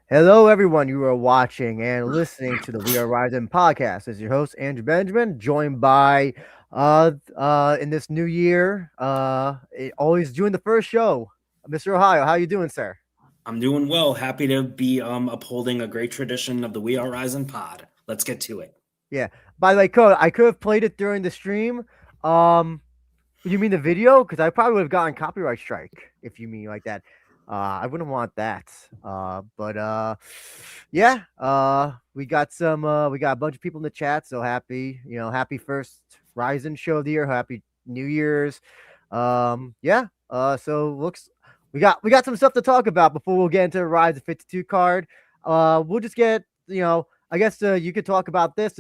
Hello, everyone. You are watching and listening to the We Are Rising podcast. This is your host, Andrew Benjamin, joined by, in this new year, always doing the first show, Mr. Ohio. How you doing, sir? I'm doing well. Happy to be upholding a great tradition of the We Are Rising pod. Let's get to it. Yeah. By the way, Code, I could have played it during the stream. Um, you mean the video? Because I probably would have gotten copyright strike if you mean like that. I wouldn't want that. But yeah. We got a bunch of people in the chat. So happy, happy first Ryzen show of the year. Happy New Year's. Yeah. So looks we got some stuff to talk about before we'll get into the Ryzen 52 card. We'll just get I guess you could talk about this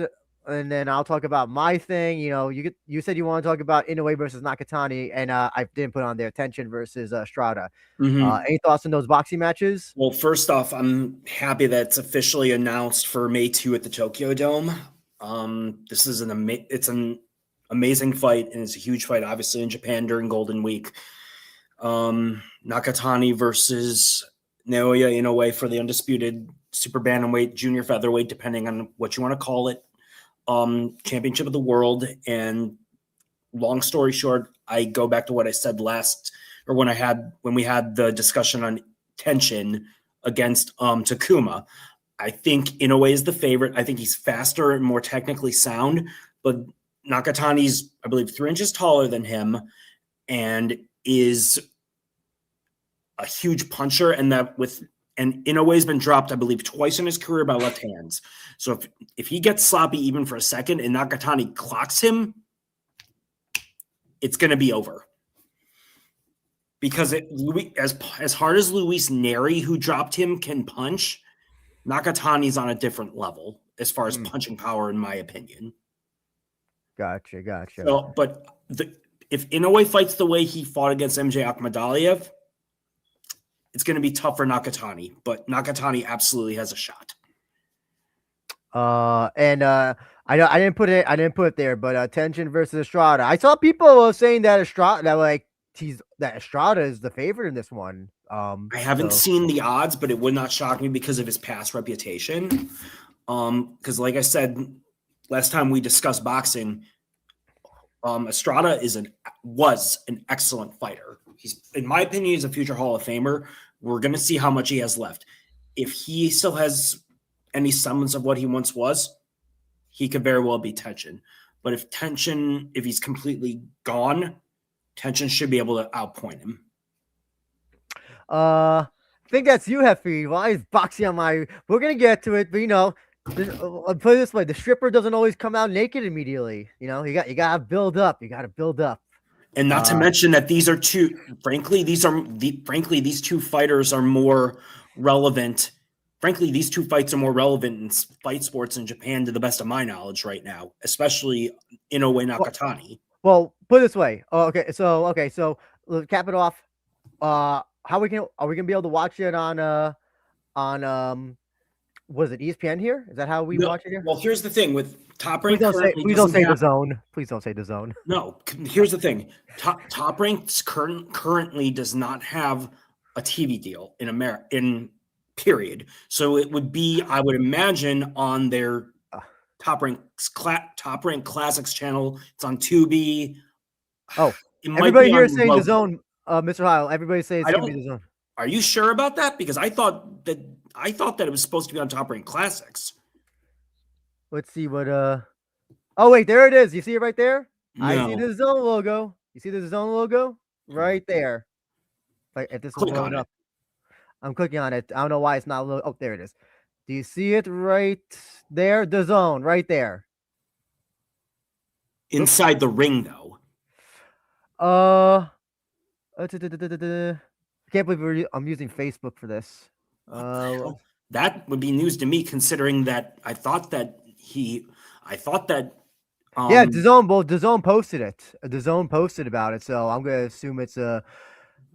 and then I'll talk about my thing. You said you want to talk about Inoue versus Nakatani, and I didn't put on there Tension versus Strada. Any thoughts on those boxing matches? Well, first off, I'm happy that it's officially announced for May 2 at the Tokyo Dome. This is it's an amazing fight, and it's a huge fight, obviously, in Japan during Golden Week. Nakatani versus Naoya Inoue for the undisputed super bantamweight, junior featherweight, depending on what you want to call it. Championship of the world. And long story short, I go back to what I said when we had the discussion on Tension against Takuma. I think Inoue is the favorite. I think he's faster and more technically sound, but Nakatani's, I believe, 3 inches taller than him and is a huge puncher, and Inoue's been dropped, I believe, twice in his career by left hands. So if he gets sloppy even for a second and Nakatani clocks him, it's going to be over. Because as hard as Luis Neri, who dropped him, can punch, Nakatani's on a different level as far as punching power, in my opinion. Gotcha. So, but if Inoue fights the way he fought against MJ Akhmadaliev, it's going to be tough for Nakatani, but Nakatani absolutely has a shot. I didn't put it there, but Tension versus Estrada. I saw people saying that Estrada is the favorite in this one. I haven't seen the odds, but it would not shock me because of his past reputation. Because like I said last time we discussed boxing, Estrada was an excellent fighter. He's, in my opinion, he's a future Hall of Famer. We're going to see how much he has left. If he still has any semblance of what he once was, he could very well be Tension. But if he's completely gone, Tension should be able to outpoint him. I think that's you, Heffy. Why is boxing on my? We're gonna get to it, but I'll put it this way: the stripper doesn't always come out naked immediately. You gotta build up. You gotta build up. And not to mention that these two fighters are more relevant. Frankly, these two fights are more relevant in fight sports in Japan, to the best of my knowledge right now, especially Inoue Nakatani. Well, put it this way. So let's cap it off. Are we gonna be able to watch it on was it ESPN here? Is that how we watch it here? Well, here's the thing with Top Rank. Please don't say the zone. Please don't say the zone. No, here's the thing. Top Rank currently does not have a TV deal in America, in period. So it would be, I would imagine, on their Top Rank Classics channel. It's on Tubi. Everybody here is saying the zone, Mr. Heil. Everybody says it's going to be the zone. Are you sure about that? Because I thought that it was supposed to be on Top Rank Classics. Let's see what. Oh wait, there it is. You see it right there? No. I see the zone logo. You see the zone logo right there. Like if this is blowing up, I'm clicking on it. I don't know why it's not. Oh, there it is. Do you see it right there? The zone right there. Inside the ring, though. I can't believe I'm using Facebook for this. That would be news to me, considering that I thought that DAZN posted it. DAZN posted about it, so I'm gonna assume it's a.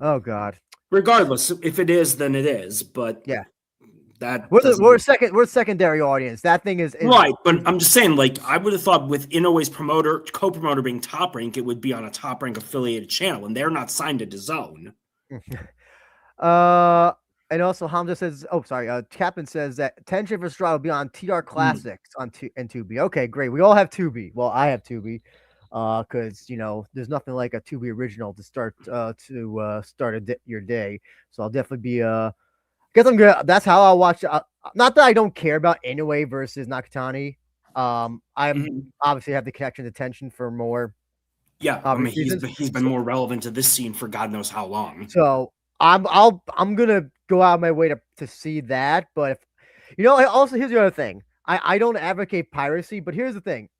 Oh God. Regardless, if it is, then it is. But yeah, we're secondary audience. That thing is right. But I'm just saying, like, I would have thought with Inoue's co-promoter being Top Rank, it would be on a Top Rank affiliated channel, and they're not signed to DAZN. And also Hamza says, oh sorry, Captain says that Tension for Stride will be on TR Classics on and Tubi. Okay, great. We all have Tubi. Well, I have Tubi. Because there's nothing like a Tubi original to start your day. So I'll definitely be guess I'm good. That's how I'll watch. Not that I don't care about Inoue versus Nakatani. I obviously have the connection to Tension for more. Yeah, I mean he's been more relevant to this scene for God knows how long. So I'm gonna go out of my way to see that. But also here's the other thing. I don't advocate piracy, but here's the thing.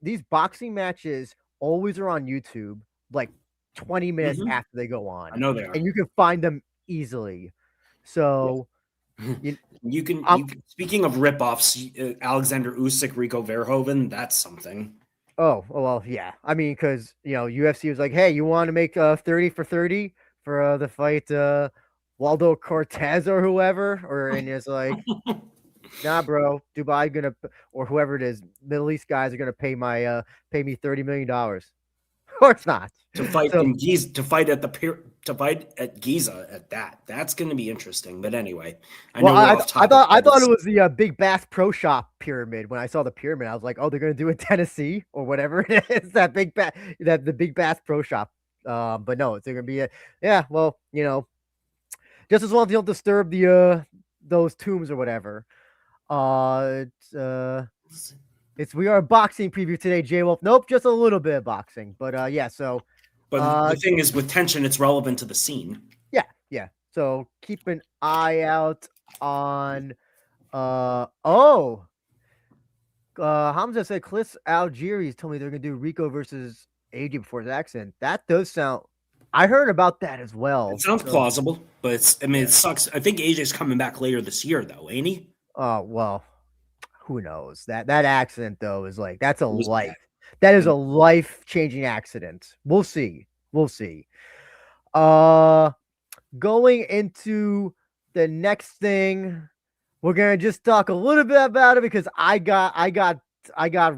These boxing matches always are on YouTube, like 20 minutes after they go on. I know they are, and you can find them easily. So you can. Speaking of ripoffs, Alexander Usyk, Rico Verhoeven, that's something. Oh well, yeah. I mean, because UFC was like, hey, you want to make 30 for 30 for the fight, Waldo Cortez or whoever, and it's like. Nah, bro. Dubai or whoever it is, Middle East guys are gonna pay me $30 million. Of course not. To fight in Giza, to fight at Giza at that. That's gonna be interesting. But anyway, I thought it was the Big Bass Pro Shop pyramid. When I saw the pyramid, I was like, oh, they're gonna do it in Tennessee or whatever it is. The Big Bass Pro Shop. But no, it's gonna be just as long as you don't disturb those tombs or whatever. We are a boxing preview today, J Wolf. Nope, just a little bit of boxing, but yeah. So, but the thing is, with Tension, it's relevant to the scene. Yeah. So keep an eye out on. Hamza said Cliff Algieri told me they're gonna do Rico versus AJ before his accident. That does sound. I heard about that as well. It sounds plausible, but it sucks. I think AJ's coming back later this year, though, ain't he? Oh, well, who knows? That accident though is like that's a life. That is a life-changing accident. We'll see. Going into the next thing, we're gonna just talk a little bit about it because I got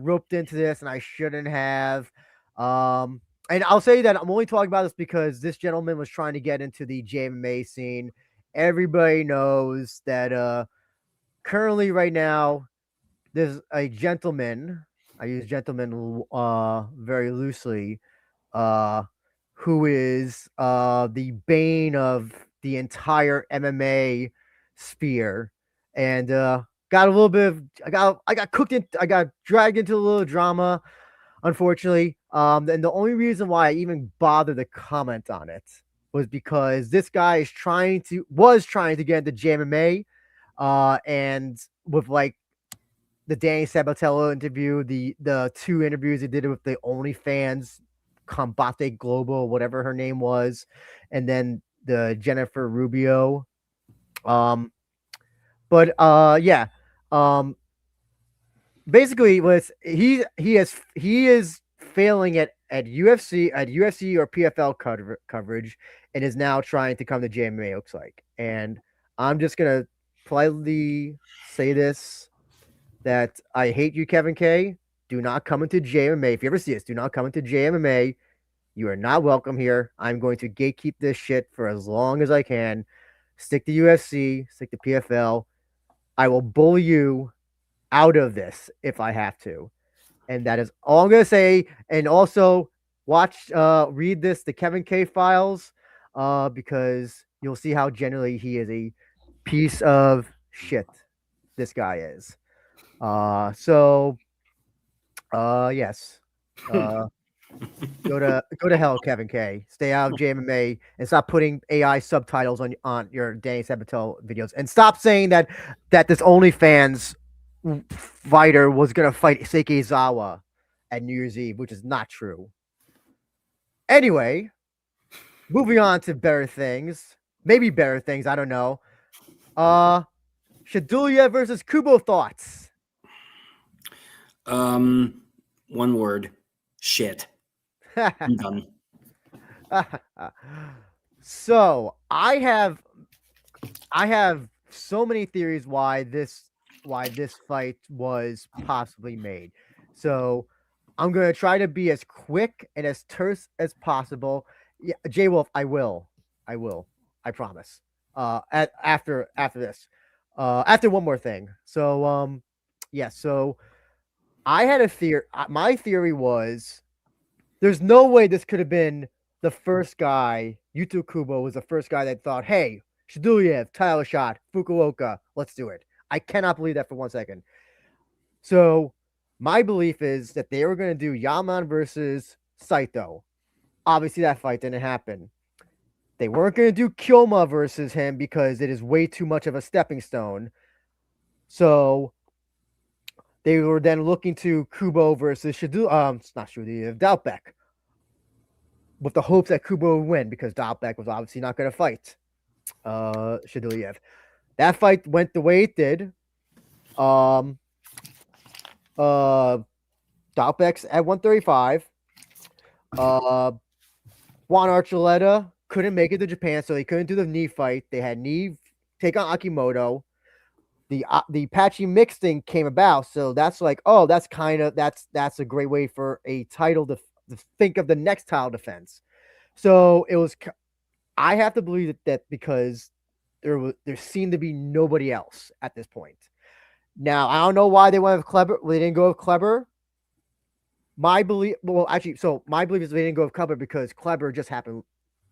roped into this and I shouldn't have. And I'll say that I'm only talking about this because this gentleman was trying to get into the JMMA scene. Everybody knows that currently, right now, there's a gentleman. I use gentleman very loosely, who is the bane of the entire MMA sphere, and got a little bit of. I got dragged into a little drama, unfortunately. And the only reason why I even bothered to comment on it was because this guy was trying to get into JMMA. And with like the Danny Sabatello interview, the two interviews he did with the OnlyFans Combate Global, whatever her name was, and then the Jennifer Rubio. Basically was he is failing at UFC or PFL coverage and is now trying to come to JMA, looks like. And I'm just gonna politely say this, that I hate you, Kevin K. Do not come into JMMA. If you ever see this, do not come into JMMA. You are not welcome here. I'm going to gatekeep this shit for as long as I can. Stick to UFC, stick to PFL. I will bully you out of this if I have to. And that is all I'm going to say. And also read the Kevin K files, because you'll see how generally he is a piece of shit. This guy is. Yes. Go to hell, Kevin K. Stay out of JMMA and stop putting AI subtitles on your Danny Sabatel videos, and stop saying that this OnlyFans fighter was gonna fight Seikeizawa at New Year's Eve, which is not true. Anyway, moving on to better things. Maybe better things, I don't know. Shadulia versus Kubo thoughts. One word. Shit. I'm done. So I have so many theories why this fight was possibly made. So I'm gonna try to be as quick and as terse as possible. Yeah, J Wolf, I will. I promise. After this, after one more thing. So so I had a theory. My theory was there's no way this could have been the first guy. Yuto Kubo was the first guy that thought, hey, Shaduliev, title shot, Fukuoka, let's do it. I cannot believe that for 1 second. So my belief is that they were going to do Yaman versus Saito. Obviously, that fight didn't happen. They weren't going to do Kyoma versus him because it is way too much of a stepping stone. So they were then looking to Kubo versus Dalbeck, with the hopes that Kubo would win because Dalbeck was obviously not going to fight Shaduliev. That fight went the way it did. Dalbeck's at 135. Juan Archuleta couldn't make it to Japan, so they couldn't do the knee fight. They had knee take on Akimoto. The Patchy mix thing came about, so that's like, oh, that's a great way for a title to think of the next title defense. So it was. I have to believe that because there seemed to be nobody else at this point. Now I don't know why they went with Kleber. They didn't go with Kleber. My belief, my belief is they didn't go with Kleber because Kleber just happened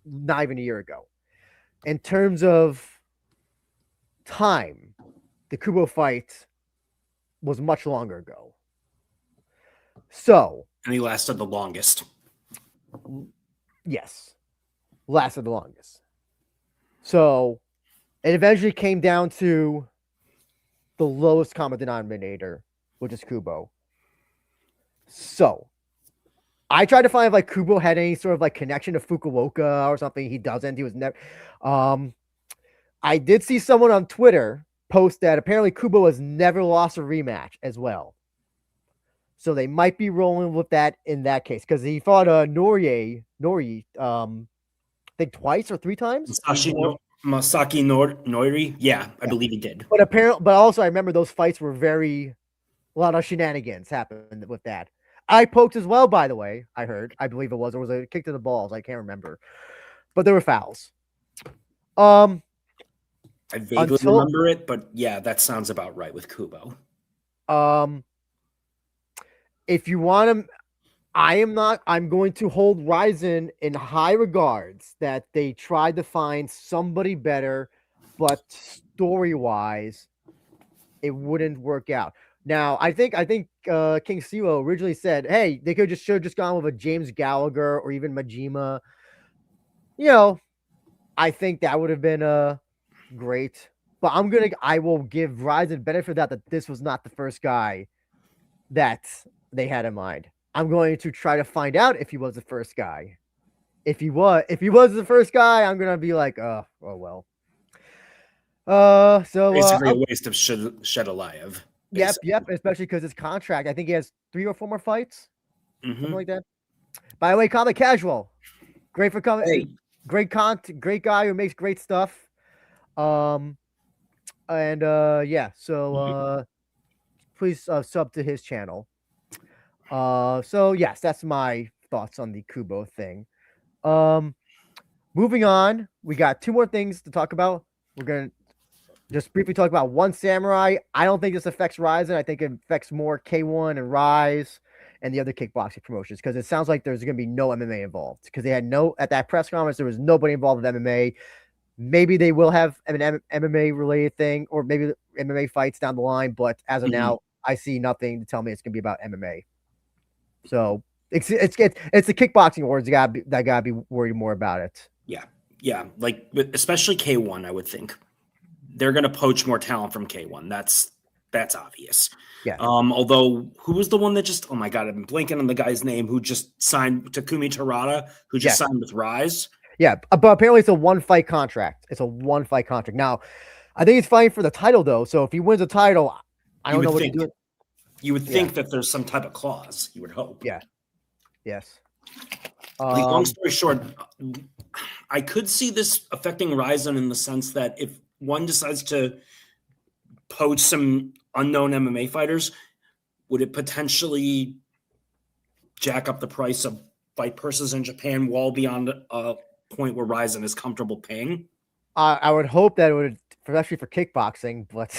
not even a year ago. In terms of time, the Kubo fight was much longer ago. So. And he lasted the longest. Yes. Lasted the longest. So it eventually came down to the lowest common denominator, which is Kubo. So I tried to find if like Kubo had any sort of like connection to Fukuoka or something. He doesn't. He was never. I did see someone on Twitter post that apparently Kubo has never lost a rematch as well. So they might be rolling with that in that case because he fought Nori, I think twice or 3 times. Masaki Nori, yeah, I believe he did. But also I remember those fights were a lot of shenanigans happened with that. I poked as well, by the way. I believe it was, or was it a kick to the balls? I can't remember, but there were fouls. I vaguely remember it, but yeah, that sounds about right with Kubo. If you want to, I'm going to hold Rizin in high regards that they tried to find somebody better, but story-wise, it wouldn't work out. Now, I think King Siwo originally said, hey, they should have just gone with a James Gallagher or even Majima. You know, I think that would have been great. But I will give Rizin benefit of that this was not the first guy that they had in mind. I'm going to try to find out if he was the first guy. If he was the first guy, I'm gonna be like, oh well. So basically a waste of Shedalayev. Yep. Especially because his contract, I think he has 3 or 4 more fights, something like that. By the way, Comic Casual, great for coming. Hey. Great guy who makes great stuff. So please sub to his channel. So yes, that's my thoughts on the Kubo thing. Moving on, we got 2 more things to talk about. We're gonna just briefly talk about ONE Samurai. I don't think this affects Rizin. I think it affects more K1 and Rise and the other kickboxing promotions because it sounds like there's going to be no MMA involved because they had at that press conference, there was nobody involved with MMA. Maybe they will have an MMA related thing or maybe MMA fights down the line, but as of now, I see nothing to tell me it's going to be about MMA. So it's the kickboxing awards. That gotta be worried more about it. Yeah. Like especially K1, I would think they're going to poach more talent from K1. That's obvious. Yeah. Although who was the one that just? Oh my God, I've been blanking on the guy's name who just signed Takumi Terada, who just signed with Rise. Yeah, but apparently it's a 1-fight contract. Now, I think he's fighting for the title though. So if he wins the title, I don't know what to do. You would think that there's some type of clause. You would hope. Yeah. Yes. Long story short, I could see this affecting Rizin in the sense that if ONE decides to poach some unknown MMA fighters, would it potentially jack up the price of fight purses in Japan well beyond a point where Rizin is comfortable paying? I would hope that it would, especially for kickboxing, but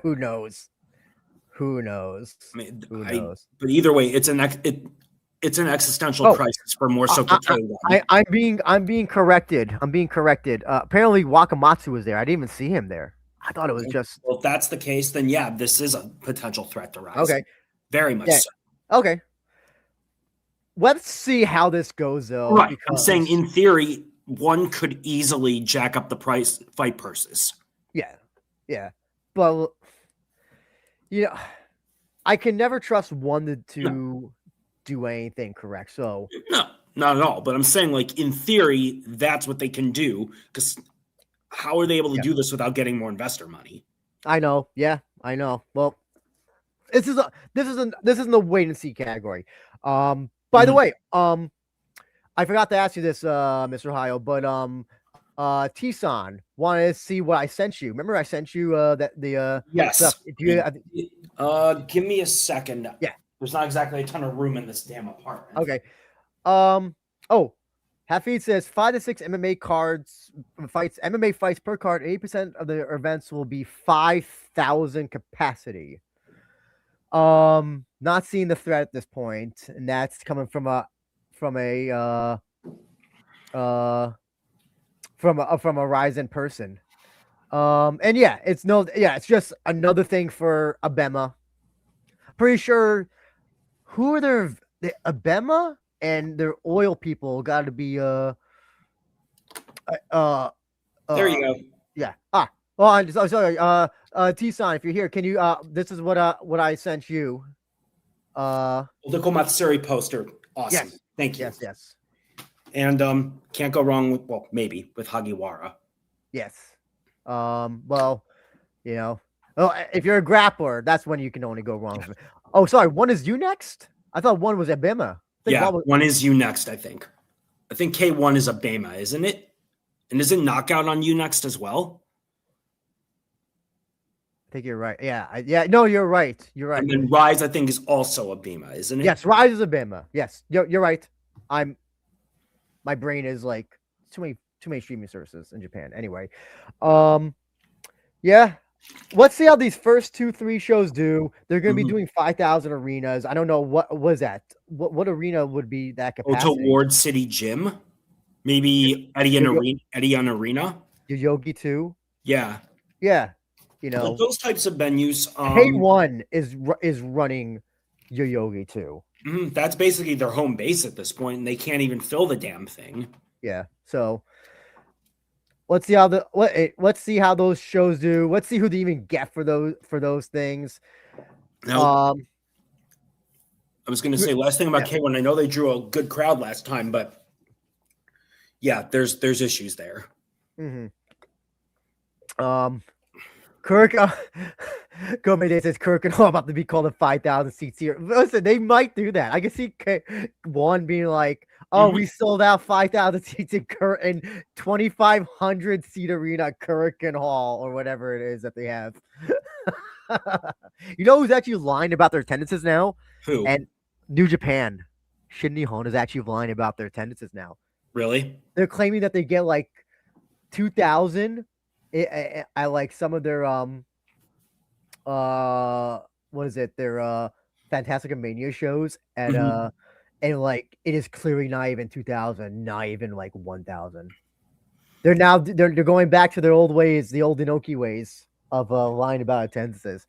who knows? Who knows? I mean, Who knows? But either way, it's an existential crisis for more so for K1. I'm being corrected. I'm being corrected. Apparently, Wakamatsu was there. I didn't even see him there. I thought it was just. Well, if that's the case, then yeah, this is a potential threat to Rise. Okay. Very much so. Okay. Let's see how this goes, though. Right. I'm saying, in theory, one could easily jack up the fight purses. Yeah. Yeah. But, I can never trust one to do anything correct. So. No, not at all. But I'm saying, like, in theory, that's what they can do. Because how are they able to do this without getting more investor money? I know. Yeah, I know. Well, this isn't the wait and see category. By the way, I forgot to ask you this, Mr. Hayo, but T-san wanted to see what I sent you. Remember I sent you yes. Stuff. Give me a second. Yeah. There's not exactly a ton of room in this damn apartment. Okay. Hafid says 5 to 6 MMA fights per card. 80% of the events will be 5,000 capacity. Not seeing the threat at this point, and that's coming from a Rizin person. And yeah, it's just another thing for Abema. Pretty sure who are the Abema and their oil people got to be there you go. Yeah. Well, I'm sorry. T-san, if you're here, can you this is what I sent you. The Komatsuri poster. Awesome. Yes. Thank you. Yes. And can't go wrong with, well, maybe with Hagiwara. Yes. Well, if you're a grappler, that's when you can only go wrong. Oh, sorry. One is you next? I thought one was Abema. Yeah, one is you next, I think. I think K1 is Abema, isn't it? And isn't Knockout on you next as well? I think you're right. Yeah. No, you're right. You're right. And then Rise, I think, is also Abema, isn't it? Yes, Rise is Abema. Yes, you're right. My brain is like too many streaming services in Japan. Anyway, yeah. Let's see how these first 2-3 shows do. They're going to be doing 5,000 arenas. I don't know what was that. What arena would be that capacity? Ward City Gym, maybe Edion Arena. Yoyogi too. Yeah. Like those types of venues. K1 is running Yoyogi too. That's basically their home base at this point, and they can't even fill the damn thing. Yeah. So let's see how those shows do. Let's see who they even get for those things. Now, I was going to say last thing about K1. I know they drew a good crowd last time, but yeah, there's issues there. Kirk, Gomez says Kirk and all about to be called a 5,000 seats here. Listen, they might do that. I can see One being like, "Oh, we sold out 5,000 seats in 2,500 seat arena, Kurikan Hall, or whatever it is that they have." You know who's actually lying about their attendances now? Who? And New Japan, Shin Nihon is actually lying about their attendances now. Really? They're claiming that they get like 2,000. I like some of their what is it? Their Fantastic Mania shows and and like it is clearly not even 2,000, not even like 1,000. They're going back to their old ways, the old Inoki ways of lying about attendances.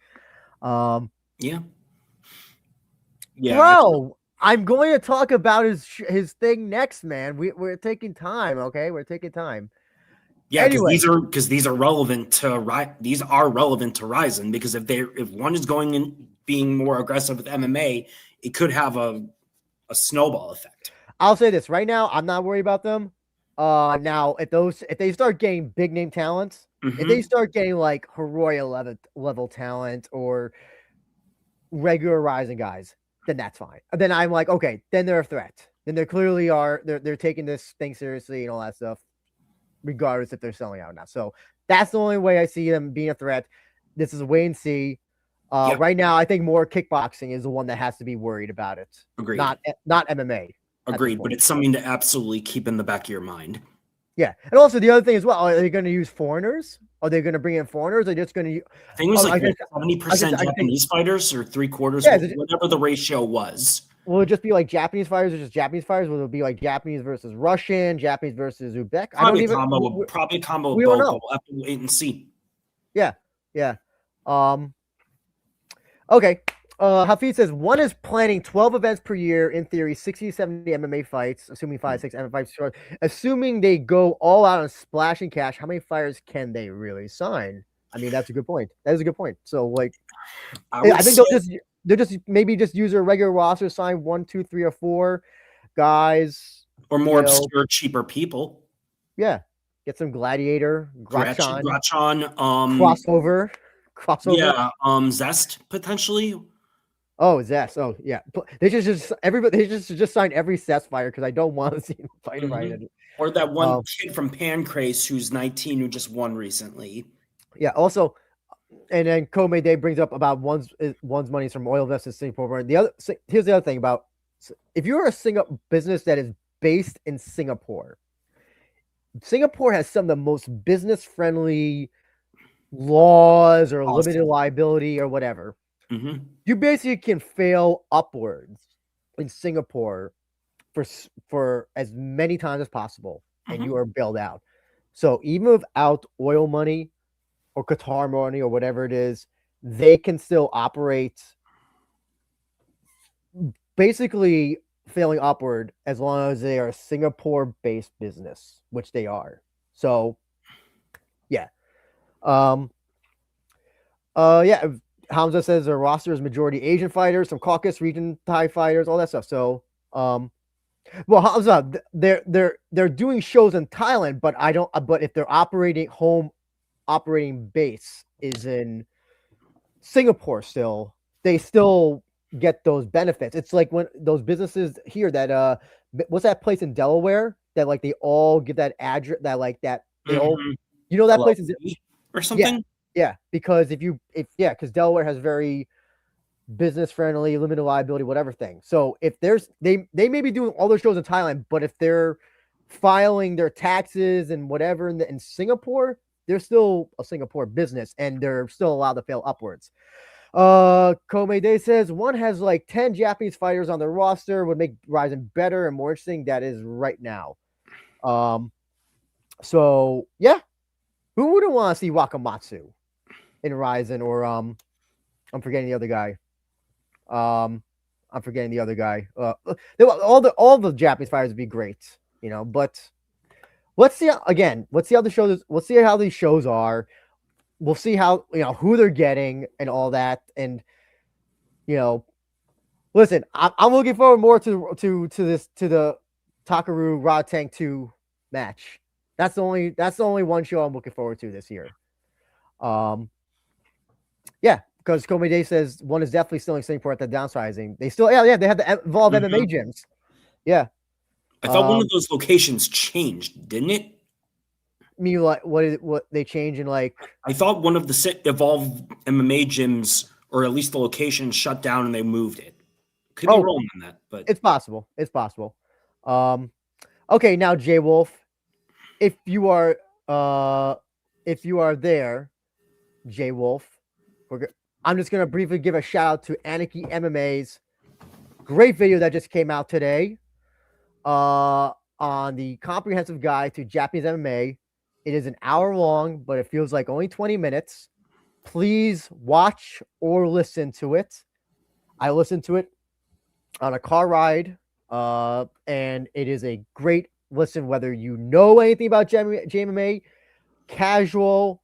Yeah. Bro, I'm going to talk about his thing next, man. We're taking time, okay? We're taking time. Yeah, because these are relevant to Rizin, because if one is going and being more aggressive with MMA, it could have a snowball effect. I'll say this right now, I'm not worried about them. Now if they start getting big name talents, if they start getting like Hiroya level talent or regular Rizin guys, then that's fine. Then I'm like, okay, then they're a threat. Then they clearly are. They're taking this thing seriously and all that stuff, regardless if they're selling out or not. So that's the only way I see them being a threat. This is a wait and see. Right now, I think more kickboxing is the one that has to be worried about it. Agreed. Not MMA. Agreed, but it's something to absolutely keep in the back of your mind. Yeah, and also the other thing as well, are they going to use foreigners? Are they going to bring in foreigners? Are they just going to? I think it was like I 70% Japanese fighters or 3/4, Yeah, whatever the ratio was. Will it just be like Japanese fighters or just Japanese fighters? Will it be like Japanese versus Russian, Japanese versus Uzbek? Probably a combo of we both. don't know. We'll have to wait and see. Yeah. Okay. Hafid says ONE is planning 12 events per year, in theory, 60 to 70 MMA fights, assuming 5-6 MMA fights short. Assuming they go all out on splashing cash, how many fighters can they really sign? I mean, that's a good point. That is a good point. So, like, I think they'll just maybe just use their regular roster, sign 1, 2, 3, or 4 guys, or more obscure, cheaper people. Yeah, get some Gladiator, Grachon, crossover. Yeah, Zest potentially. Oh, Zest. Oh, yeah. They just everybody. They just sign every Zest fighter because I don't want to see him fight right. Or that one kid from Pancrase who's 19 who just won recently. Yeah. Also, and then Kome Day brings up about one's money from oil investments in Singapore. Here's the other thing about if you're a business that is based in Singapore. Singapore has some of the most business friendly laws or limited liability or whatever. Mm-hmm. You basically can fail upwards in Singapore for as many times as possible, and you are bailed out. So even without oil money or Qatar money or whatever it is, they can still operate basically failing upward as long as they are a Singapore-based business, which they are. So, yeah. Hamza says their roster is majority Asian fighters, some Caucasus region Thai fighters, all that stuff. So, well, Hamza, they're doing shows in Thailand, but but if their operating base is in Singapore still, they still get those benefits. It's like when those businesses here that what's that place in Delaware that like they all get that address that like that they all that place is or something. Yeah, because because Delaware has very business friendly, limited liability, whatever thing. So if they may be doing all their shows in Thailand, but if they're filing their taxes and whatever in Singapore, they're still a Singapore business and they're still allowed to fail upwards. Kome Day says ONE has like 10 Japanese fighters on their roster, would make Rizin better and more interesting. That is right now. So yeah, who wouldn't want to see Wakamatsu in Rizin or I'm forgetting the other guy. All the Japanese fighters would be great, but let's see how these shows are. We'll see how who they're getting and all that, and listen, I'm looking forward more to the Takaru Rod Tank 2 match. That's the only one show I'm looking forward to this year. Yeah, because Kome Day says ONE is definitely still in Singapore at the downsizing. They still they have the Evolve MMA gyms. Yeah, I thought one of those locations changed, didn't it? Me like what they change in like I thought one of the Evolve MMA gyms or at least the location shut down and they moved it. Could be wrong on that, but it's possible. Okay, now J Wolf, if you are there, J Wolf, I'm just gonna briefly give a shout out to Anarchy MMA's great video that just came out today on the comprehensive guide to Japanese MMA. It is an hour long, but it feels like only 20 minutes. Please watch or listen to it. I listened to it on a car ride, and it is a great listen, whether you know anything about JMMA, casual,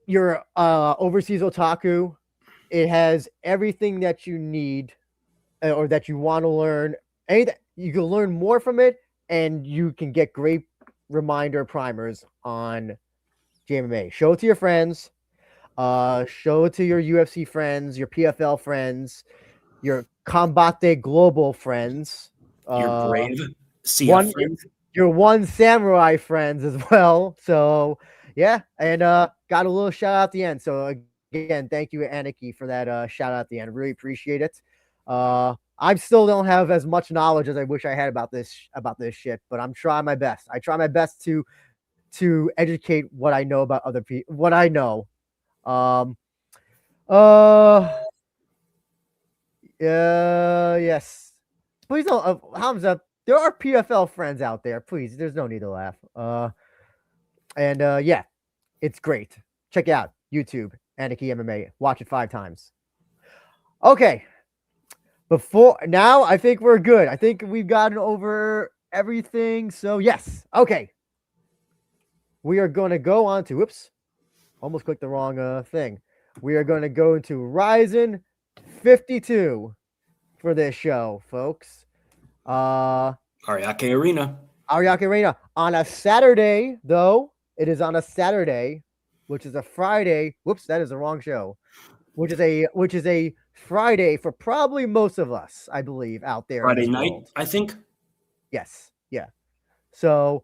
you're overseas otaku. It has everything that you need or that you want to learn. Anything, you can learn more from it, and you can get great reminder primers on JMMA. Show it to your friends. Show it to your UFC friends, your PFL friends, your Combate Global friends. Your Brave CF friends. Your ONE Samurai friends as well. So, yeah. And got a little shout out at the end. So, again, thank you, Anarchy, for that shout out at the end. Really appreciate it. I still don't have as much knowledge as I wish I had about this shit, but I'm trying my best. I try my best to educate what I know about other people, what I know. Yes. Please don't, Hamza. There are PFL friends out there. Please, there's no need to laugh. Yeah, it's great. Check it out. YouTube, Anarchy MMA. Watch it 5 times. Okay. Before now, I think we're good. I think we've gotten over everything. So yes. Okay. We are going to go on to, whoops, almost clicked the wrong thing. We are going to go into Rizin 52 for this show, folks. Ariake Arena. Ariake Arena on a Saturday, though. It is on a Saturday, which is a Friday. Whoops, that is the wrong show. Which is a Friday for probably most of us, I believe, out there. Friday night, world. I think. Yes. Yeah. So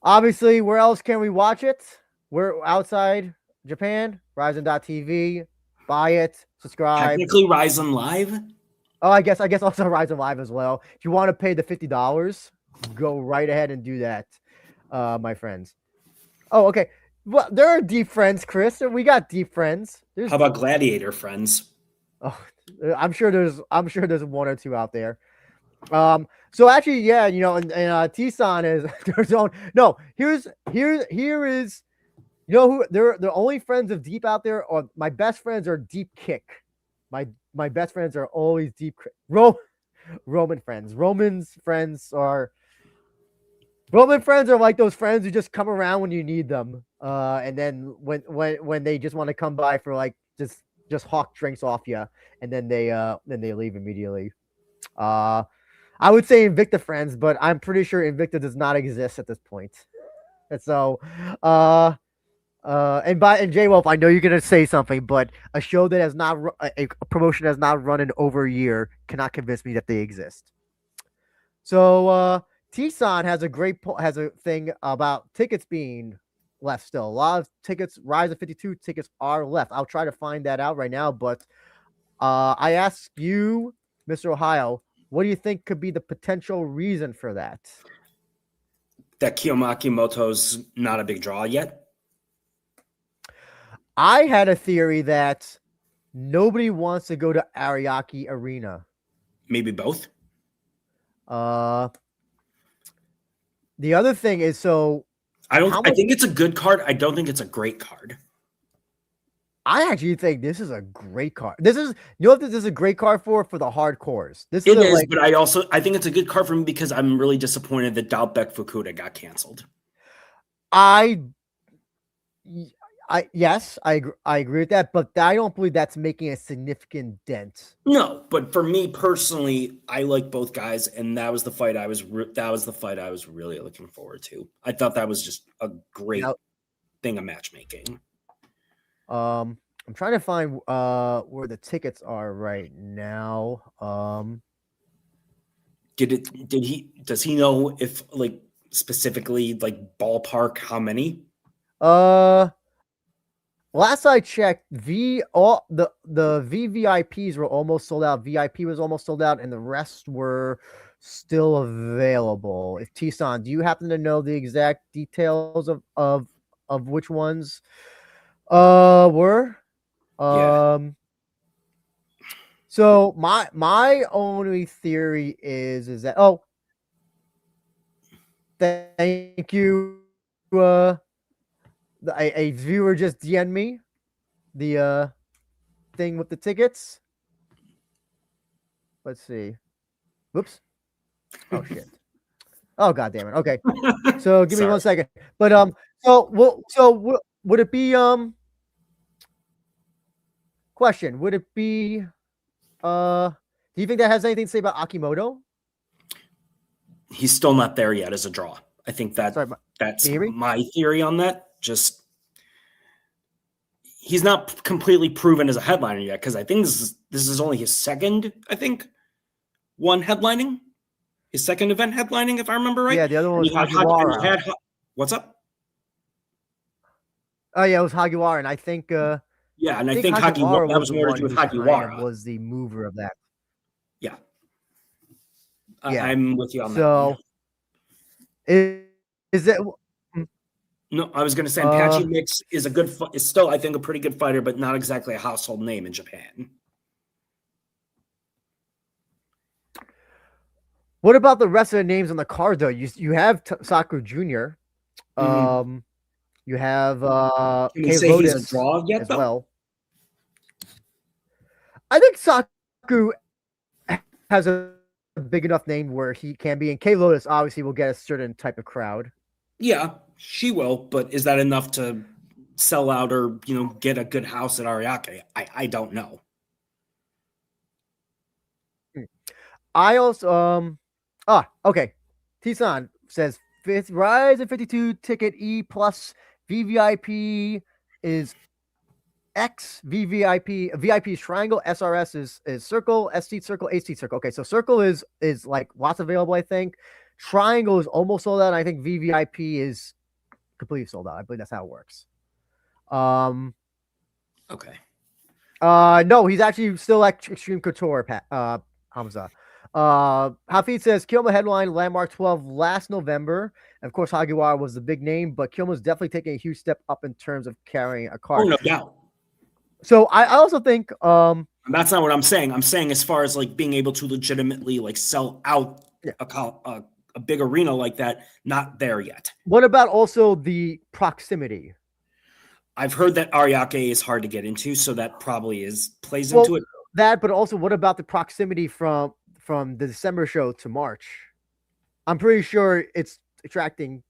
obviously, where else can we watch it? We're outside Japan, Rizin.tv. Buy it, subscribe. Technically, Rizin Live. Oh, I guess also Rizin Live as well. If you want to pay the $50, go right ahead and do that, my friends. Oh, okay. Well, there are deep friends, Chris. We got deep friends. How about Gladiator friends? Oh, I'm sure there's 1 or 2 out there. So actually, yeah, you know, and T-san is there's own. No, here is, you know who the only friends of Deep out there, or my best friends are Deep Kick. My best friends are always Deep Roman friends. Roman friends are like those friends who just come around when you need them. And then when they just want to come by for like just hawk drinks off you, and then they leave immediately. I would say Invicta friends, but I'm pretty sure Invicta does not exist at this point. And so, and J Wolf, I know you're gonna say something, but a show that has not a promotion has not run in over a year cannot convince me that they exist. So, T-san has a thing about tickets being left still. A lot of tickets, Rise of 52 tickets are left. I'll try to find that out right now, but I ask you, Mr. Ohio, what do you think could be the potential reason for that? That Kyoma Akimoto's not a big draw yet. I had a theory that nobody wants to go to Ariake Arena. Maybe both. The other thing is, so I think it's a good card. I don't think it's a great card. I actually think this is a great card. This is what this is a great card for the hardcores. But I think it's a good card for me because I'm really disappointed that Dalbeck Fukuda got canceled. Yes, I agree with that, but I don't believe that's making a significant dent. No, but for me personally, I like both guys, and that was the fight I was really looking forward to. I thought that was just a great thing of matchmaking. I'm trying to find where the tickets are right now. Does he know if like specifically like ballpark how many? Last I checked, the VVIPs were almost sold out. VIP was almost sold out, and the rest were still available. If T-san, do you happen to know the exact details of which ones were? Yeah. So my only theory is that thank you. A viewer just DM'd me the thing with the tickets. Let's see. Whoops. Oh shit. Oh god damn it. Okay. So give me 1 second. But so would it be question? Would it be do you think that has anything to say about Akimoto? He's still not there yet as a draw. I think that's my theory on that. Just he's not completely proven as a headliner yet, because I think this is only his second, one headlining, his second event headlining, if I remember right. Yeah, the other one was Hagiwara. What's up? Oh yeah, it was Hagiwara, and I think I think Hagiwara that was more to do with Hagiwara. Was the mover of that. Yeah. Yeah. I'm with you on that. So, is it? No, I was going to say Patchy Mix is is still, I think, a pretty good fighter, but not exactly a household name in Japan. What about the rest of the names on the card, though? You have Saku Jr. You have Can we Kate say Lotus he's a draw yet, as though? well. I think Saku has a big enough name where he can be, and Kate Lotus obviously will get a certain type of crowd. Yeah, she will, but is that enough to sell out or get a good house at Ariake? I don't know. I also okay. T-san says Rise 52 ticket E plus VVIP is X, VVIP, VIP is triangle, SRS is circle, ST circle, HT circle. Okay, so circle is like lots available, I think. Triangle is almost sold out, and I think VVIP is completely sold out. I believe that's how it works. Okay. No, he's actually still at Extreme Couture, Hamza. Hafid says Kyoma headline Landmark 12 last November. And of course, Hagiwara was the big name, but Kyoma's definitely taking a huge step up in terms of carrying a card. Oh, no doubt. So I also think that's not what I'm saying. I'm saying as far as like being able to legitimately like sell out a big arena like that, not there yet. What about also the proximity? I've heard that Ariake is hard to get into, so that probably plays into it. That, but also what about the proximity from the December show to March? I'm pretty sure it's attracting,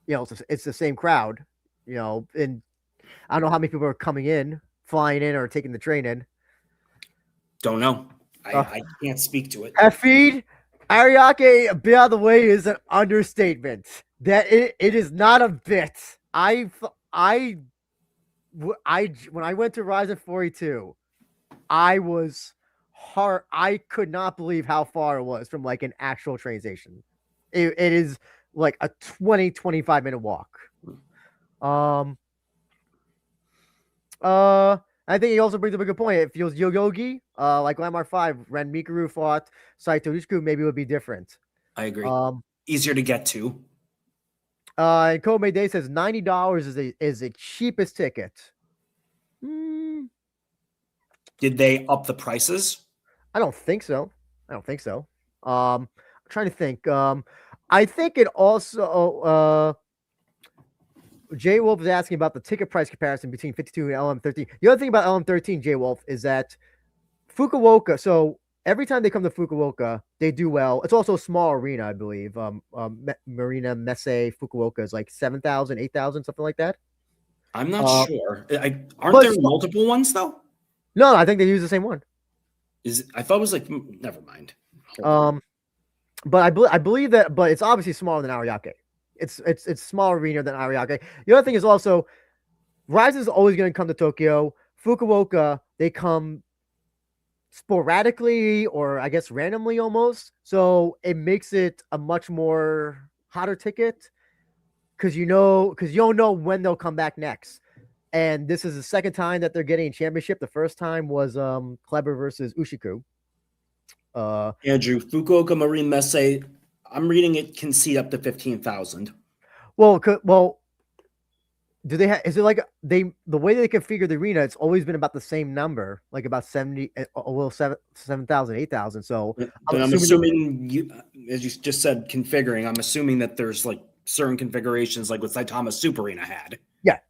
it's the same crowd, and I don't know how many people are coming in, flying in, or taking the train in. Don't know. I can't speak to it. Feed Ariake, be out of the way, is an understatement. That it is not a bit. When I went to Rizin 42, I was hard. I could not believe how far it was from like an actual train station. It is like a 20-25 minute walk. I think he also brings up a good point. It feels Yoyogi, like Landmark 5, Ren Mikuru fought Saito Ishiku, maybe it would be different. I agree. Easier to get to. And Kobe Day says $90 is the cheapest ticket. Did they up the prices? I don't think so. I'm trying to think. I think it also J Wolf is asking about the ticket price comparison between 52 and LM13. The other thing about LM13, J Wolf, is that Fukuoka. So every time they come to Fukuoka, they do well. It's also a small arena, I believe. Marina Messe Fukuoka is like 7,000, 8,000, something like that. I'm not sure. Aren't there multiple ones though? No, I think they use the same one. I thought it was like never mind. But I believe that, but it's obviously smaller than Ariake. It's smaller arena than Ariake. The other thing is also, Rise is always going to come to Tokyo. Fukuoka, they come sporadically or I guess randomly almost. So it makes it a much more hotter ticket because you don't know when they'll come back next. And this is the second time that they're getting a championship. The first time was Kleber versus Ushiku. Andrew, Fukuoka Marine Messe, I'm reading it can seat up to 15,000. Well, do they have? Is it like the way they configure the arena? It's always been about the same number, like about 7,000, 8,000. So I'm assuming you, as you just said, configuring. I'm assuming that there's like certain configurations, like what Saitama Super Arena had. Yeah.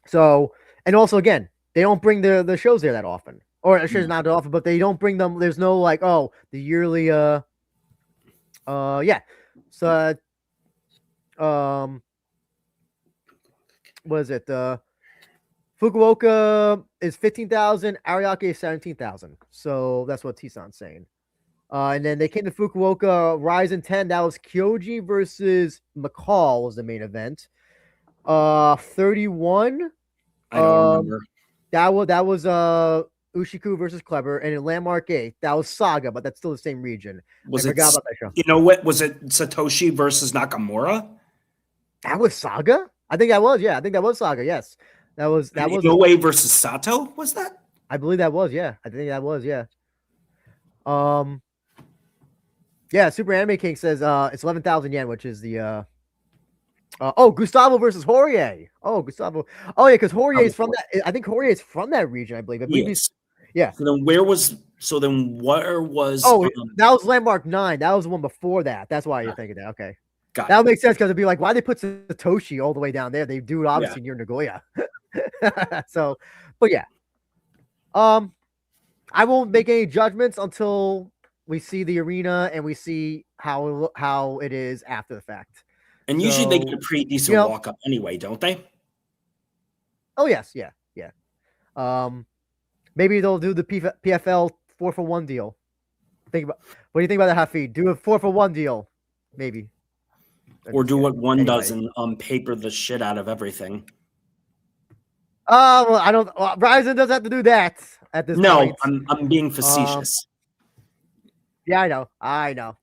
So, and also again, they don't bring the shows there that often, or shows not that often, but they don't bring them. There's no like, the yearly, yeah. So, what is it? Fukuoka is 15,000. Ariake is 17,000. So that's what T-san's saying. And then they came to Fukuoka, Rizin 10. That was Kyoji versus McCall was the main event. 31. I don't remember. That was Ushiku versus Kleber, and in Landmark 8, that was Saga, but that's still the same region. I forgot about that show. You know what? Was it Satoshi versus Nakamura? That was Saga? I think that was, yeah. I think that was Saga, yes. That was Inoue versus Sato, was that? I believe that was, yeah. I think that was, yeah. Yeah, Super Anime King says it's 11,000 yen, which is the oh, Gustavo versus Horie. Oh, Gustavo. Oh yeah, because Horie is from that. I think Horie is from that region. I believe. Yes. Yeah. So then where was? So then where was? Oh, that was Landmark 9. That was the one before that. That's why you're thinking that. Okay. That would make sense because it'd be like, why they put Satoshi all the way down there? They do it obviously near Nagoya. So, but yeah. I won't make any judgments until we see the arena and we see how it is after the fact. And usually they get a pretty decent walk up anyway, don't they? Oh yes, yeah. Maybe they'll do the PFL 4-for-1 deal. What do you think about that, Hafid? Do a 4-for-1 deal, maybe. Or do what one does and paper the shit out of everything. Well, I don't. Rizin doesn't have to do that at this point. No, I'm being facetious. Yeah, I know.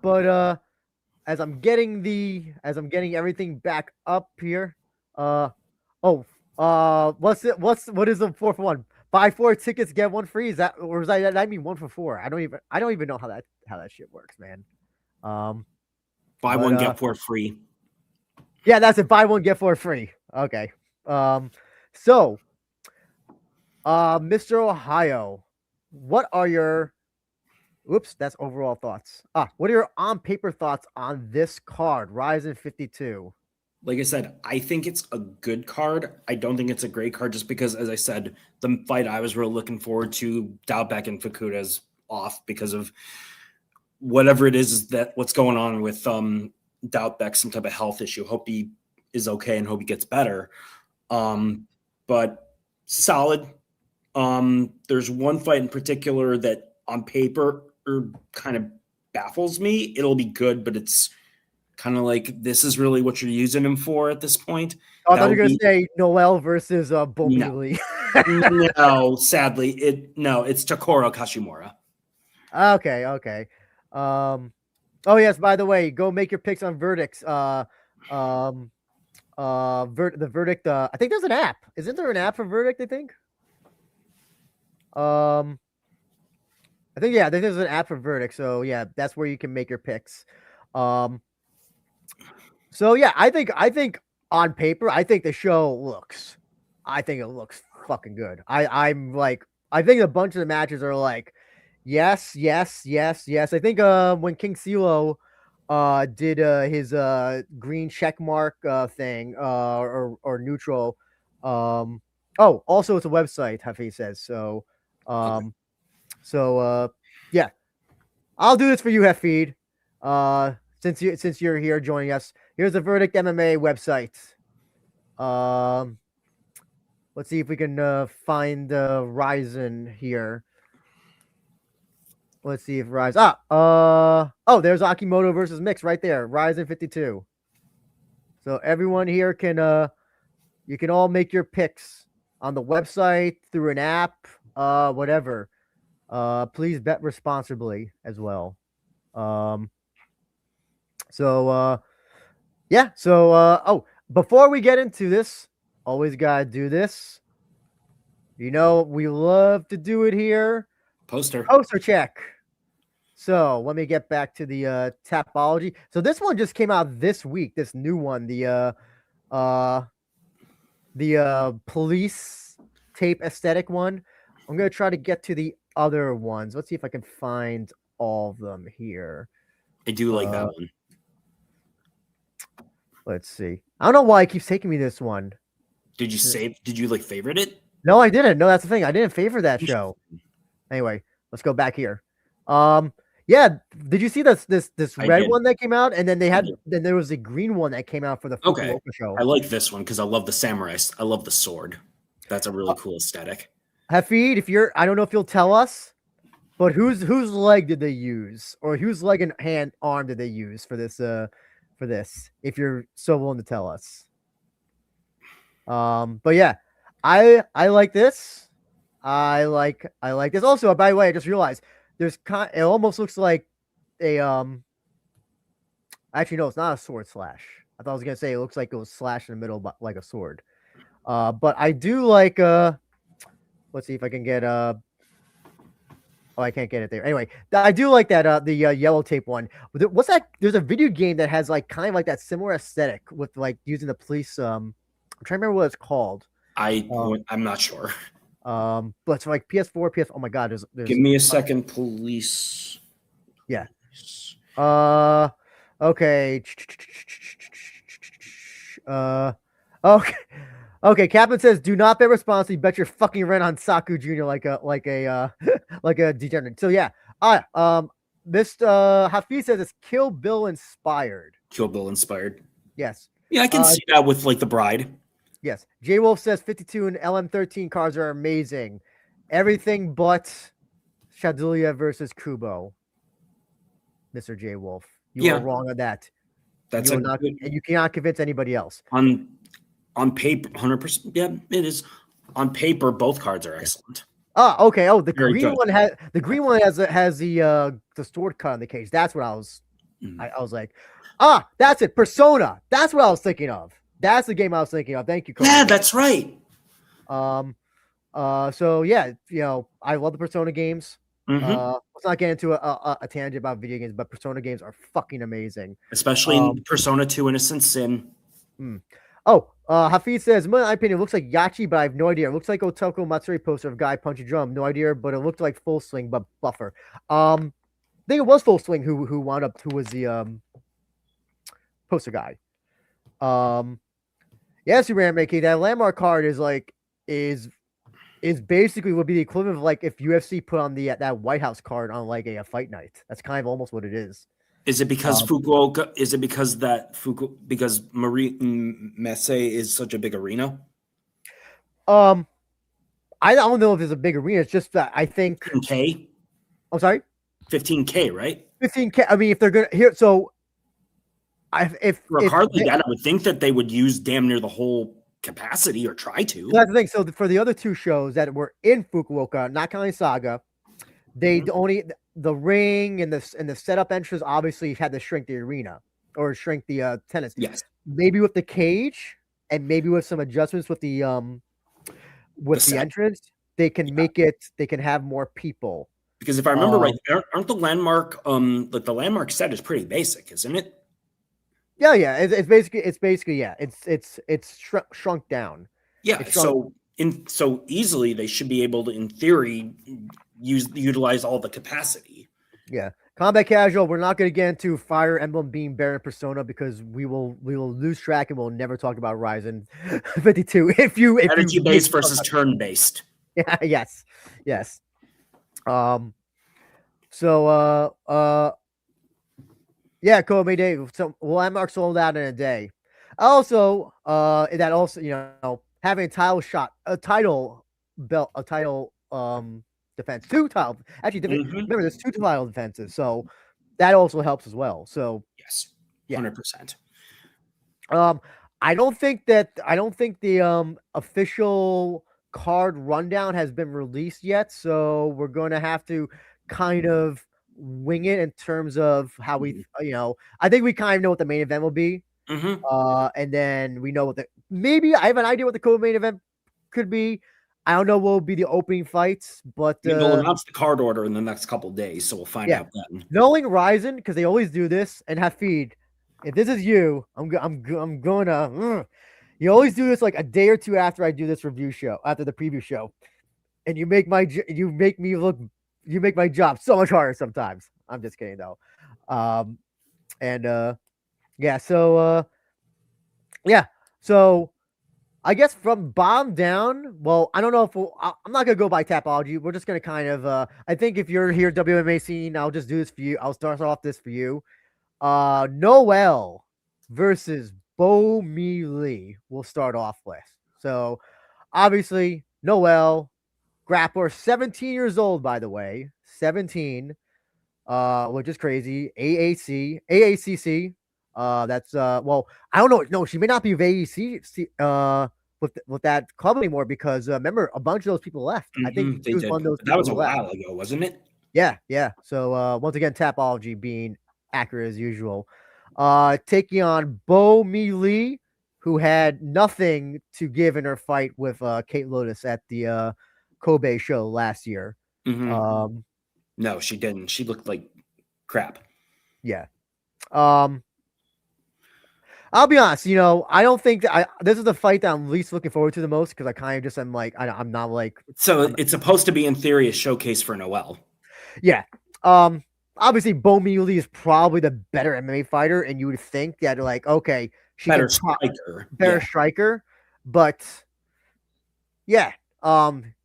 But as I'm getting everything back up here, what is the 4-for-1? Buy 4 tickets, get 1 free. Is that, or is that? I mean 1 for 4. I don't even know how that shit works, man. Buy 1 get 4 free. Yeah, that's it. Buy 1 get 4 free. Okay. So, Mr. Ohio, what are your that's overall thoughts. What are your on paper thoughts on this card, Rizin 52? Like I said, I think it's a good card. I don't think it's a great card just because, as I said, the fight I was really looking forward to, Dalbeck and Fukuda's off because of whatever it is that what's going on with Dalbeck, some type of health issue. Hope he is okay and hope he gets better. But solid. There's one fight in particular that on paper kind of baffles me. It'll be good, but it's kind of like, this is really what you're using him for at this point. I thought you were going to say Noel versus Bomili. No, sadly, it's Takoro Kashimura. Okay. Oh yes, by the way, go make your picks on verdicts. The verdict. I think there's an app. Isn't there an app for verdict? I think. I think there's an app for verdict. So yeah, that's where you can make your picks. So yeah, I think on paper, I think the show looks fucking good. I think a bunch of the matches are like, yes. I think when King Silo did his green check mark thing or neutral. Also it's a website, Hafiz says. So yeah. I'll do this for you, Hafid. Since you're here joining us. Here's the Verdict MMA website. Let's see if we can find Rizin here. Let's see if Rizin. There's Akimoto versus Mix right there. Rizin 52. So everyone here can you can all make your picks on the website, through an app, whatever. Please bet responsibly as well. Before we get into this, always gotta do this. We love to do it here. Poster check. So let me get back to the Tapology. So this one just came out this week. This new one, the police tape aesthetic one. I'm gonna try to get to the other ones. Let's see if I can find all of them here. I do like that one. Let's see. I don't know why it keeps taking me this one. Did you favorite it? No, I didn't. No, that's the thing. I didn't favor that show. Anyway, let's go back here. Yeah. Did you see this red one that came out? And then then there was a green one that came out for the Fukuoka show. I like this one because I love the samurai. I love the sword. That's a really cool aesthetic. Hafid, I don't know if you'll tell us, but whose leg did they use, or whose leg and arm did they use for this? If you're so willing to tell us. But yeah, I like this. I like this. Also, by the way, I just realized it almost looks like a actually no, it's not a sword slash. I thought I was gonna say it looks like it was slashed in the middle, but like a sword. But I do like let's see if I can get Oh, I can't get it there. Anyway, I do like that the yellow tape one. What's that? There's a video game that has like kind of like that similar aesthetic with like using the police. I'm trying to remember what it's called. I'm not sure. But it's like PS4, PS. Oh my God, there's Give me a second, police. Yeah. Okay. Okay. Okay, Captain says, "Do not bet responsibly. Bet your fucking rent on Saku Jr. like a like a degenerate." So yeah, this Hafiz says it's Kill Bill inspired. Kill Bill inspired. Yes. Yeah, I can see that with like the Bride. Yes. J Wolf says 52 and LM13 cards are amazing. Everything but Shadulia versus Kubo. Mr. J Wolf, you are wrong on that. That's you cannot convince anybody else. On paper, 100%. Yeah, it is. On paper, both cards are excellent. Oh, okay. Oh, the Very green good. one has the sword cut on the cage. That's what I was. I was like, that's it. Persona. That's what I was thinking of. That's the game I was thinking of. Thank you, Cody. Yeah, that's right. So yeah, I love the Persona games. Let's not get into a tangent about video games, but Persona games are fucking amazing. Especially in Persona 2 Innocent Sin. Hafiz says, in my opinion, it looks like Yachi, but I have no idea. It looks like Otoko Matsuri poster of guy punching drum. No idea, but it looked like Full Swing, but buffer. I think it was Full Swing who was the poster guy. Yeah, Superman Mickey, that landmark card is basically would be the equivalent of like if UFC put on that White House card on like a fight night. That's kind of almost what it is. Is it because Fukuoka? Is it because because Messe is such a big arena? I don't know if it's a big arena. It's just that I think 15K. I'm sorry, 15K, right? 15K. I mean, if they're gonna here, so if for a card like that, I would think that they would use damn near the whole capacity or try to. That's the thing. So for the other two shows that were in Fukuoka, not counting Saga, they only the ring and the setup entrance obviously had to shrink the arena or shrink the tennis. Yes, maybe with the cage and maybe with some adjustments with the entrance, they can make it. They can have more people. Because if I remember right, aren't the landmark like the landmark set is pretty basic, isn't it? Yeah. It's basically yeah. It's shrunk down. Yeah. So easily they should be able to, in theory, utilize all the capacity. Yeah. Combat casual. We're not going to get into Fire Emblem being better in Persona because we will lose track and we'll never talk about Rizin 52. If Energy based versus turn based. Yeah. Yes. Yeah, Kobe Day. So landmark sold out in a day. Also, that also having a title defense, two title. Actually, remember there's two title defenses, so that also helps as well. So yes, 100%. I don't think the official card rundown has been released yet, so we're going to have to kind of wing it in terms of how we, I think we kind of know what the main event will be. And then we know what maybe I have an idea what the co-main event could be. I don't know what will be the opening fights, but they'll announce the card order in the next couple of days, so we'll find out then. Knowing Rizin, because they always do this, and Hafid, if this is you, I'm gonna. You always do this like a day or two after I do this review show, after the preview show, and you make my job so much harder sometimes. I'm just kidding though. So I guess from bottom down, well, I don't know if I'm not gonna go by Tapology. We're just gonna kind of I think if you're here WMA scene, I'll just do this for you. I'll start off this for you. Noel versus Bo Mi Lee will start off with. So obviously Noel, grappler, 17 years old, by the way. 17. Which is crazy. AACC. That's well, I don't know. No, she may not be with AACC with that club anymore because remember a bunch of those people left. I think she was one of those people. That was a while ago, wasn't it? Yeah. So once again, Tapology being accurate as usual. Taking on Bo Mi Lee, who had nothing to give in her fight with Kate Lotus at the Kobe show last year. No, she didn't. She looked like crap. Yeah. I'll be honest, I don't think that this is the fight that I'm least looking forward to the most because I kind of just am like, I'm not like. So it's supposed to be, in theory, a showcase for Noelle. Yeah. Obviously, Bo Lee is probably the better MMA fighter, and you would think that, like, okay, she better striker, striker, but yeah,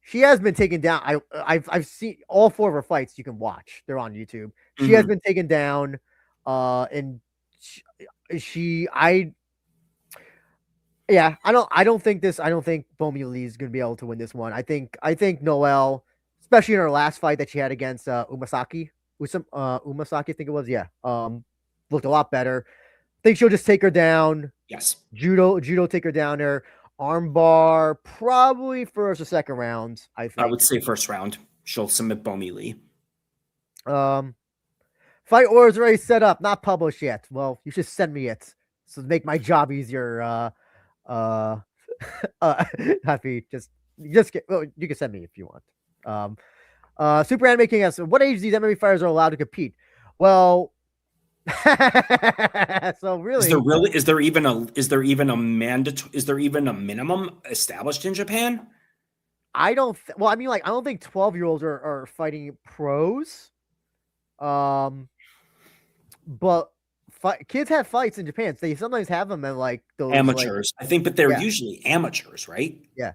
she has been taken down. I've seen all 4 of her fights. You can watch; they're on YouTube. She has been taken down, and I don't think Bo Lee is going to be able to win this one. I think Noelle, especially in her last fight that she had against Umasaki, I think it was, looked a lot better. I think she'll just take her down. Yes. Judo take her down there. Armbar, probably first or second round, I think. I would say first round. She'll submit Bo Lee. Fight orders already set up, not published yet. Well, you should send me it so to make my job easier. Happy, just get. Well, you can send me if you want. Super Anime King asks, what age these MMA fighters are allowed to compete? Well, so really, is there even a minimum established in Japan? I don't. Well, I mean, like, I don't think 12-year-olds are fighting pros. But kids have fights in Japan. So they sometimes have them in like those amateurs, I think, but they're usually amateurs, right? Yeah.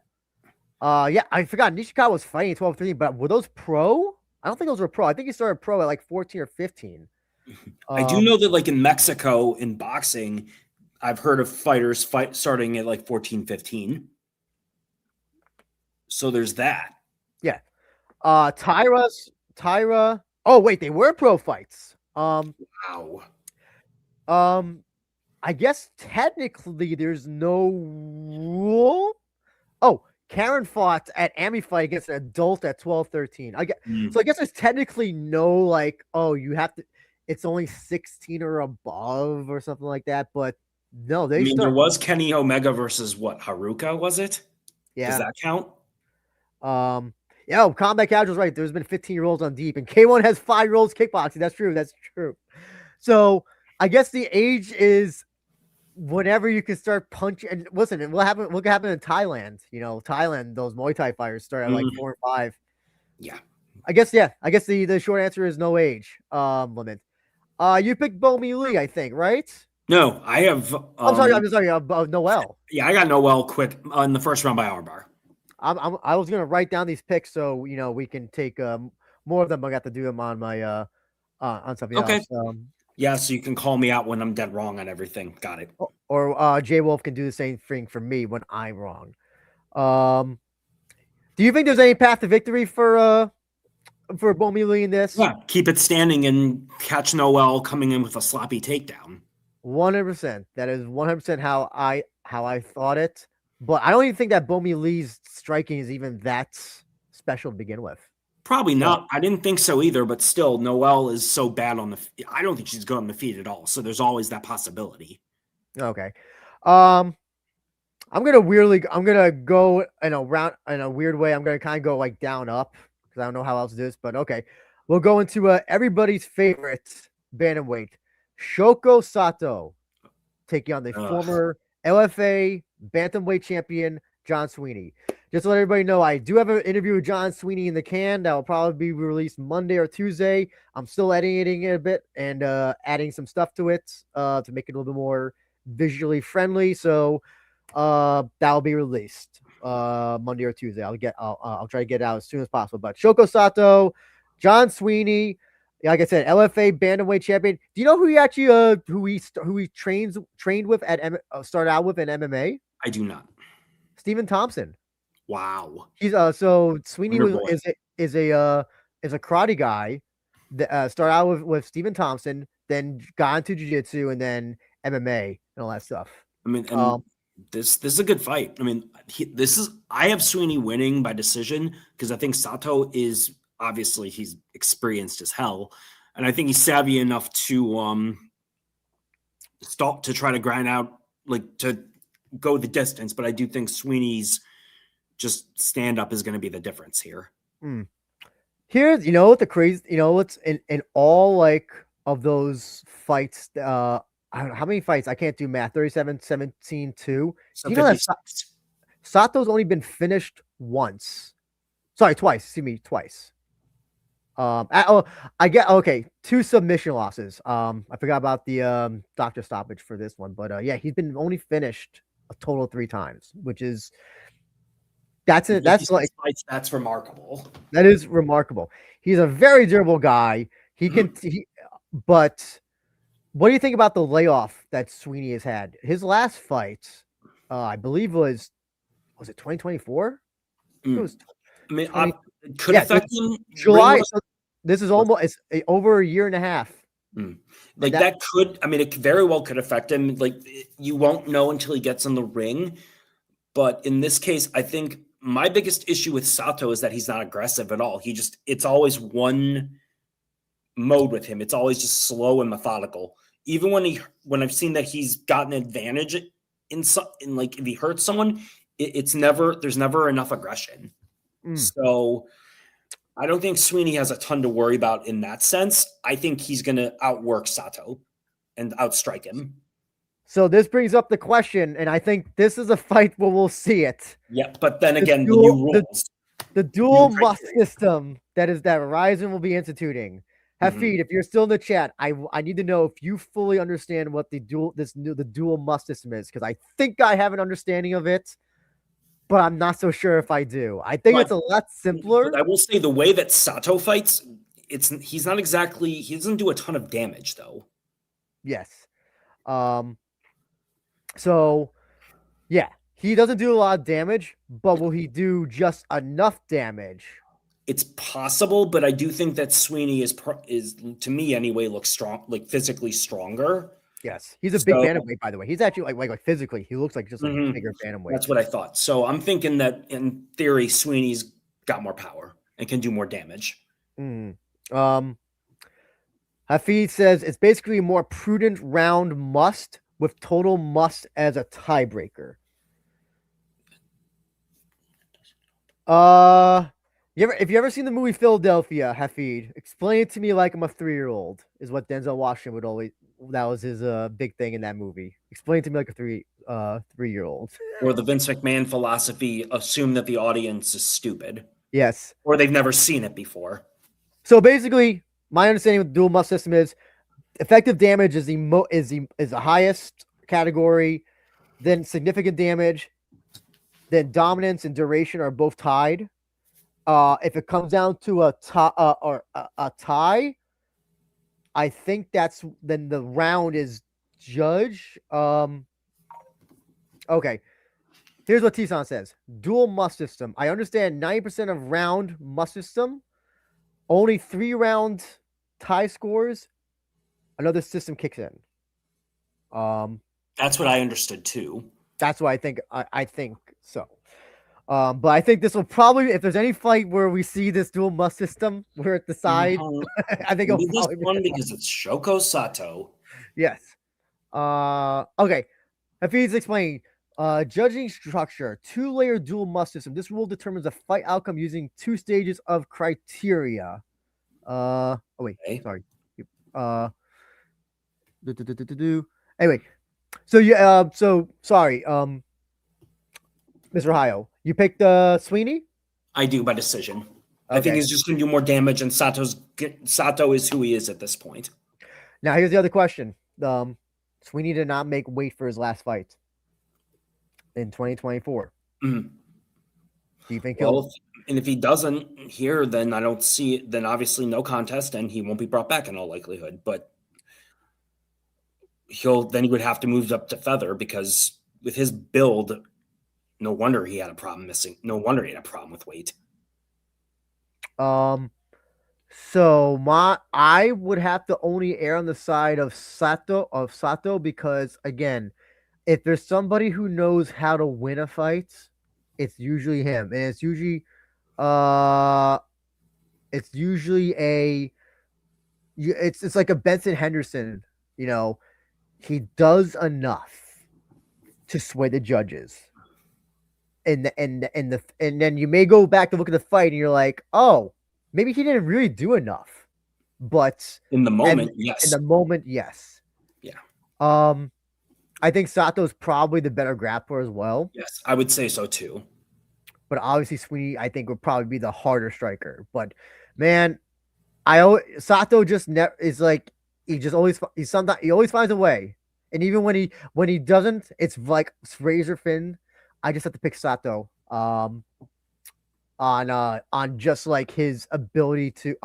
I forgot Nishikawa was fighting 12, 13, but were those pro? I don't think those were pro. I think he started pro at like 14 or 15. I do know that, like, in Mexico, in boxing, I've heard of fighters starting at like 14, 15. So there's that. Yeah. Tyra. Oh, wait, they were pro fights. Wow. I guess technically there's no rule. Oh, Karen fought at Ami Fight against an adult at 12, 13. So I guess there's technically no, like, oh, you have to, it's only 16 or above or something like that. But no, there was Kenny Omega versus what, Haruka, was it? Yeah. Does that count? Yeah, Combat Casual's right. There's been 15-year-olds on Deep, and K1 has 5-year-olds kickboxing. That's true. So I guess the age is whenever you can start punching. And listen, what happened in Thailand? Thailand, those Muay Thai fighters start at like 4 and 5. Yeah. I guess the short answer is no age limit. You picked Bo Lee, I think, right? No, I have. I'm sorry, Noelle. Yeah, I got Noelle quick in the first round by armbar. I was gonna write down these picks so we can take more of them. I got to do them on my on something else. Yeah, so you can call me out when I'm dead wrong on everything. Got it. Or Jay Wolf can do the same thing for me when I'm wrong. Do you think there's any path to victory for Bo Lee in this? Yeah, keep it standing and catch Noelle coming in with a sloppy takedown. 100%. That is 100% how I thought it. But I don't even think that Bo Lee's striking is even that special to begin with. Probably not. I didn't think so either, but still, Noelle is so bad on the feet. I don't think she's good on the feet at all. So there's always that possibility. Okay. I'm gonna go in a weird way. I'm gonna kind of go like down up because I don't know how else to do this, but okay. We'll go into everybody's favorite bantamweight, Shoko Sato, taking on the former LFA bantamweight champion John Sweeney. Just to let everybody know, I do have an interview with John Sweeney in the can that will probably be released Monday or Tuesday. I'm still editing it a bit and adding some stuff to it to make it a little bit more visually friendly. So that'll be released Monday or Tuesday. I'll try to get it out as soon as possible. But Shoko Sato, John Sweeney, like I said, LFA bantamweight champion. Do you know who he actually who he trained with at started out with in MMA? I do not. Stephen Thompson. Wow. He's so Sweeney is a karate guy that started out with Stephen Thompson, then got into jiu-jitsu and then MMA and all that stuff. I mean, this is a good fight. I mean, I have Sweeney winning by decision because I think Sato is obviously he's experienced as hell, and I think he's savvy enough to stop to try to grind out, like, to go the distance. But I do think Sweeney's just stand up is going to be the difference here. Do Here's, you know what the crazy, you know what's in all like of those fights, I don't know how many fights, I can't do math, 37, 17, 2. So Do you know that 56. Sato's only been finished once? Sorry, twice. See me, twice. I get okay, 2 submission losses. I forgot about the doctor stoppage for this one, but yeah, he's been only finished a total of 3 times, which is that's it. That's like fights, that's remarkable. that is remarkable. He's a very durable guy. He can, but what do you think about the layoff that Sweeney has had? His last fight, I believe was it 2024? I mean, 20, it could yeah, affect him. July. So this is almost it's over a year and a half. Like that could, I mean, it very well could affect him. Like you won't know until he gets in the ring. But in this case, I think my biggest issue with Sato is that he's not aggressive at all. It's always one mode with him. It's always just slow and methodical. Even when I've seen that he's gotten advantage in like if he hurts someone, there's never enough aggression. So I don't think Sweeney has a ton to worry about in that sense. I think he's going to outwork Sato and outstrike him. So this brings up the question, and I think this is a fight where we'll see it. Yeah, but then again, the new rules. The dual must system that Rizin will be instituting. Hafid, if you're still in the chat, I need to know if you fully understand what the dual must system is, because I think I have an understanding of it, but I'm not so sure if I do. I think it's a lot simpler. I will say the way that Sato fights, he doesn't do a ton of damage though. Yes. So yeah, he doesn't do a lot of damage, but will he do just enough damage? It's possible, but I do think that Sweeney is to me anyway looks strong, like physically stronger. Yes, he's a big bantamweight, by the way. He's actually like physically, he looks like just like a bigger bantamweight. That's what I thought. So I'm thinking that in theory, Sweeney's got more power and can do more damage. Hafid says it's basically a more prudent round must with total must as a tiebreaker. If you ever seen the movie Philadelphia, Hafid, explain it to me like I'm a 3-year-old, is what Denzel Washington would always, that was his big thing in that movie. Explain it to me like a 3-year-old. Or the Vince McMahon philosophy, assume that the audience is stupid. Yes. Or they've never seen it before. So basically, my understanding of the dual must system is effective damage is the highest category, then significant damage, then dominance and duration are both tied. If it comes down to a tie, I think then the round is judged. Okay. Here's what T-San says. Dual must system. I understand 90% of round must system. Only 3-round tie scores. Another system kicks in. That's what I understood too. That's what I think. I think so. But I think this will probably, if there's any fight where we see this dual must system, we're at the side. I think it'll probably be one because it's Shoko Sato. Yes. Okay. If he's explaining, judging structure, 2-layer dual must system. This rule determines a fight outcome using 2 stages of criteria. Sorry. Anyway, so sorry. Mr. Ohio, you picked Sweeney? I do by decision. Okay. I think he's just going to do more damage, and Sato is who he is at this point. Now, here's the other question. Sweeney did not make weight for his last fight in 2024. Do you think and if he doesn't here, then I don't see it. Then obviously no contest, and he won't be brought back in all likelihood. But he would have to move up to feather, because with his build, no wonder he had a problem missing. No wonder he had a problem with weight. So I would have to only err on the side of Sato because, again, if there's somebody who knows how to win a fight, it's usually him, and it's usually it's like a Benson Henderson. You know, he does enough to sway the judges. And then you may go back to look at the fight and you're like, oh, maybe he didn't really do enough, but In the moment, in yes. the moment, yes. Yeah. I think Sato's probably the better grappler as well, Yes, I would say so too. but obviously Sweeney, I think, would probably be the harder striker. But man, Sato just never is like he always finds a way, and even when he doesn't, it's like razor thin. I just have to pick Sato. On just like his ability to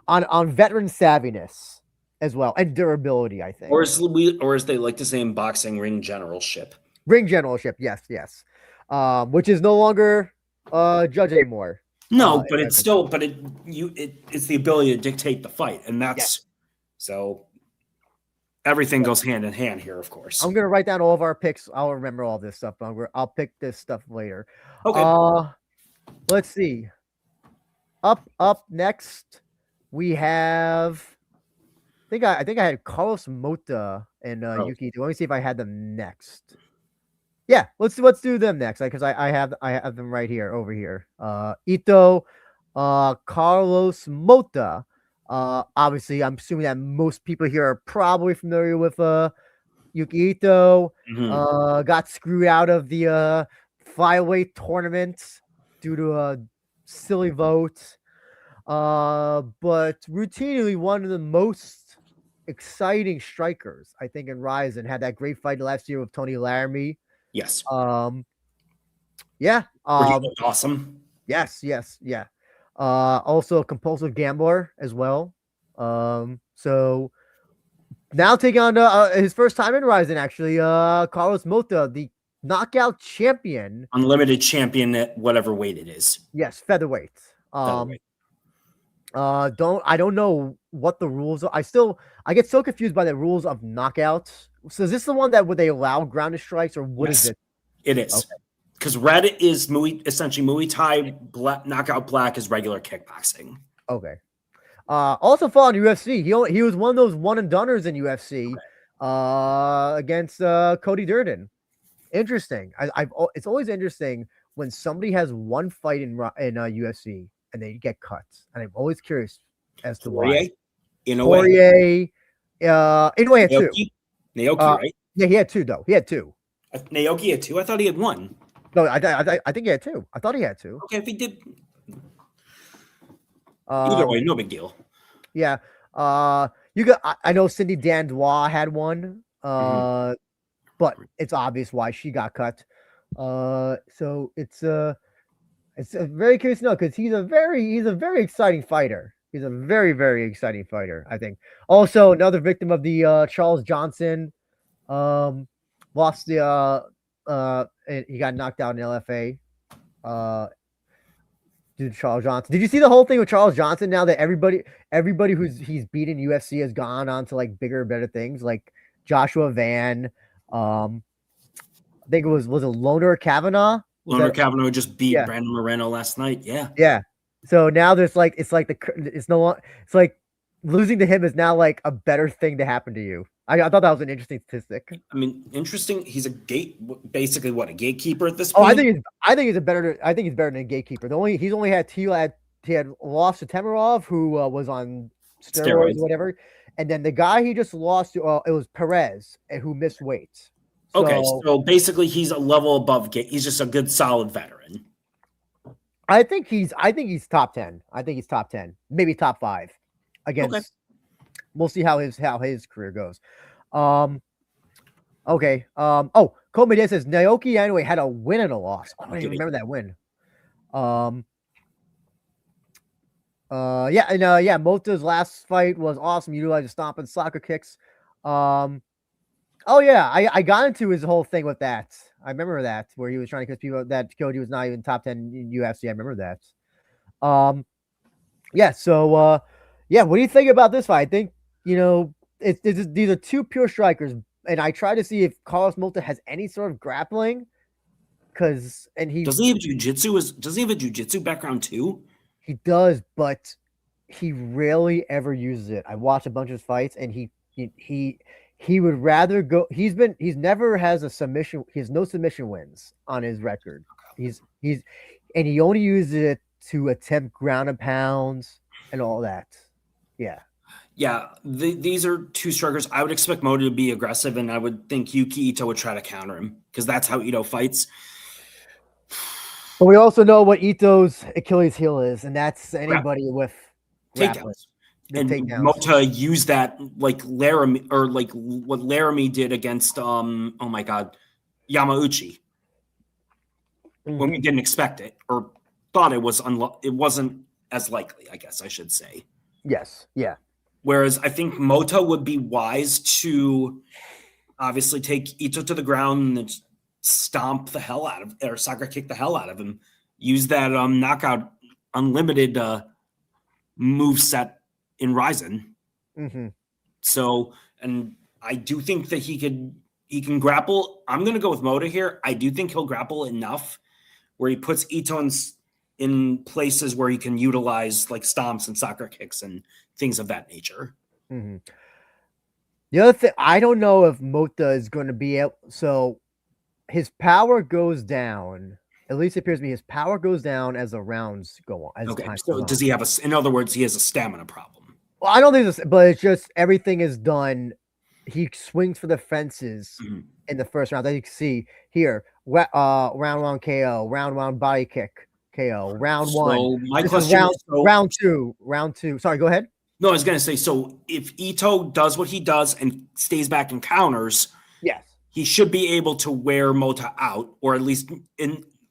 on veteran savviness as well and durability, I think. Or as they like to say in boxing, ring generalship. Ring generalship, yes, yes. Which is no longer judge anymore. No, but it's still, but it's the ability to dictate the fight, and that's so everything goes hand in hand here, of course. I'm gonna write down all of our picks. I'll remember all this stuff, but I'll pick this stuff later. Okay. Let's see. Up next, we have. I think I had Carlos Mota and Yuki Ito. Let me see if I had them next. Yeah, let's do them next, because I have them right here over here. Ito, Carlos Mota. Obviously, I'm assuming that most people here are probably familiar with Yuki Ito. Got screwed out of the flyweight tournament due to a silly vote. But routinely one of the most exciting strikers, I think, in Rizin. Had that great fight last year with Tony Laramie. Yes. Yeah. Awesome. Yes. Yeah. Also a compulsive gambler as well. So now taking on his first time in Rizin, actually, Carlos Mota, the knockout champion, unlimited champion at whatever weight it is. Yes, featherweight. Featherweight. I don't know what the rules are. I get so confused by the rules of knockouts. So is this the one that would they allow grounded strikes, or what is it? It is. Because red is essentially Muay Thai, knockout black is regular kickboxing. Okay. Also fought in UFC. He was one of those one and doners in UFC against Cody Durden. Interesting. It's always interesting when somebody has one fight in UFC and they get cuts, and I'm always curious as to why. Inoue had two. Naoki, right? Yeah, he had two though. He had two. Naoki had two. I thought he had one. No, I think he had two. I thought he had two. Okay, if he did. Either way, no big deal. Yeah. You got. I know Cindy Dandois had one. But it's obvious why she got cut. So it's very curious to know, because he's a very exciting fighter. He's a very, very exciting fighter, I think. Also, another victim of the Charles Johnson. Lost the he got knocked out in LFA. Due to Charles Johnson. Did you see the whole thing with Charles Johnson? Now that everybody he's beaten UFC has gone on to like bigger and better things, like Joshua Van. I think it was it Loner Kavanaugh? Kavanaugh just beat Brandon Moreno last night. Yeah. Yeah. So now there's like it's like it's like losing to him is now like a better thing to happen to you. I thought that was an interesting statistic. I mean, interesting. He's basically a gatekeeper at this point. I think he's better than a gatekeeper. He had lost to Temirov, who was on steroids or whatever. And then the guy he just lost to, it was Perez, who missed weight. So basically he's a level above. He's just a good, solid veteran. I think he's top 10. I think he's top 10, maybe top 5. Against, we'll see how his career goes. Okay. Komide says Naoki Inoue had a win and a loss. I don't even remember that win. Mota's last fight was awesome. Utilized stomping soccer kicks. I got into his whole thing with that. I remember that, where he was trying to convince people that Cody was not even top 10 in UFC. I remember that. What do you think about this fight? I think, these are two pure strikers, and I try to see if Carlos Mota has any sort of grappling. Does he have jiu-jitsu? Does he have a jiu-jitsu background too? He does, but he rarely ever uses it. I watched a bunch of his fights, and he would rather go. He's never has a submission. He has no submission wins on his record. He only uses it to attempt ground and pounds. and all that. Yeah. Yeah, these are two strikers. I would expect Mota to be aggressive, and I would think Yuki Ito would try to counter him because that's how Ito fights. But we also know what Ito's Achilles heel is, and that's anybody with takedowns. And takedowns. Mota used that like Laramie, or like what Laramie did against oh my god, Yamauchi. When we didn't expect it or thought it was it wasn't as likely, I guess I should say. Yes. Yeah. Whereas I think Mota would be wise to obviously take Ito to the ground and stomp the hell out of, or soccer kick the hell out of him. Use that knockout unlimited move set in Rizin. So, and I do think that he can grapple. I'm going to go with Mota here. I do think he'll grapple enough where he puts Ito in places where he can utilize like stomps and soccer kicks and things of that nature. The other thing, I don't know if Mota is going to be able, so his power goes down. At least it appears to me his power goes down as the rounds go on. Okay, so does he have in other words, he has a stamina problem? Well, I don't think this, but it's just everything is done. He swings for the fences in the first round. As you can see here, round one KO, round one body kick KO, round one. My question is round two. Sorry, go ahead. No, I was going to say, so if Ito does what he does and stays back and counters, yes, he should be able to wear Mota out, or at least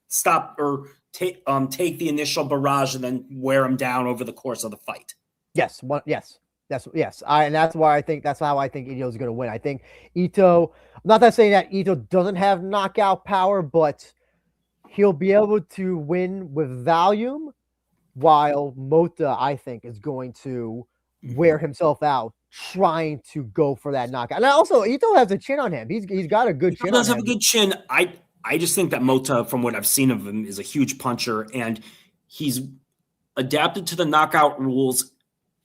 stop or take the initial barrage and then wear him down over the course of the fight. Yes, and that's why I think that's how I think Ito is going to win. I think Ito, not that saying that Ito doesn't have knockout power, but he'll be able to win with volume, while Mota, I think, is going to wear himself out trying to go for that knockout. And also, Ito has a chin on him. He's got a good chin. He does have a good chin. I just think that Mota, from what I've seen of him, is a huge puncher, and he's adapted to the knockout rules,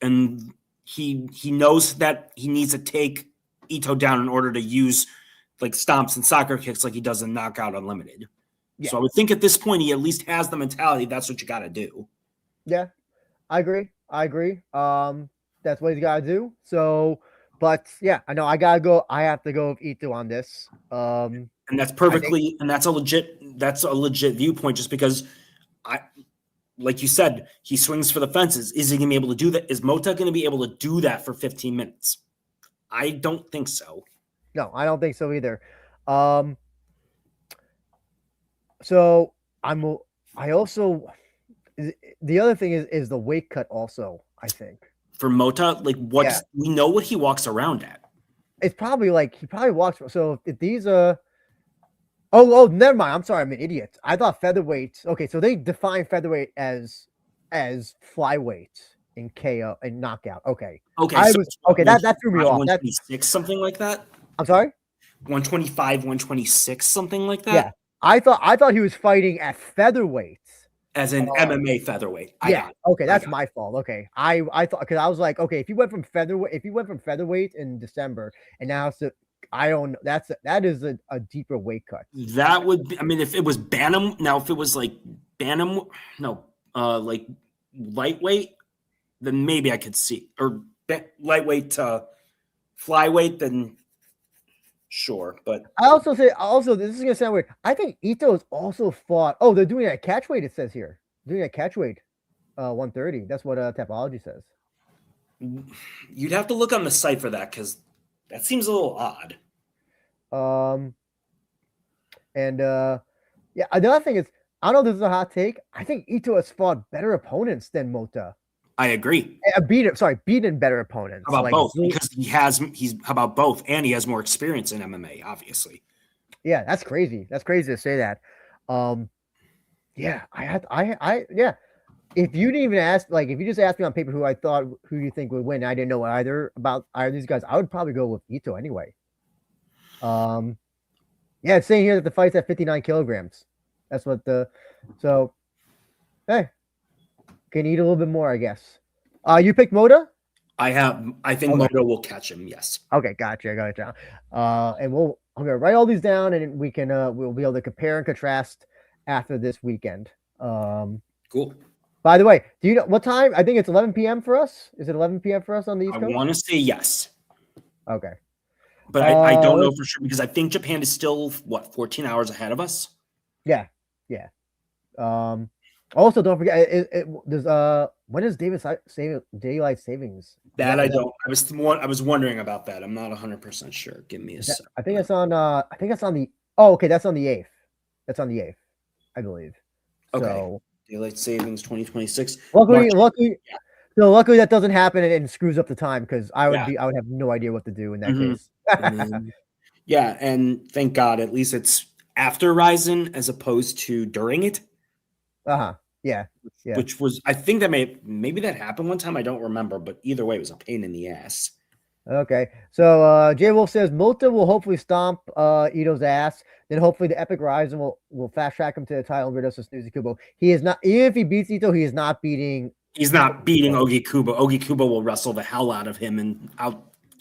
and he knows that he needs to take Ito down in order to use like stomps and soccer kicks like he does in Knockout Unlimited. Yeah. So I would think at this point he at least has the mentality that's what you got to do. Yeah, I agree. That's what he's got to do. So, but yeah, I know I have to go with Ito on this. And that's perfectly, and that's a legit viewpoint, just because like you said, he swings for the fences. Is he going to be able to do that? Is Mota going to be able to do that for 15 minutes? I don't think so. No, I don't think so either. So I also, the other thing is the weight cut also, I think. For Mota, like we know what he walks around at. It's probably like he probably walks. So if these oh, never mind. I'm sorry, I'm an idiot. I thought featherweight. Okay, so they define featherweight as flyweight in KO and knockout. Okay. That threw me off. 126, something like that. I'm sorry. 125, 126, something like that. Yeah, I thought he was fighting at featherweight. As in MMA featherweight. Okay, that's my fault. Okay, I thought, because I was like, okay, if you went from featherweight in December, and now I don't know, that is a deeper weight cut. That would be, I mean, if it was bantam, now if it was like like lightweight, then maybe I could see, or lightweight to flyweight, then sure. But I also say, this is gonna sound weird. I think Ito's also fought. Oh, they're doing it at catchweight. It says here, doing it at catchweight, 130. That's what Tapology says. You'd have to look on the site for that, because that seems a little odd. Yeah. Another thing is, I don't know if this is a hot take. I think Ito has fought better opponents than Mota. I agree. Beaten better opponents. How about both? Because how about both? And he has more experience in MMA, obviously. Yeah, that's crazy. That's crazy to say that. Yeah, if you didn't even ask, like, if you just asked me on paper who you think would win, I didn't know about either of these guys, I would probably go with Ito anyway. Yeah, it's saying here that the fight's at 59 kilograms. That's what hey, can eat a little bit more, I guess. You picked Mota? I think Mota will catch him, yes. Okay, gotcha. And I'm gonna write all these down, and we can we'll be able to compare and contrast after this weekend. Cool. By the way, do you know what time? I think it's 11 p.m. for us. Is it 11 p.m. for us on the East I Coast? want to say yes, Okay. but I don't know for sure because I think Japan is still 14 hours ahead of us. Yeah. Also, don't forget, there's when is daylight savings? That I don't. I was wondering about that. I'm not 100% sure. Give me a sec. I think it's on. I think that's on the. Oh, okay, that's on the 8th. That's on the 8th, I believe. Okay. So, Daylight savings 2026. luckily, that doesn't happen and screws up the time because I would have no idea what to do in that case. Yeah, and thank God, at least it's after Rizin as opposed to during it. Yeah. Which was, I think that maybe that happened one time. I don't remember, but either way, it was a pain in the ass. Okay, so J Wolf says Mota will hopefully stomp Ito's ass. Then hopefully the Epic Rizin will fast track him to the title and rid us of Snoozy Kubo. He is not, even if he beats Ito, he is not beating. He's not beating Ogi Kubo. Ogi Kubo will wrestle the hell out of him and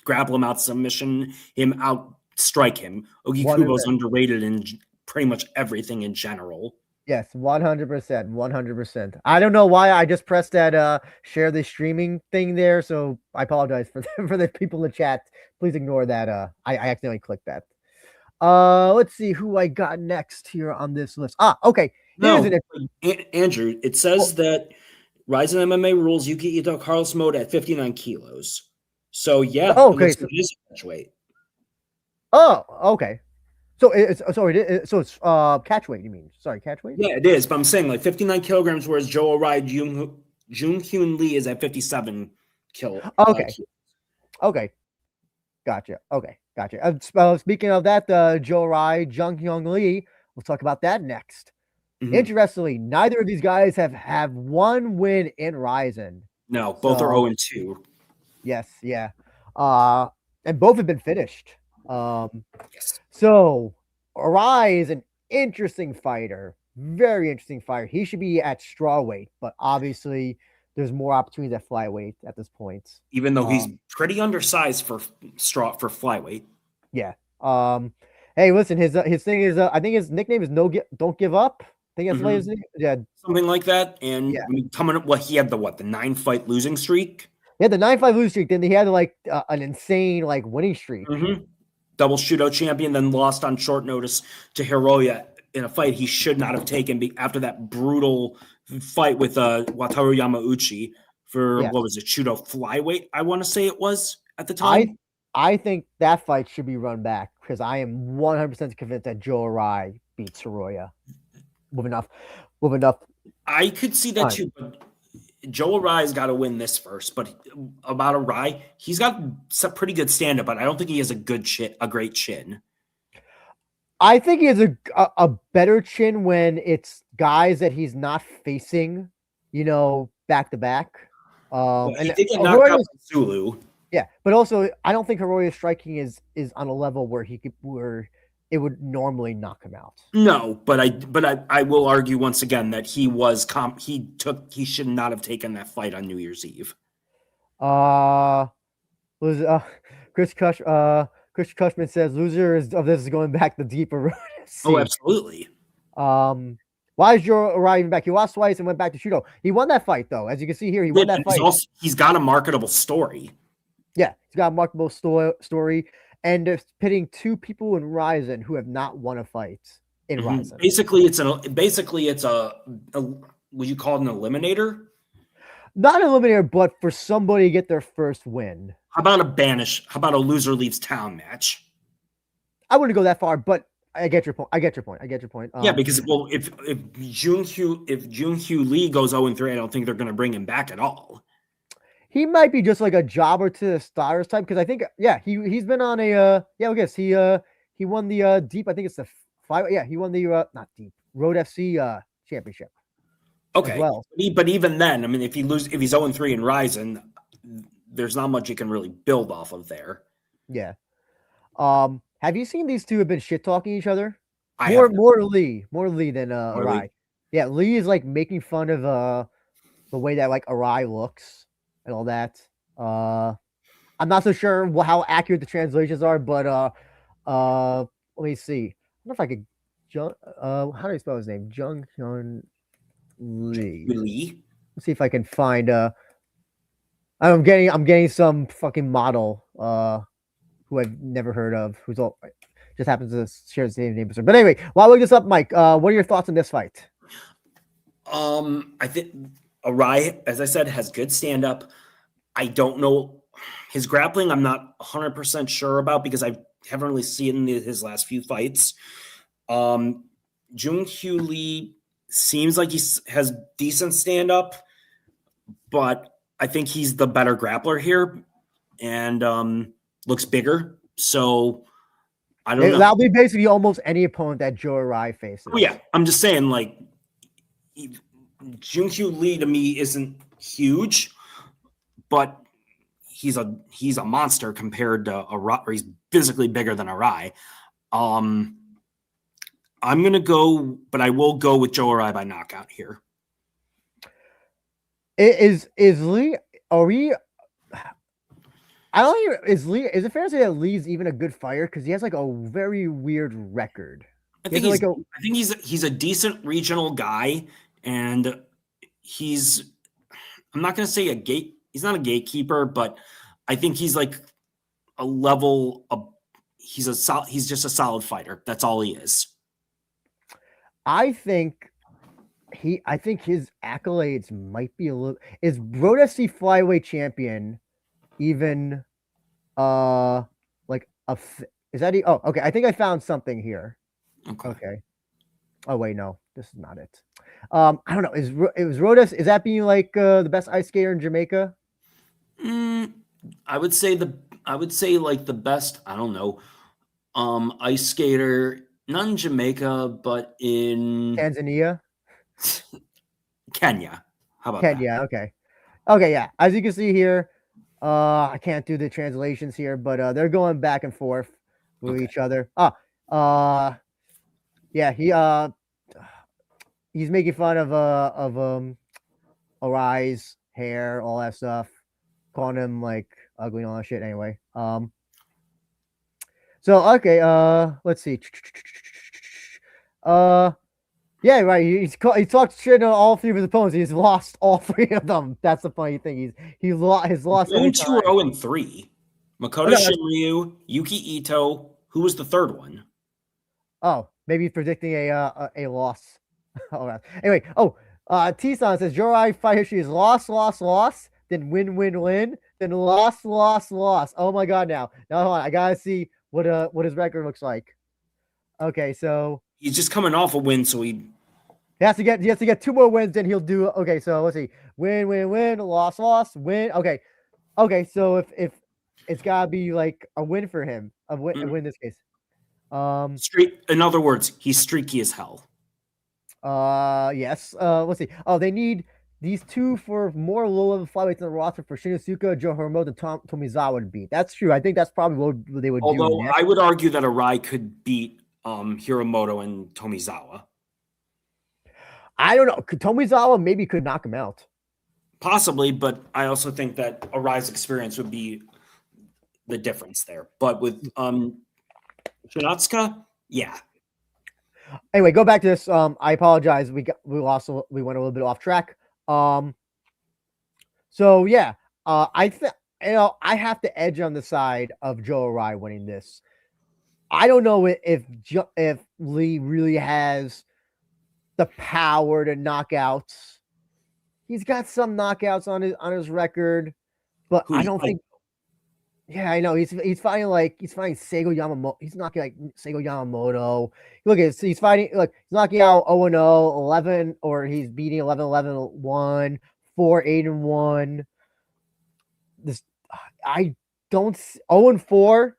grapple him out submission, him out strike him. Ogi Kubo's underrated in pretty much everything in general. Yes, 100%. I don't know why I just pressed that share the streaming thing there, so I apologize for the people in the chat. Please ignore that. I accidentally clicked that. Let's see who I got next here on this list. Okay. Andrew, it says that Rizin MMA rules Yuki Ito, Carlos Mota at 59 kilos. So yeah, okay, it is catch weight. Oh, okay. So it's catch weight, you mean? Sorry, catch weight? Yeah, it is. But I'm saying like 59 kilograms, whereas Joe Arai Jung Hyun Lee is at 57 kilos. Okay. Gotcha. Speaking of that, Joe Arai, Jung Hyun Lee, we'll talk about that next. Interestingly, neither of these guys have one win in Rizin. No, both are 0-2. Yes, yeah. And both have been finished. Yes. So Arai is an interesting fighter, very interesting fighter. He should be at strawweight, but obviously there's more opportunities at flyweight at this point. Even though he's pretty undersized for flyweight. Yeah. Hey, listen, his thing is I think his nickname is Don't Give Up. I think that's what his name. Yeah, something like that. And I mean, coming up, he had the 9-fight losing streak. He had the 9-5 losing streak. Then he had like an insane winning streak. Double shootout champion, then lost on short notice to Hiroya in a fight he should not have taken after that brutal fight with Wataru Yamauchi for what was it, shootout flyweight? I want to say it was at the time. I think that fight should be run back because I am 100% convinced that Joe Arai beats Hiroya. Moving up. I could see that too, but Joe Arai's got to win this first. But about Arai, he's got some pretty good stand-up, but I don't think he has a great chin. I think he has a better chin when it's guys that he's not facing, back to back. He did get knocked out by Zulu. Yeah, but also I don't think Hiroya's striking is on a level where it would normally knock him out. No, but I will argue once again that he should not have taken that fight on New Year's Eve. Chris Cushman says loser of this is going back the deeper road. Oh, absolutely. Why is Joe Arai even back? He lost twice and went back to Shudo. He won that fight though, as you can see here. He won that fight. He's got a marketable story. Yeah, he's got a marketable story. And they're pitting two people in Rizin who have not won a fight in Rizin. Basically, it's a would you call it an eliminator? Not an eliminator, but for somebody to get their first win. How about a loser leaves town match? I wouldn't go that far, but I get your point. Yeah, because if Jung Hyun Lee goes 0-3, I don't think they're going to bring him back at all. He might be just like a jobber to the stars type because I think he's been on a I guess he won the deep, I think it's the 5 he won the not deep Road FC championship. Okay. Well, but even then, I mean, if he's 0-3 in Rizin, there's not much you can really build off of there. Yeah. Have you seen these two have been shit talking each other? More Lee than Arai. Yeah, Lee is like making fun of the way that like Arai looks and all that. I'm not so sure how accurate the translations are, but let me see. I don't know if I could how do you spell his name? Jung Hyun Lee. Let's see if I can find I'm getting some fucking model who I've never heard of, who's all just happens to share the same name. But anyway, while we look this up, Mike, what are your thoughts on this fight? I think Arai, as I said, has good stand up. I don't know his grappling. I'm not 100% sure about because I haven't really seen his last few fights. Jung Hyun Lee seems like he has decent stand up, but I think he's the better grappler here and looks bigger. So I don't know. That'll be basically almost any opponent that Joe Arai faces. Oh, yeah. I'm just saying, like, Jung Hyun Lee to me isn't huge, but he's a monster compared to Arai, or he's physically bigger than Arai. I'm gonna go, but I will go with Joe Arai by knockout here. Is Lee? Are we? I don't even. Is Lee? Is it fair to say that Lee's even a good fighter because he has like a very weird record? I think he's a decent regional guy, and he's. I'm not gonna say he's not a gatekeeper, but I think he's like a level of. He's just a solid fighter. That's all he is. I think his accolades might be a little. Is Brodessi flyweight champion even like is that oh okay, I think I found something here. Okay. Oh wait, no, this is not it. I don't know. It was Rodas, is that being like the best ice skater in Jamaica? I would say like the best, I don't know, ice skater, not in Jamaica, but in Tanzania. Kenya. How about Kenya? That? Okay, yeah. As you can see here, I can't do the translations here, but they're going back and forth with each other. Yeah, he's making fun of Arai's hair, all that stuff, calling him like ugly and all that shit. Anyway, so okay, let's see. Yeah, right. He talked shit on all three of his opponents. He's lost all three of them. That's the funny thing. He's lost. 2-0-3. Makoto Shinryu, Yuki Ito. Who was the third one? Oh, maybe he's predicting a loss. Anyway, T-San says Jorai fight history is loss, then win, then loss. Oh my god! Now hold on. I gotta see what his record looks like. Okay, so he's just coming off a win, so he has to get 2 more wins. Then he'll do. Okay, so let's see. Win, loss, win. Okay. So if it's gotta be like a win for him, a win in this case. In other words, he's streaky as hell. Yes. Let's see. Oh, they need these two for more low-level flyweights in the roster for Shinosuke, Joe Hiromo, and Tomizawa to beat. That's true. I think that's probably what they would do. Although I would argue that Arai could beat Hiromoto and Tomizawa. I don't know. Tomizawa maybe could knock him out. Possibly, but I also think that Arai's experience would be the difference there. But with Shinatsuka, yeah. Anyway, go back to this. I apologize. We went a little bit off track. So yeah, I think I have to edge on the side of Joe Arai winning this. I don't know if Lee really has the power to knock out. He's got some knockouts on his record, but I don't think. Yeah, I know. He's fighting Seigo Yamamoto. He's knocking like Seigo Yamamoto. Look at he's fighting. Look, he's knocking out 0-0, 11, or he's beating 11-1, 4-8-1. This I don't 0-4.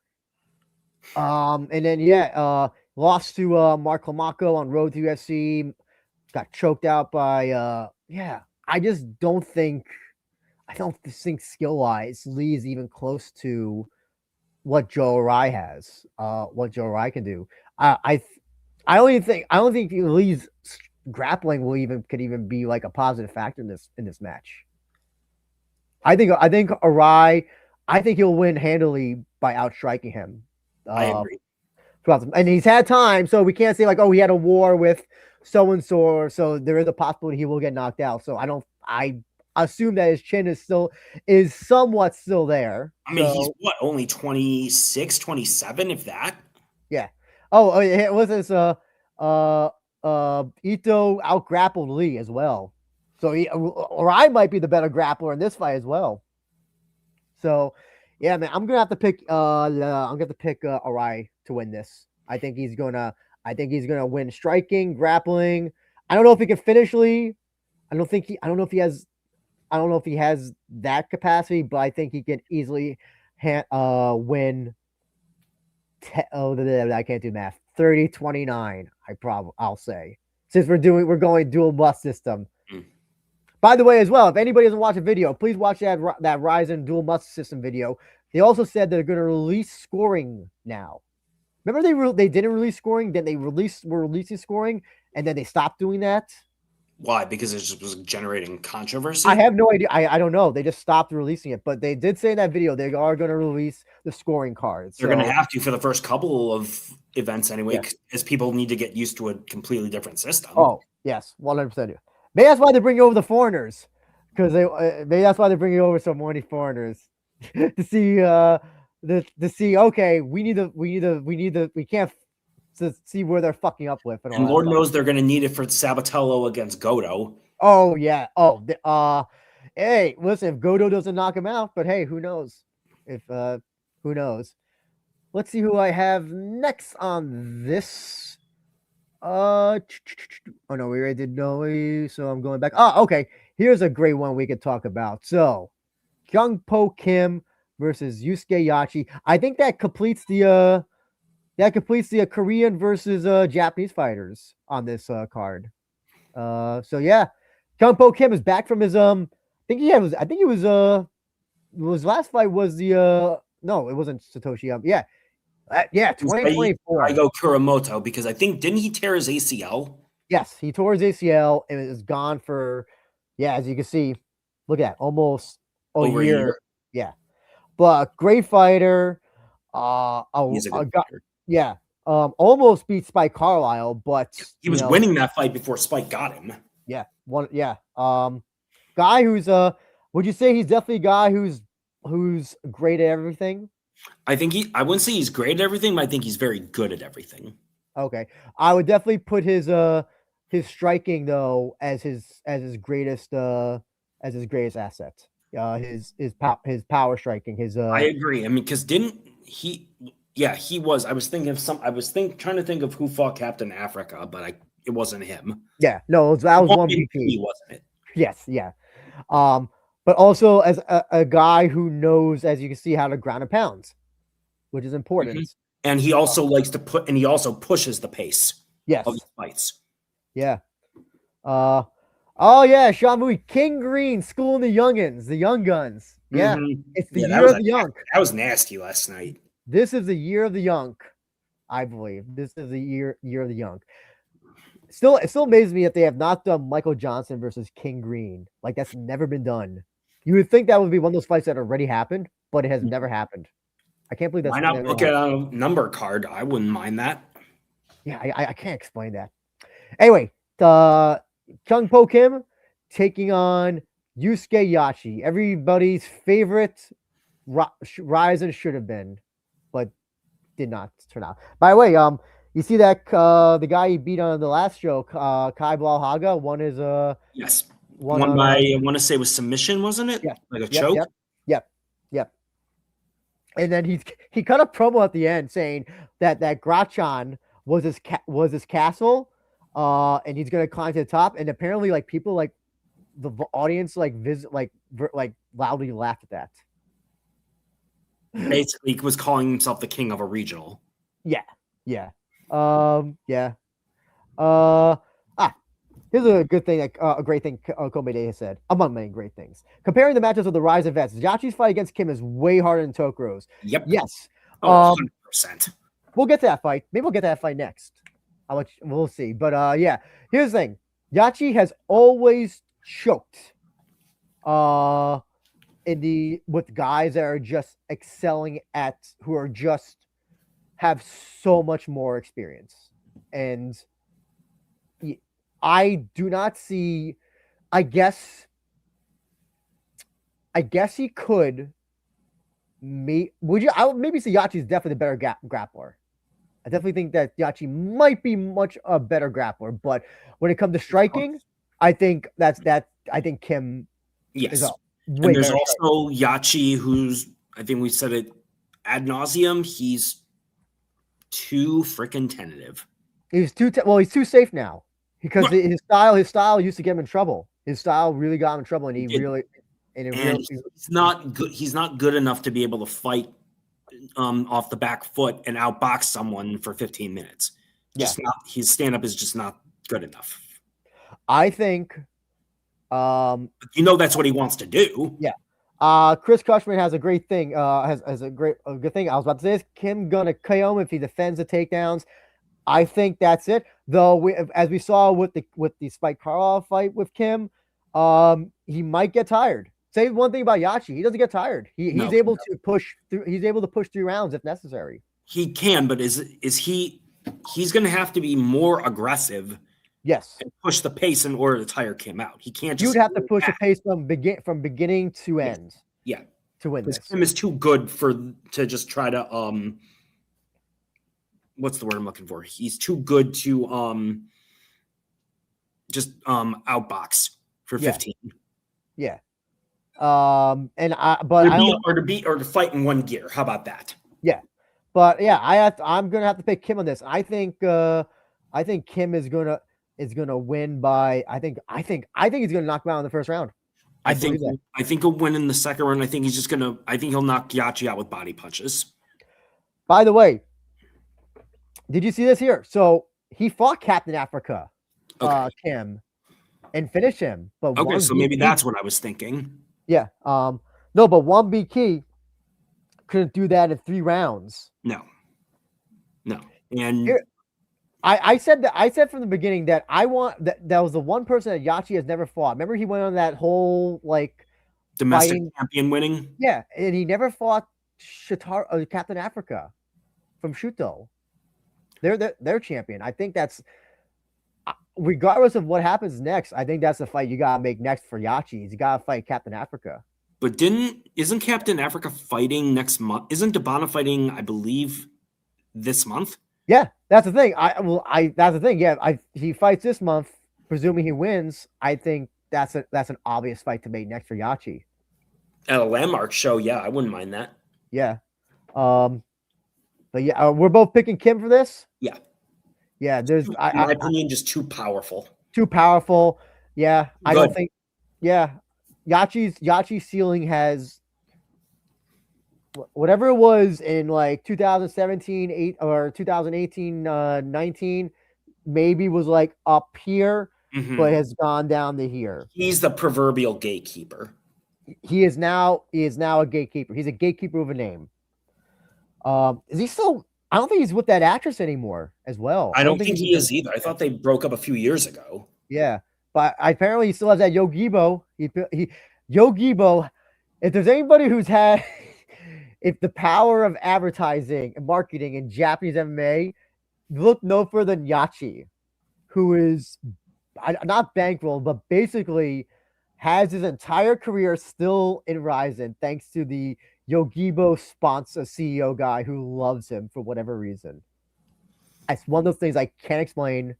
And then lost to Mark Lomacko on road to UFC. Got choked out by I just don't think. I don't think skill-wise Lee is even close to what Joe Arai has. What Joe Arai can do. I don't think Lee's grappling could even be like a positive factor in this match. I think Arai. I think he'll win handily by outstriking him. I agree. And he's had time, so we can't say like, oh, he had a war with so and so there is a possibility he will get knocked out. So I assume that his chin is somewhat still there. I mean, he's what, only 26, 27, if that? Yeah. Oh, it was this Ito out-grappled Lee as well. So I might be the better grappler in this fight as well. So yeah, man, I'm gonna have to pick Arai to win this. I think he's gonna win striking, grappling. I don't know if he can finish Lee. I don't know if he has that capacity, but I think he can easily win. I can't do math. 30-29. I'll say, since we're going dual bus system. By the way, as well, if anybody doesn't watch a video, please watch that Rizin dual bus system video. They also said they're going to release scoring now. Remember they didn't release scoring, then were releasing scoring, and then they stopped doing that. Why? Because it just was generating controversy? I have no idea. I don't know. They just stopped releasing it. But they did say in that video they are going to release the scoring cards. They're going to have to for the first couple of events anyway, as people need to get used to a completely different system. Oh, yes. 100%. Maybe that's why they bring over the foreigners. Because maybe that's why they're bringing over so many foreigners. to see, okay, we can't to see where they're fucking up with. And Lord knows they're going to need it for Sabatello against Goto. Oh, yeah. Oh, hey, listen, if Goto doesn't knock him out, but hey, who knows? Who knows? Let's see who I have next on this. Oh, no, we already did Noe, so I'm going back. Oh, okay. Here's a great one we could talk about. So, Kyung Po Kim versus Yusuke Yachi. I think that completes the Korean versus Japanese fighters on this card. So yeah, Kyung Po Kim is back from his his last fight was the no, it wasn't Satoshi. Yeah, 2024. I go Kuramoto because I think didn't he tear his ACL? Yes, he tore his ACL and is gone for as you can see, look at that, almost over a year. Yeah, but great fighter. He's a good fighter. Yeah. Almost beat Spike Carlisle, but he was winning that fight before Spike got him. Yeah. Guy who's would you say he's definitely a guy who's great at everything? I wouldn't say he's great at everything, but I think he's very good at everything. Okay. I would definitely put his striking though as his greatest asset. His power striking, I agree. I mean, because didn't he? Yeah, he was. I was trying to think of who fought Captain Africa, but it wasn't him. Yeah, no, that was one BP, wasn't it? Yes, yeah. But also as a guy who knows, as you can see, how to ground and pound, which is important. Mm-hmm. And he also likes to he also pushes the pace. Yes. Of his fights. Yeah. Oh yeah, Sean Mui, King Green, schooling the youngins, the young guns. Yeah, it's the year of the young. That was nasty last night. This is the year of the young, I believe. This is the year of the young. It still amazes me that they have not done Michael Johnson versus King Green. Like that's never been done. You would think that would be one of those fights that already happened, but it has never happened. I can't believe that's. Why not look at a number card? I wouldn't mind that. Yeah, I can't explain that. Anyway, Kyung Po Kim taking on Yusuke Yachi, everybody's favorite Rizin should have been, but did not turn out. By the way, you see that the guy he beat on the last show, Kai Blauhaga, won his yes, won by I want to say was submission, wasn't it? Yeah, like a choke. Yep. And then he cut a promo at the end saying that Grachan was his castle, and he's gonna climb to the top. And apparently, like people like the audience loudly laughed at that. Basically, he was calling himself the king of a regional. Yeah. Here's a good thing, a great thing Komede has said, among many great things. Comparing the matches of the Rizin vets, Yachi's fight against Kim is way harder than Tokuro's. Yep. Yes. 100%. We'll get to that fight. Maybe we'll get to that fight next. We'll see. But yeah, here's the thing. Yachi has always choked with guys that are just excelling who are just have so much more experience, and I do not see. I guess he could. Would you? I would maybe say Yachi is definitely the better grappler. I definitely think that Yachi might be much a better grappler, but when it comes to striking, I think I think Kim. Yes, is and there's also Yachi, who's I think we said it ad nauseum. He's too freaking tentative. He's too he's too safe now because his style used to get him in trouble. His style really got him in trouble, and he's not good. He's not good enough to be able to fight off the back foot and outbox someone for 15 minutes. Just not. His stand up is just not good enough. I think. That's what he wants to do. Yeah. Chris Cushman has a great thing. Has a good thing. I was about to say, is Kim gonna KO him if he defends the takedowns? I think that's it. Though, as we saw with the Spike Karloff fight with Kim, he might get tired. Say one thing about Yachi: he doesn't get tired. He's able to push through. He's able to push 3 rounds if necessary. He can, but is he? He's going to have to be more aggressive. Yes, and push the pace in order to tire Kim out. He can't. Just You'd have to push the pace from beginning to end. Yeah, to win this. Kim is too good to just try to what's the word I'm looking for? He's too good to just outbox for 15. Yeah. To fight in one gear. How about that? Yeah. But yeah, I'm gonna have to pick Kim on this. I think Kim is gonna win by I think he's gonna knock him out in the first round. I think he'll win in the second round. I think he'll knock Yachi out with body punches. By the way, did you see this here? So he fought Captain Africa, Kim, and finished him. But so maybe that's what I was thinking. Yeah. No, but one BK couldn't do that in 3 rounds. No. And I said from the beginning that I want that was the one person that Yachi has never fought. Remember, he went on that whole domestic champion winning. Yeah, and he never fought Captain Africa from Shuto. They're champion. I think that's regardless of what happens next. I think that's the fight you gotta make next for Yachi. You gotta fight Captain Africa. But isn't Captain Africa fighting next month? Isn't Debana fighting? I believe this month. Yeah, that's the thing. That's the thing. Yeah, he fights this month. Presuming he wins, I think that's an obvious fight to make next for Yachi. At a landmark show, yeah, I wouldn't mind that. Yeah. But yeah, we're both picking Kim for this. Yeah. Yeah. There's, in my opinion, just too powerful. Too powerful. Yeah. I don't think. Yeah. Yachi's ceiling has whatever it was in 2017, 2018, 19, maybe was up here, but has gone down to here. He's the proverbial gatekeeper. He is now a gatekeeper. He's a gatekeeper with a name. Is he still? I don't think he's with that actress anymore as well. I don't think he is either. I thought they broke up a few years ago. Yeah, but apparently he still has that Yogibo. Yogibo. If there's anybody who's had, if the power of advertising and marketing in Japanese MMA, look no further than Yachi, who is not bankrolled, but basically has his entire career still in Rizin thanks to the Yogibo sponsor CEO guy who loves him for whatever reason. It's one of those things I can't explain,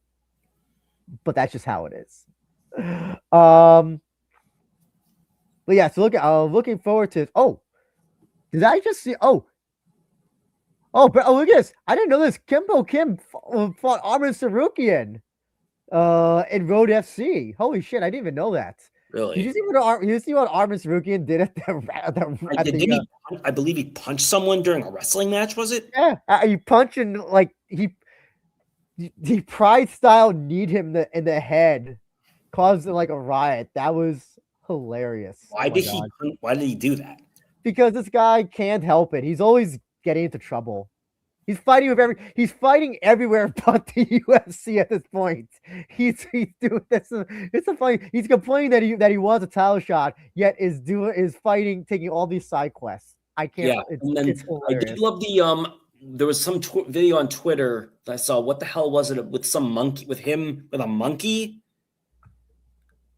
but that's just how it is. But yeah, so looking forward to. Oh, did I just see? Oh, but look at this! I didn't know this. Kyung Po Kim fought Armin Sarukian in Road FC. Holy shit! I didn't even know that. Really? Did you see what Armin Sarukian did at the I believe he punched someone during a wrestling match. Was it? Yeah, he punched and he pride style kneed him in the head, caused a riot. That was hilarious. Why did he do that? Because this guy can't help it. He's always getting into trouble. He's fighting everywhere but the UFC at this point. He's doing this. It's a funny. He's complaining that he wants a title shot, yet is fighting, taking all these side quests. I can't. Yeah, it's hilarious. I did love there was some video on Twitter that I saw. What the hell was it with some monkey, with him, with a monkey?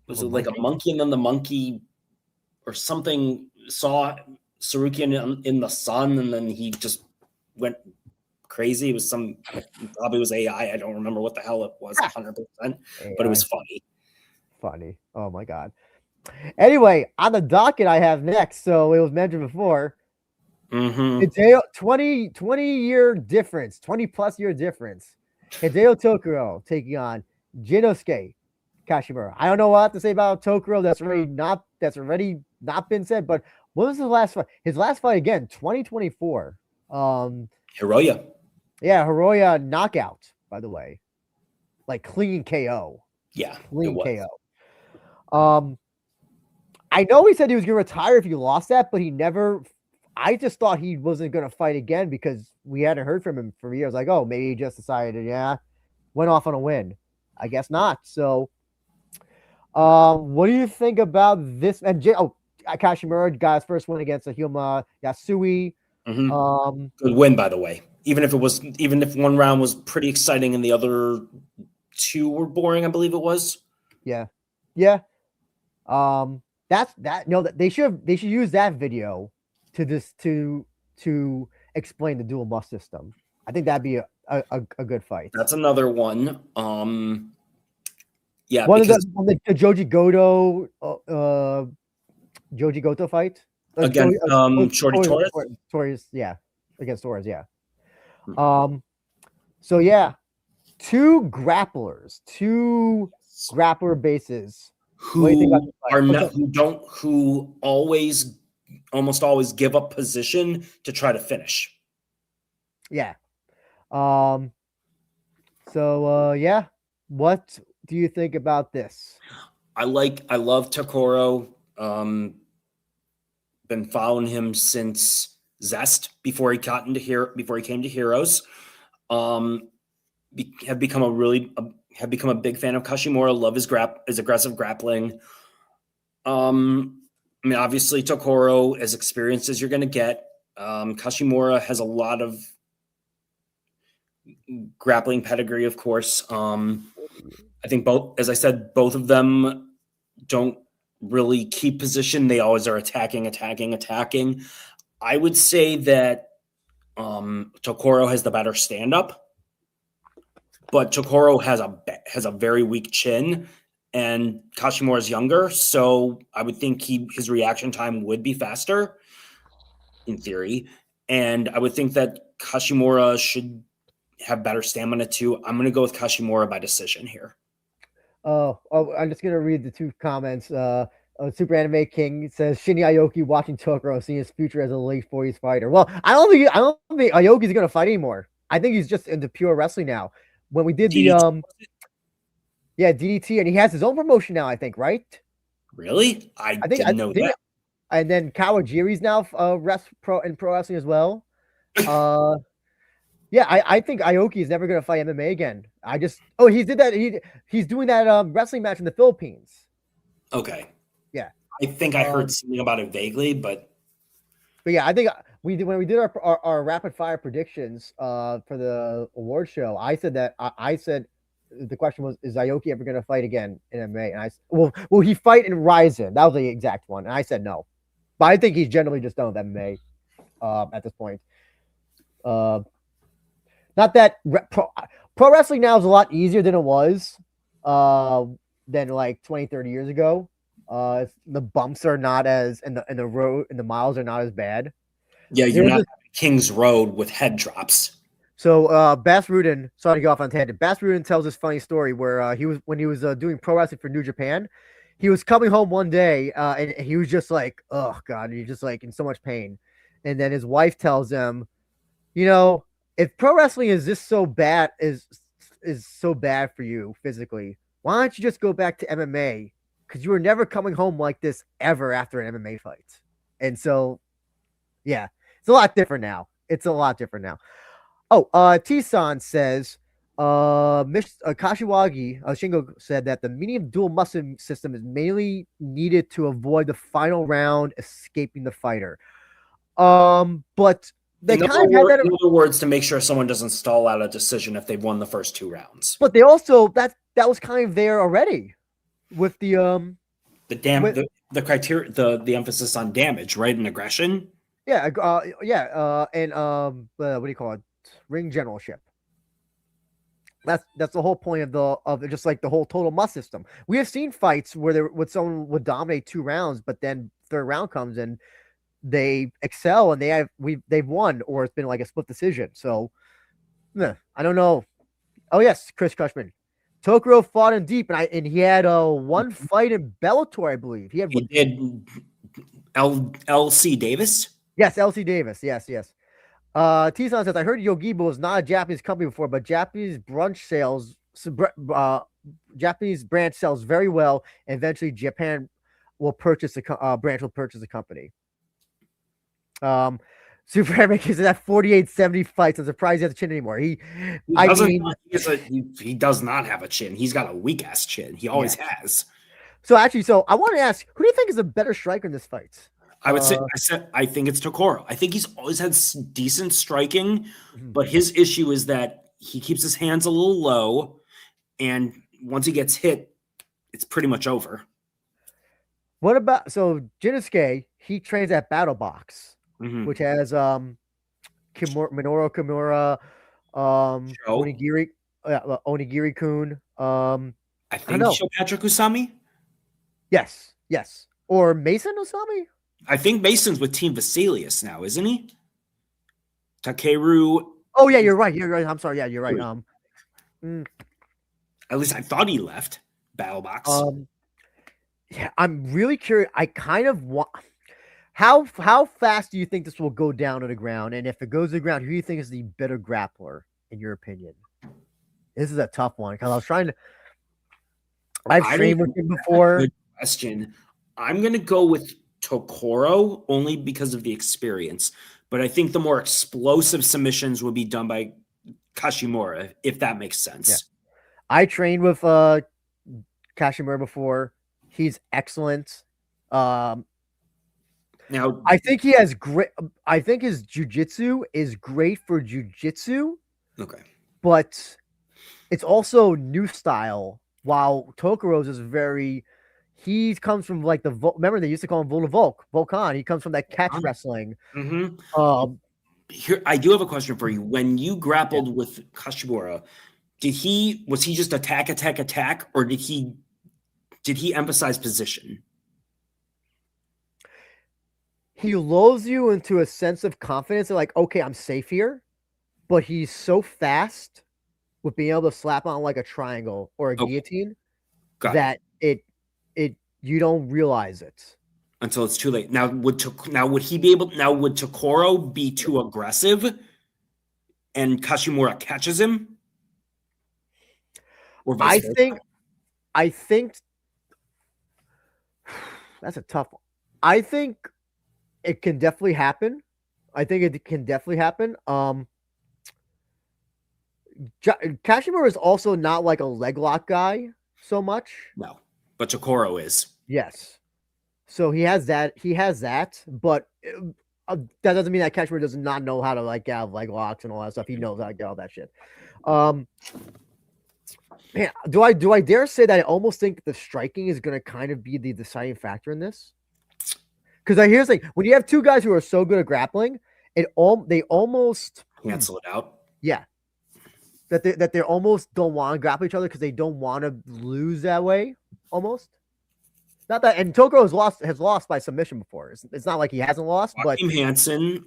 Was it like a monkey and then the monkey or something saw Sarukian in the sun and then he just went crazy? It was probably was AI. I don't remember what the hell it was 100%, but it was funny. Funny. Oh my God. Anyway, on the docket I have next, so it was mentioned before. Hideo, 20-year difference, 20+ year difference. Hideo Tokuro taking on Jinosuke Kashimura. I don't know what to say about Tokuro. That's already not been said. But when was his last fight? His last fight again, 2024. Hiroya. Yeah, Hiroya knockout. By the way, like clean KO. Yeah, clean KO. I know he said he was going to retire if he lost that, but he never. I just thought he wasn't going to fight again because we hadn't heard from him for years. Like, oh, maybe he just decided, went off on a win. I guess not. So, what do you think about this? And Kashimura got his first win against Ahuma Yasui. Good win, by the way. Even if one round was pretty exciting and the other two were boring, I believe it was. Yeah. That's that. No, they should use that video to explain the dual must system. I think that'd be a good fight. That's another one. Yeah, one of the Joji Goto fight against Shorty Torres, against Torres, yeah. So yeah, two grappler bases who almost always give up position to try to finish. Yeah. So yeah, what do you think about this? I love Tokuro. Been following him since Zest before he came to Heroes. Have become a big fan of Kashimura. Love his aggressive grappling. I mean, obviously Tokuro, as experienced as you're going to get. Kashimura has a lot of grappling pedigree, of course. I think both of them don't really keep position. They always are attacking. I would say that Tokuro has the better stand-up, but Tokuro has a very weak chin, and Kashimura is younger, so I would think his reaction time would be faster, in theory, and I would think that Kashimura should have better stamina too. I'm going to go with Kashimura by decision here. Oh, I'm just going to read the two comments. Super Anime King says Shinya Aoki watching Tokuro, seeing his future as a late 40s fighter. Well, I don't think Aoki's going to fight anymore. I think he's just into pure wrestling now. When we did DDT, DDT, and he has his own promotion now, I think, right? Really? I didn't know that. And then Kawajiri's now pro wrestling as well. Yeah, I think Aoki is never going to fight MMA again. He did that. He's doing that wrestling match in the Philippines. Okay. Yeah. I think I heard something about it vaguely, but yeah, I think when we did our rapid fire predictions for the award show, I said the question was, is Aoki ever going to fight again in MMA? And will he fight in Rizin? That was the exact one. And I said no. But I think he's generally just done with MMA at this point. Not that pro wrestling now is a lot easier than it was than like 20, 30 years ago. The bumps are not as and the miles are not as bad. Yeah, you're not King's Road with head drops. So Bas Rutten, sorry to go off on tangent. Bas Rutten tells this funny story where when he was doing pro wrestling for New Japan, he was coming home one day and he was just like, oh God, he's just like in so much pain. And then his wife tells him, if pro wrestling is this so bad, is so bad for you physically, why don't you just go back to MMA? Because you were never coming home like this ever after an MMA fight. And so, yeah, it's a lot different now. Oh, T-san says, Kashiwagi, Shingo said that the meaning of dual muscle system is mainly needed to avoid the final round escaping the fighter. But They In kind of had that. in other words, to make sure someone doesn't stall out a decision if they've won the first 2 rounds. But they also that was kind of there already with the the criteria, the emphasis on damage, right, and aggression. Yeah, and what do you call it? Ring generalship. That's the whole point of just like the whole total must system. We have seen fights where someone would dominate 2 rounds, but then third round comes and they excel and they've won, or it's been like a split decision. So I don't know. Oh yes, Chris Cushman. Tokoro fought in deep, and he had one fight in Bellator, I believe. He did LC Davis. Yes, LC Davis. Yes. T-San says, I heard Yogibo was not a Japanese company before, but Japanese branch sells very well, and eventually Japan will purchase branch will purchase the company. Super Hammer is at 48-70 fights. I'm surprised he has a chin anymore. He does not have a chin. He's got a weak ass chin. He always has. So I want to ask, who do you think is a better striker in this fight? I think it's Tokoro. I think he's always had decent striking, but his issue is that he keeps his hands a little low, and once he gets hit, it's pretty much over. What about Jinosuke? He trains at Battle Box, which has Minoru Kimura, Onigiri-kun. I think Sho Patrick Usami. Yes, or Mason Usami. I think Mason's with Team Vesalius now, isn't he? Takeru. Oh yeah, you're right. I'm sorry. Yeah, you're right. At least I thought he left Battle Box. Yeah, I'm really curious. I kind of want. How fast do you think this will go down to the ground? And if it goes to the ground, who do you think is the better grappler, in your opinion? This is a tough one because I was trying to. I've trained with him before. Good question. I'm going to go with Tokoro only because of the experience, but I think the more explosive submissions would be done by Kashimura, if that makes sense. Yeah. I trained with Kashimura before. He's excellent. Now I think he has great. I think his jiu-jitsu is great for jiu-jitsu. Okay, but it's also new style. While Tokoro's is very. He comes from like remember they used to call him Volkan. He comes from that catch wrestling. Here, I do have a question for you. When you grappled with Kashimura, was he just attack, or did he emphasize position? He lulls you into a sense of confidence. Like, okay, I'm safe here, but he's so fast with being able to slap on like a triangle or a guillotine that it you don't realize it until it's too late. Now would Tokoro be too aggressive and Kashimura catches him? Or I think that's a tough one. I think it can definitely happen. Kashimura is also not like a leg lock guy so much. No, but Tokoro is. Yes. So he has that, but that doesn't mean that Kashimura does not know how to like get out of leg locks and all that stuff. He knows how to get all that shit. Man, do I dare say that I almost think the striking is going to kind of be the deciding factor in this? Because here's the thing: when you have two guys who are so good at grappling, they almost cancel it out. Yeah, that they almost don't want to grapple each other because they don't want to lose that way. Almost. Not that, and Tokoro has lost by submission before. It's not like he hasn't lost, Joachim Hansen,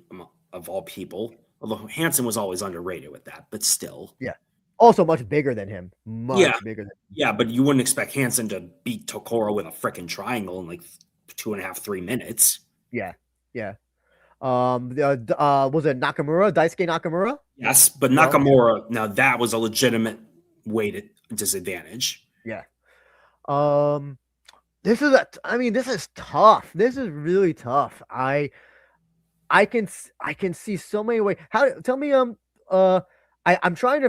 of all people, although Hansen was always underrated with that, but still. Yeah. Also much bigger than him. Bigger than him. Yeah, but you wouldn't expect Hansen to beat Tokoro with a freaking triangle in like 2.5, 3 minutes. Yeah. Was it Nakamura? Daisuke Nakamura? Yes, but Nakamura, now that was a legitimate way to disadvantage. Yeah. This is tough. This is really tough. I can see so many ways. Tell me I'm trying to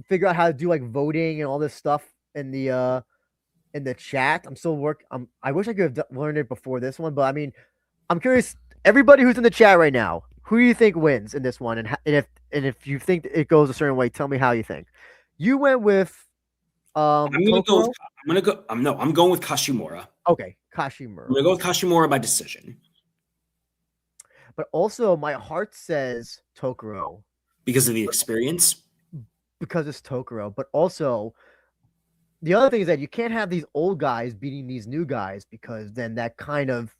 figure out how to do like voting and all this stuff in the chat. I'm still I wish I could have learned it before this one, but I mean, I'm curious. Everybody who's in the chat right now, who do you think wins in this one? And if you think it goes a certain way, tell me how you think. You went with I'm gonna go. Tokoro? I'm going with Kashimura. Okay, I'm Kashimura. gonna go with Kashimura by decision But also, my heart says Tokoro because of the experience. because it's Tokoro. But also, the other thing is that you can't have these old guys beating these new guys because then that kind of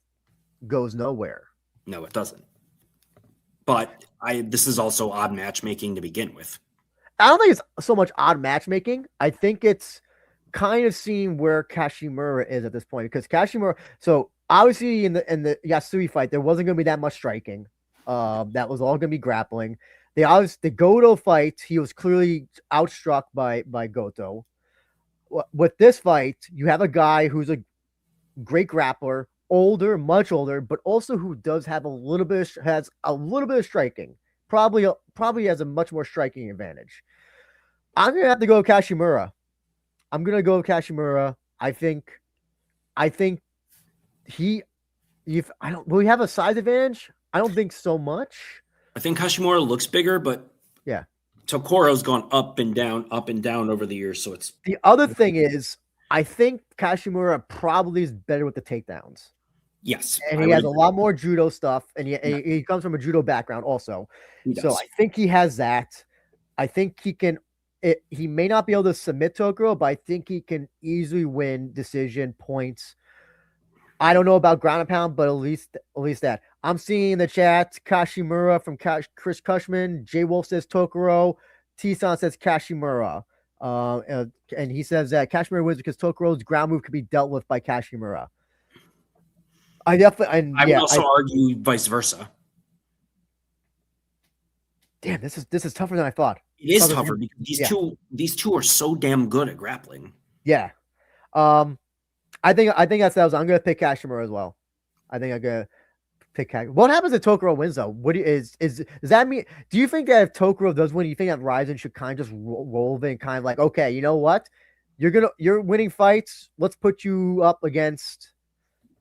goes nowhere. No, it doesn't. But this is also odd matchmaking to begin with. I don't think it's so much odd matchmaking. I think it's kind of seeing where Kashimura is at this point because Kashimura. So obviously in the Yasui fight, there wasn't going to be that much striking. That was all going to be grappling. The Goto fight, he was clearly outstruck by Goto. With this fight, you have a guy who's a great grappler, older, much older, but also who does have a little bit of striking. Probably has a much more striking advantage. I'm gonna have to go with Kashimura. I think will he have a size advantage? I don't think so much. I think Kashimura looks bigger, but yeah, Tokoro's gone up and down over the years. So it's the other thing is I think Kashimura probably is better with the takedowns. Yes. And he has a lot more judo stuff, and he comes from a judo background also. So I think he has that. I think he can. He may not be able to submit Tokoro, but I think he can easily win decision points. I don't know about ground and pound, but at least that. I'm seeing in the chat Kashimura from Chris Cushman. J Wolf says Tokoro. T-San says Kashimura. And he says that Kashimura wins because Tokoro's ground move could be dealt with by Kashimura. I would also argue vice versa. Damn, this is tougher than I thought. It is tougher because these two are so damn good at grappling. Yeah. I think that's that. I'm gonna pick Kashimura as well. I think I'm gonna pick Kashimura. What happens if Tokoro wins though? Does that mean? Do you think that if Tokoro does win, you think that Rizin should kind of just roll in, kind of like, okay, you know what? You're winning fights. Let's put you up against,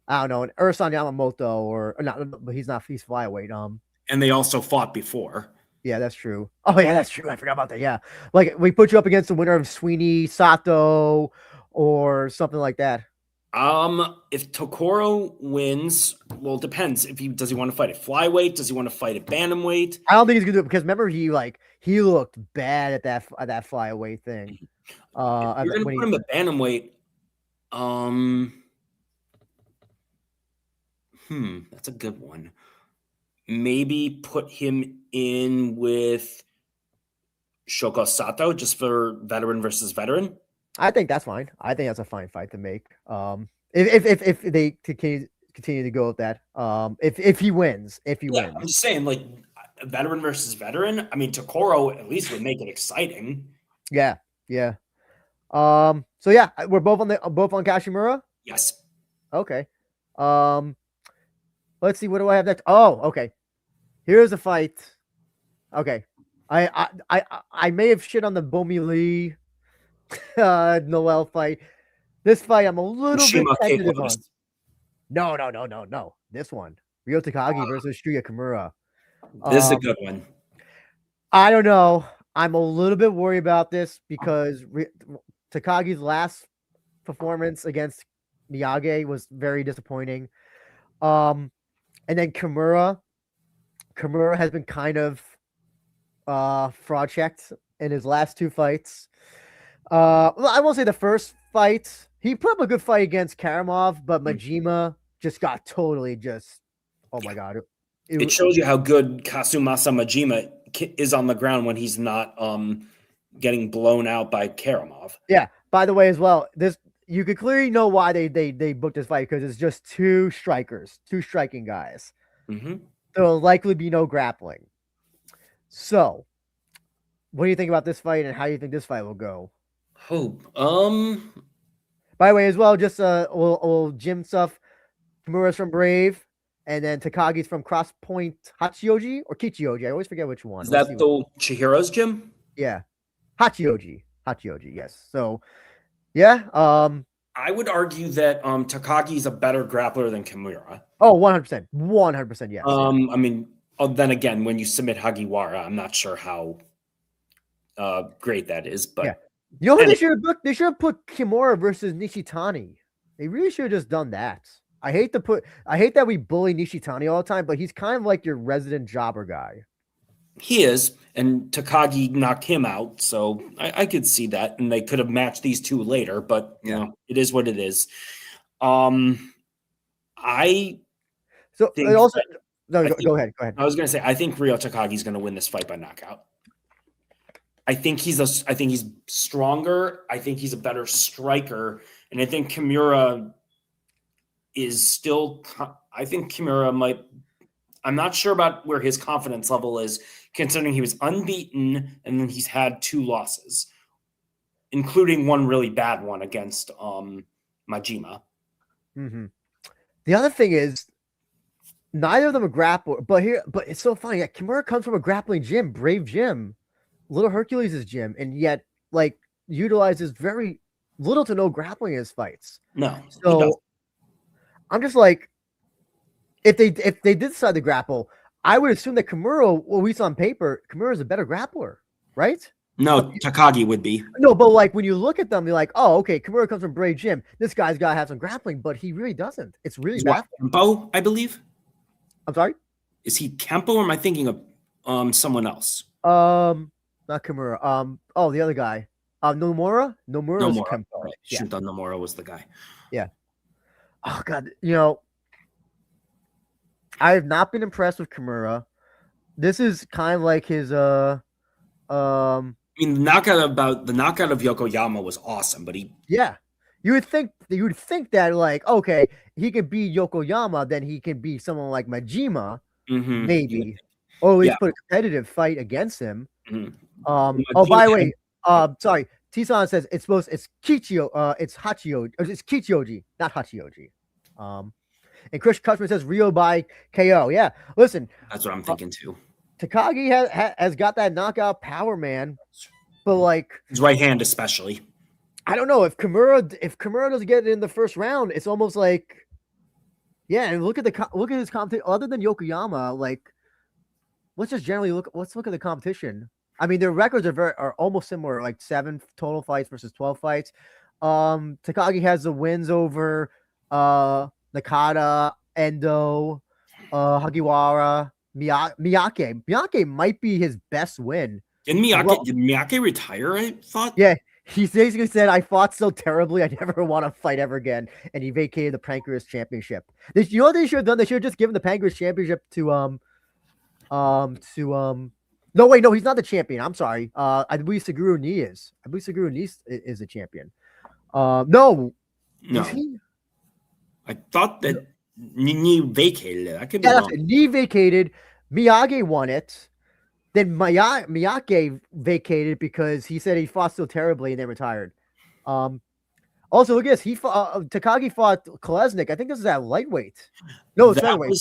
I don't know, an Ursan Yamamoto or not, but he's flyweight. And they also fought before. Yeah, that's true. Oh yeah, that's true. I forgot about that. Yeah, like we put you up against the winner of Sweeney, Sato, or something like that. If Tokoro wins, well, it depends. Does he want to fight at flyweight? Does he want to fight at bantamweight? I don't think he's gonna do it because remember he looked bad at that flyweight thing. You're gonna put him at bantamweight. That's a good one. Maybe put him in with Shoko Sato just for veteran versus veteran. I think that's fine. I think that's a fine fight to make. If they continue to go with that. If he wins, wins. I'm just saying, like veteran versus veteran. I mean, Tokoro at least would make it exciting. Yeah. So yeah, we're both on Kashimura. Yes. Okay. Let's see. What do I have next? Oh, okay. Here's a fight. Okay. I may have shit on the Bomi Lee Noel fight. This fight, I'm a little bit tentative on. No. This one. Ryo Takagi versus Shuya Kimura. This is a good one. I don't know. I'm a little bit worried about this because Takagi's last performance against Miyagi was very disappointing. And then Kimura has been kind of fraud checked in his last two fights. I won't say the first fight. He put up a good fight against Karamov, but Majima just got totally oh my God. It shows you how good Kazumasa Majima is on the ground when he's not getting blown out by Karamov. Yeah. By the way, as well, you could clearly know why they booked this fight because it's just two striking guys. Mm-hmm. There'll likely be no grappling. So, what do you think about this fight, and how do you think this fight will go? By the way, as well, just little gym stuff. Kimura's from Brave, and then Takagi's from Cross Point Hachioji or Kichioji. I always forget which one. Is that the Chihiro's gym? Yeah, Hachioji. Yes. So, yeah. I would argue that Takagi's a better grappler than Kimura. Oh, 100%. 100%, yes. I mean, Oh, then again, when you submit Hagiwara, I'm not sure how great that is, but Yeah. You know who they should have put Kimura versus Nishitani. They really should have just done that. I hate that we bully Nishitani all the time, but he's kind of like your resident jobber guy. he is, and Takagi knocked him out, so I could see that, and they could have matched these two later, but you know, it is what it is. I So think it also that, go ahead. I was going to say I think Ryo Takagi is going to win this fight by knockout. I think he's stronger. I think he's a better striker, and I think Kimura is still. I think Kimura might. I'm not sure about where his confidence level is, considering he was unbeaten and then he's had 2 losses, including one really bad one against Majima. Mm-hmm. The other thing is, neither of them are grappler, but it's so funny. Yeah, Kimura comes from a grappling gym, Brave Gym, Little Hercules' gym, and yet like utilizes very little to no grappling in his fights. No, so I'm just like, if they did decide to grapple, I would assume that Kimura, at least on paper, Kimura is a better grappler, right? No, Takagi would be. No, but like when you look at them, you're like, oh, okay, Kimura comes from Brave Gym. This guy's got to have some grappling, but he really doesn't. It's really bad. Kempo, I believe. I'm sorry? Is he Kempo, or am I thinking of someone else? Not Kimura. Oh, the other guy. Nomura? Nomura was Kempo. Right. Yeah. Shunta Nomura was the guy. Yeah. Oh God, you know, I have not been impressed with Kimura. This is kind of like his I mean, the knockout of Yokoyama was awesome, but you would think that like, okay, he could beat Yokoyama, then he can beat someone like Majima, maybe, or at least put a competitive fight against him. Oh, by the way, sorry, Tisan says it's Kichio, it's Kichioji, not Hachioji. And Chris Cushman says Ryo by KO. Yeah, listen, that's what I'm thinking too. Takagi has got that knockout power, man. But like his right hand, especially. I don't know if Kimura doesn't get it in the first round, it's almost like, yeah. And look at his competition. Other than Yokoyama, like let's look at the competition. I mean, their records are almost similar, like 7 total fights versus 12 fights. Takagi has the wins over Nakata, Endo, Hagiwara, Miyake. Miyake might be his best win. Did Miyake retire, I thought? Yeah, he basically said, I fought so terribly, I never want to fight ever again. And he vacated the Pancreas Championship. You know what they should have done? They should have just given the Pancreas Championship to no, wait, no, he's not the champion. I'm sorry. I believe Suguru Ni is. I believe Suguru Ni is the champion. No. Is he? I thought that Ni vacated it. I could be wrong. Ni vacated. Miyagi won it. Then Miyake vacated because he said he fought so terribly and then retired. Also, look at this. Takagi fought Kolesnik. I think this is at lightweight. No, it's featherweight.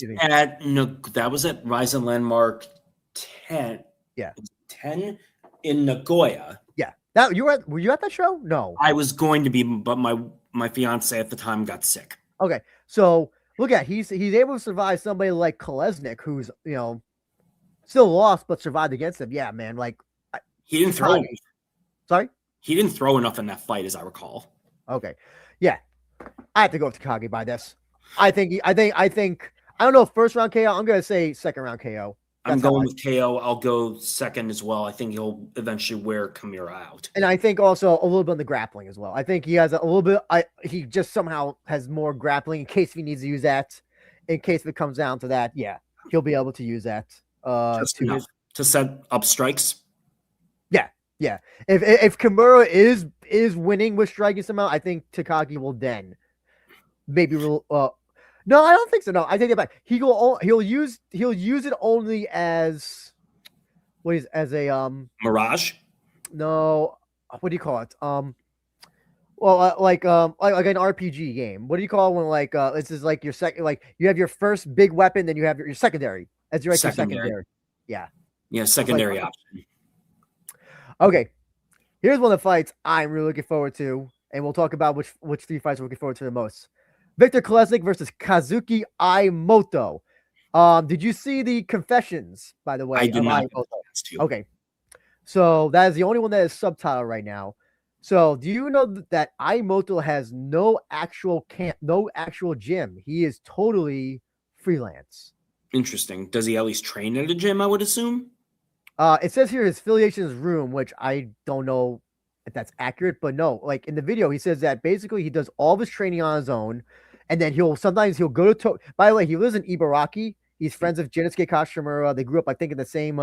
That was at Rizin Landmark 10. Yeah. 10 in Nagoya. Yeah. Were you at that show? No. I was going to be, but my fiance at the time got sick. Okay. So look at he's able to survive somebody like Kolesnik, who's still lost but survived against him. Yeah, man. Like he didn't throw. Sorry? He didn't throw enough in that fight, as I recall. Okay. Yeah. I have to go with Takagi by this. I think I don't know, first round KO. I'm gonna say second round KO. I'm going with KO. I'll go second as well. I think he'll eventually wear Kimura out. And I think also a little bit on the grappling as well. I think he has a little bit. He just somehow has more grappling in case he needs to use that. In case if it comes down to that, yeah, he'll be able to use that. Just enough to set up strikes. Yeah. If Kimura is winning with striking somehow, I think Takagi will then maybe no, I don't think so. No, I take it back. He'll use it only as a mirage. No, what do you call it? Like an RPG game. What do you call it when this is like your second, like you have your first big weapon, then you have your secondary as your secondary. Yeah. Yeah, secondary option. Okay, here's one of the fights I'm really looking forward to, and we'll talk about which 3 fights we're looking forward to the most. Viktor Kolesnik versus Kazuki Aimoto. Did you see the confessions, by the way? I did not. Okay. So that is the only one that is subtitled right now. So do you know that Aimoto has no actual camp, no actual gym? He is totally freelance. Interesting. Does he at least train at a gym, I would assume? It says here his affiliation is room, which I don't know if that's accurate, but no, like in the video, he says that basically he does all of his training on his own, and then sometimes he'll go to by the way, he lives in Ibaraki. He's friends with Jinosuke Kashimura. They grew up, I think, in the same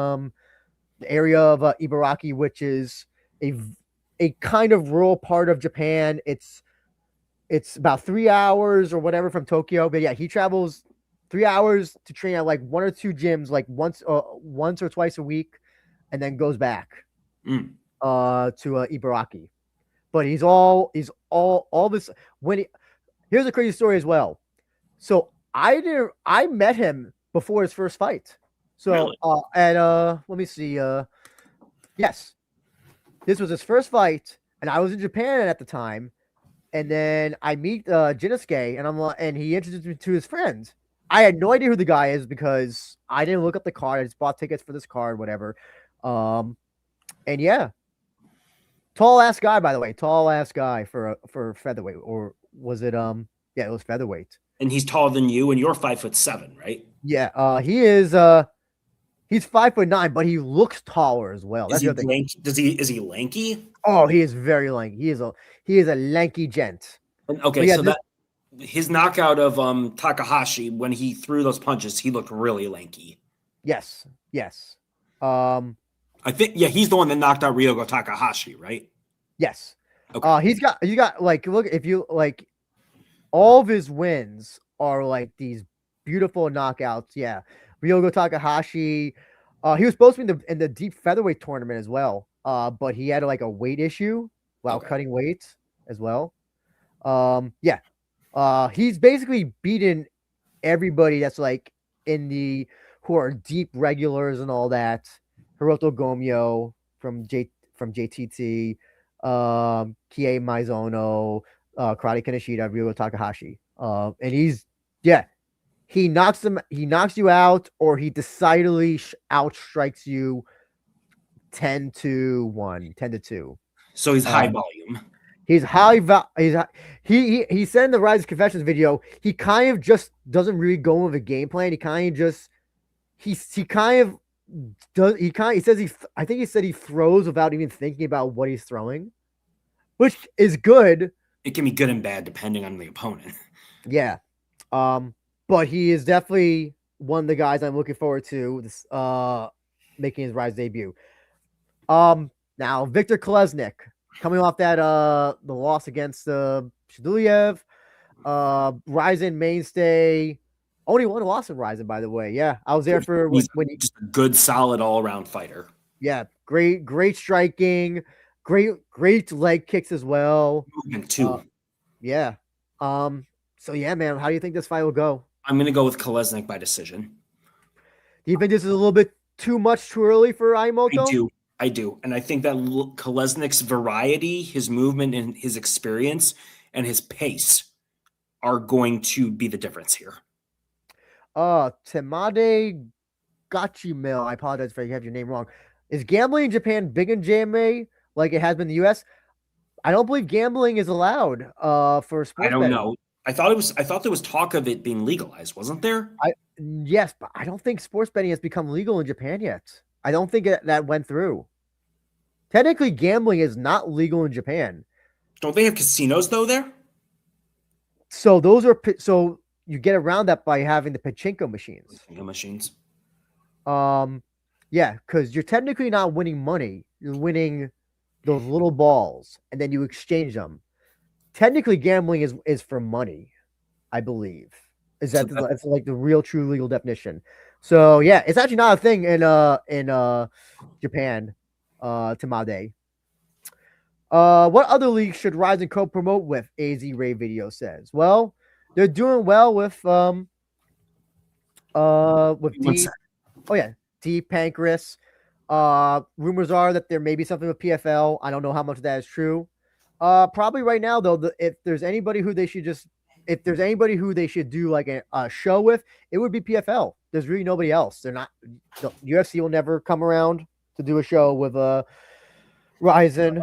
area of Ibaraki, which is a kind of rural part of Japan. It's about 3 hours or whatever from Tokyo. But yeah, he travels 3 hours to train at like one or two gyms, like once or twice a week, and then goes back to Ibaraki. But he's all this here's a crazy story as well. So I met him before his first fight. So really? Let me see. Yes, this was his first fight, and I was in Japan at the time. And then I meet Jinosuke, and he introduced me to his friends. I had no idea who the guy is because I didn't look up the card. I just bought tickets for this card, whatever. And yeah, tall ass guy, by the way, tall ass guy for featherweight, or was it? Yeah, it was featherweight. And he's taller than you, and you're 5'7", right? Yeah, he is. He's 5'9", but he looks taller as well. Is he lanky? Is he lanky? Oh, he is very lanky. He is a lanky gent. Okay, yeah, so his knockout of Takahashi, when he threw those punches, he looked really lanky. Yes. I think he's the one that knocked out Ryo Takahashi, right? Yes. Okay. He's got like, look, if you like, all of his wins are like these beautiful knockouts. Yeah. Ryo Takahashi, he was supposed to be in the deep featherweight tournament as well. But he had like a weight issue while cutting weight as well. Yeah. He's basically beaten everybody that's like who are deep regulars and all that. Hiroto Gomyo from JTT, Kie Maizono, Karate Kaneshita, Ryo Takahashi. And he knocks you out, or he decidedly outstrikes you 10-1, 10-2. So he's high volume. He said in the Rise Confessions video, he kind of just doesn't really go with a game plan. He said he throws without even thinking about what he's throwing, which is good. It can be good and bad depending on the opponent. Yeah. But he is definitely one of the guys I'm looking forward to this making his Rise debut. Now Viktor Kolesnik, coming off that the loss against Shaduyev, Rizin mainstay, only one loss in Rizin, by the way. Yeah, I was there for when he just a good, solid all-around fighter. Yeah, great striking, great leg kicks as well. Movement too. Yeah. So yeah, man, how do you think this fight will go? I'm gonna go with Kolesnik by decision. Do you think this is a little bit too early for Aimoto? I do. And I think that Kolesnik's variety, his movement, and his experience, and his pace are going to be the difference here. Temade Gachimel, I apologize if I have your name wrong. Is gambling in Japan big in JMA like it has been in the US? I don't believe gambling is allowed for sports. I don't know. I thought there was talk of it being legalized, wasn't there? Yes, but I don't think sports betting has become legal in Japan yet. I don't think that went through. Technically, gambling is not legal in Japan. Don't they have casinos though there? So you get around that by having the pachinko machines. Yeah, because you're technically not winning money. You're winning those little balls, and then you exchange them. Technically, gambling is for money, I believe. That's like the real, true legal definition. So yeah, it's actually not a thing in Japan. Temade. What other leagues should Rizin co-promote with? AZ Ray video says. Well, they're doing well with Deep Pancreas. Rumors are that there may be something with PFL. I don't know how much of that is true. Probably right now though, if there's anybody who they should just if there's anybody who they should do like a show with, it would be PFL. There's really nobody else. They're not. The UFC will never come around to do a show with Rizin.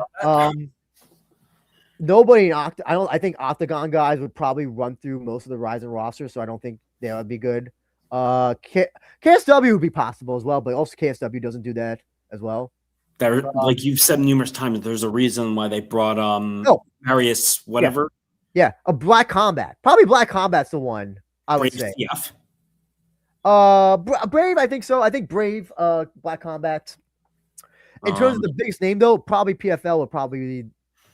Nobody in I think Octagon guys would probably run through most of the Rizin roster, so I don't think that would be good. KSW would be possible as well, but also KSW doesn't do that as well. There, like you've said numerous times, there's a reason why they brought Marius whatever. Yeah, a Black Combat. Probably Black Combat's the one I would say. Brave, I think so. I think Brave, Black Combat. In terms of the biggest name, though, probably PFL would probably be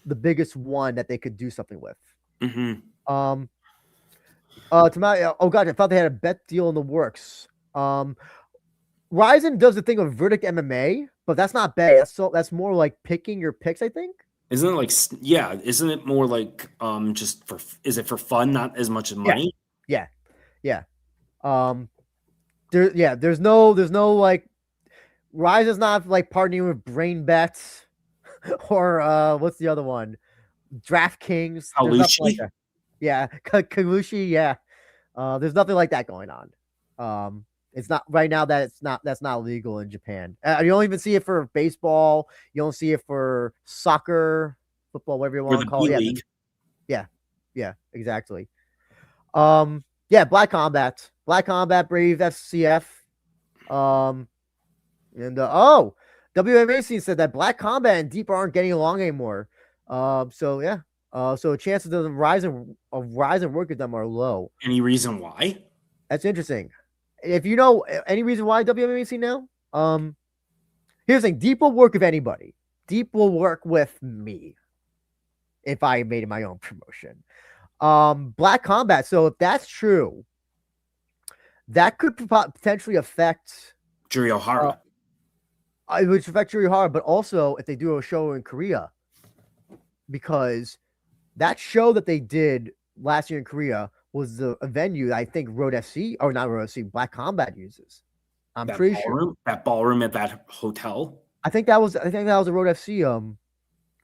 the biggest one that they could do something with. Mm-hmm. Oh god, I thought they had a bet deal in the works. Rizin does the thing of Verdict MMA, but that's not bad. That's more like picking your picks, I think. Isn't it like isn't it more like just for is it for fun, not as much as money? Yeah. There's no like Rizin's not like partnering with Brain Bets or what's the other one? DraftKings. Kalushi. Like yeah, Kalushi, yeah. There's nothing like that going on. It's not right now that's not legal in Japan. You don't even see it for baseball. You don't see it for soccer, football, whatever you want to call it. Yeah, exactly. Black Combat, Brave, that's CF. WMA scene said that Black Combat and Deep aren't getting along anymore. So chances of Rizin work with them are low. Any reason why? That's interesting. If you know any reason why WMAC now, here's the thing: Deep will work with anybody. Deep will work with me if I made my own promotion. Black Combat. So if that's true, that could potentially affect Juri Ohara. It would affect Juri Ohara, but also if they do a show in Korea, because that show that they did last year in Korea was a venue that I think Road FC, or not Road FC, Black Combat uses. I'm pretty sure that ballroom at that hotel. I think that was a Road FC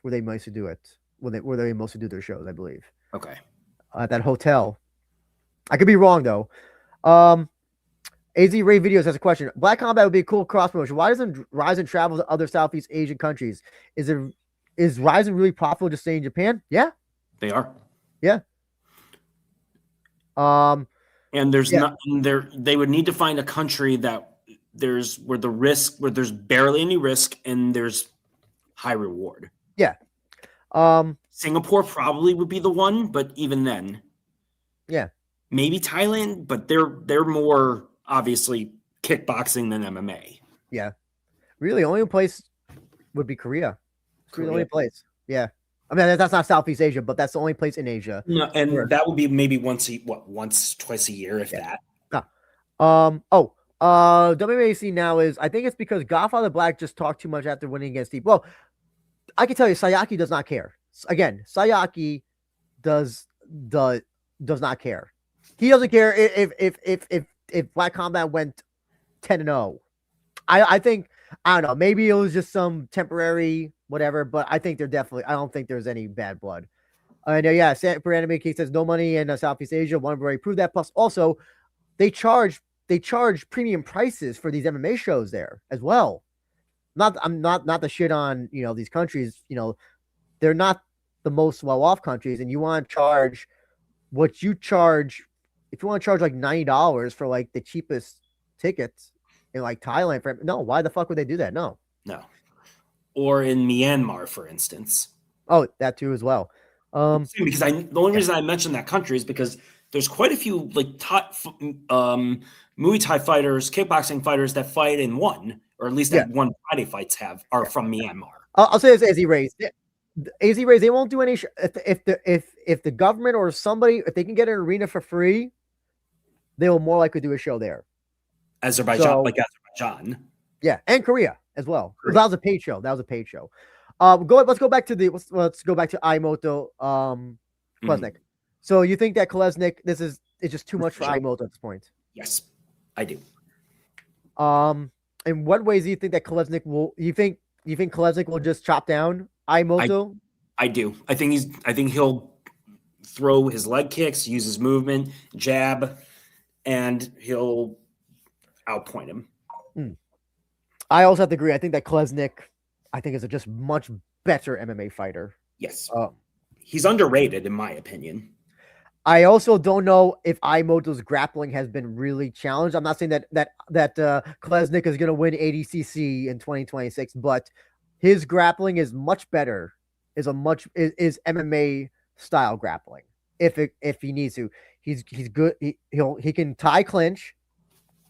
where they mostly do it. Where they mostly do their shows, I believe. Okay. At that hotel. I could be wrong though. AZ Ray Videos has a question. Black Combat would be a cool cross promotion. Why doesn't Rizin travel to other Southeast Asian countries? Is Rizin really profitable to stay in Japan? Yeah. They are. Yeah. And there's not there. They would need to find a country where there's barely any risk and there's high reward. Yeah. Singapore probably would be the one, but even then, yeah, maybe Thailand, but they're more obviously kickboxing than MMA. Yeah, really, only place would be Korea. Korea. The only place. Yeah. I mean, that's not Southeast Asia, but that's the only place in Asia. No, and that would be maybe twice a year, if that. WAC now is, I think it's because Godfather Black just talked too much after winning against Deep. Well, I can tell you, Sayaki does not care. Again, Sayaki does not care. He doesn't care if Black Combat went 10-0. I think, I don't know, maybe it was just some temporary whatever, but I think I don't think there's any bad blood. And Super Anime King says no money in Southeast Asia. One already proved that. Plus, also, they charge premium prices for these MMA shows there as well. I'm not the shit on these countries. They're not the most well off countries, and you want to charge what you charge. If you want to charge like $90 for like the cheapest tickets in like Thailand, why the fuck would they do that? No. Or in Myanmar, for instance. Oh, that too as well. Because the only reason I mentioned that country is because there's quite a few like Muay Thai fighters, kickboxing fighters that fight in ONE, or at least that ONE Friday fights are from Myanmar. I'll say this, AZ Rays. AZ Rays, they won't do any if the government or somebody, if they can get an arena for free, they will more likely do a show there. Azerbaijan. Yeah, and Korea as well. That was a paid show. Let's go back to Aimoto Kolesnik. So you think that Kolesnik, it's just too much for Aimoto at this point? Yes, I do. In what ways do you think that Kolesnik will? You think Kolesnik will just chop down Aimoto? I do. I think he'll throw his leg kicks, use his movement, jab, and he'll outpoint him. I also have to agree. I think that Kolesnik, is a just much better MMA fighter. Yes. He's underrated, in my opinion. I also don't know if Aimoto's grappling has been really challenged. I'm not saying that Kolesnik is going to win ADCC in 2026, but his grappling is much better. Is MMA style grappling. If he needs to, he's good. He can tie clinch.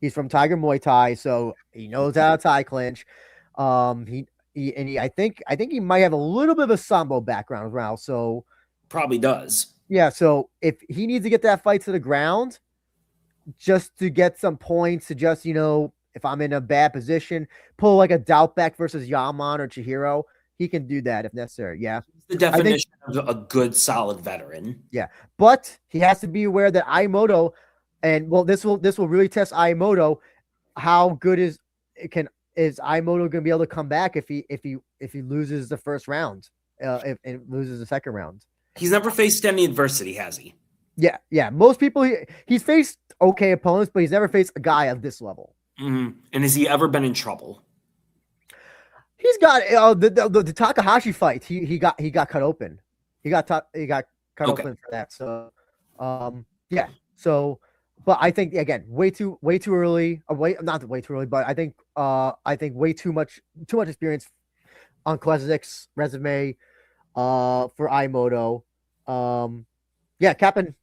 He's from Tiger Muay Thai, so he knows how to tie clinch. I think he might have a little bit of a sambo background as well. So probably does. Yeah, so if he needs to get that fight to the ground just to get some points, to just, if I'm in a bad position, pull like a Doubtback versus Yaman or Chihiro, he can do that if necessary. Yeah. The definition of a good, solid veteran. Yeah. But he has to be aware that Aimoto, this will really test Aimoto, how good is Aimoto going to be able to come back if he loses the first round, if loses the second round. He's never faced any adversity, has he? Yeah. Most people, he's faced okay opponents, but he's never faced a guy of this level. Mm-hmm. And has he ever been in trouble? He's got the Takahashi fight. He got cut open. He got cut open for that. So, yeah. So, but I think again, way too early. Not way too early, but I think way too much experience on Kolesnik's resume. For Aimoto. Yeah, Captain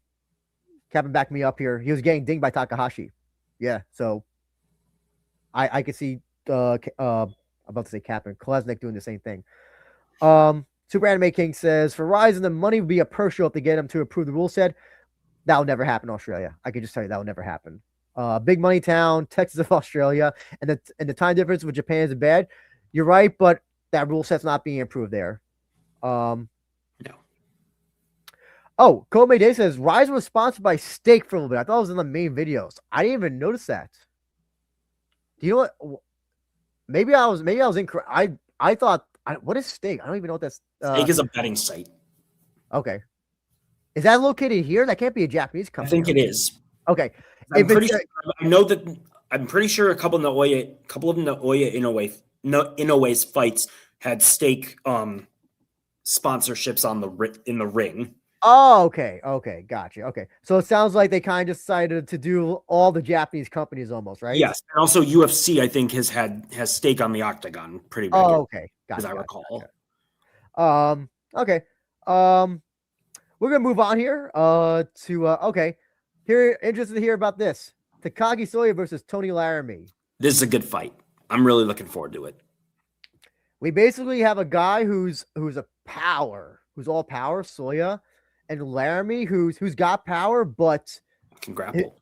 backed me up here. He was getting dinged by Takahashi. Yeah, so I could see I'm about to say Captain Kolesnik doing the same thing. Super Anime King says, for Rizin, the money would be a purse show if they get him to approve the rule set. That will never happen in Australia. I could just tell you that will never happen. Big money town, Texas of Australia, and the time difference with Japan is bad. You're right, but that rule set's not being improved there. No. Oh, Kome Day says Rise was sponsored by Steak for a little bit. I thought it was in the main videos. I didn't even notice that. Do you know what? Maybe I was incorrect. I thought what is Steak? I don't even know what that's. Steak is a betting site. Okay, is that located here? That can't be a Japanese company. I think it is. Okay, I'm pretty sure a couple of Naoya Inoue's fights had Steak sponsorships in the ring. Oh, okay, gotcha. Okay, so it sounds like they kind of decided to do all the Japanese companies almost, right? Yes, and also UFC, I think, has Steak on the octagon pretty regularly. Oh, okay, gotcha. As I recall. Gotcha. Okay. We're gonna move on here. Okay. Here, interested to hear about this: Takagi Soya versus Tony Laramie. This is a good fight. I'm really looking forward to it. We basically have a guy who's a power, who's all power, Soya, and Laramie, who's got power, but can grapple.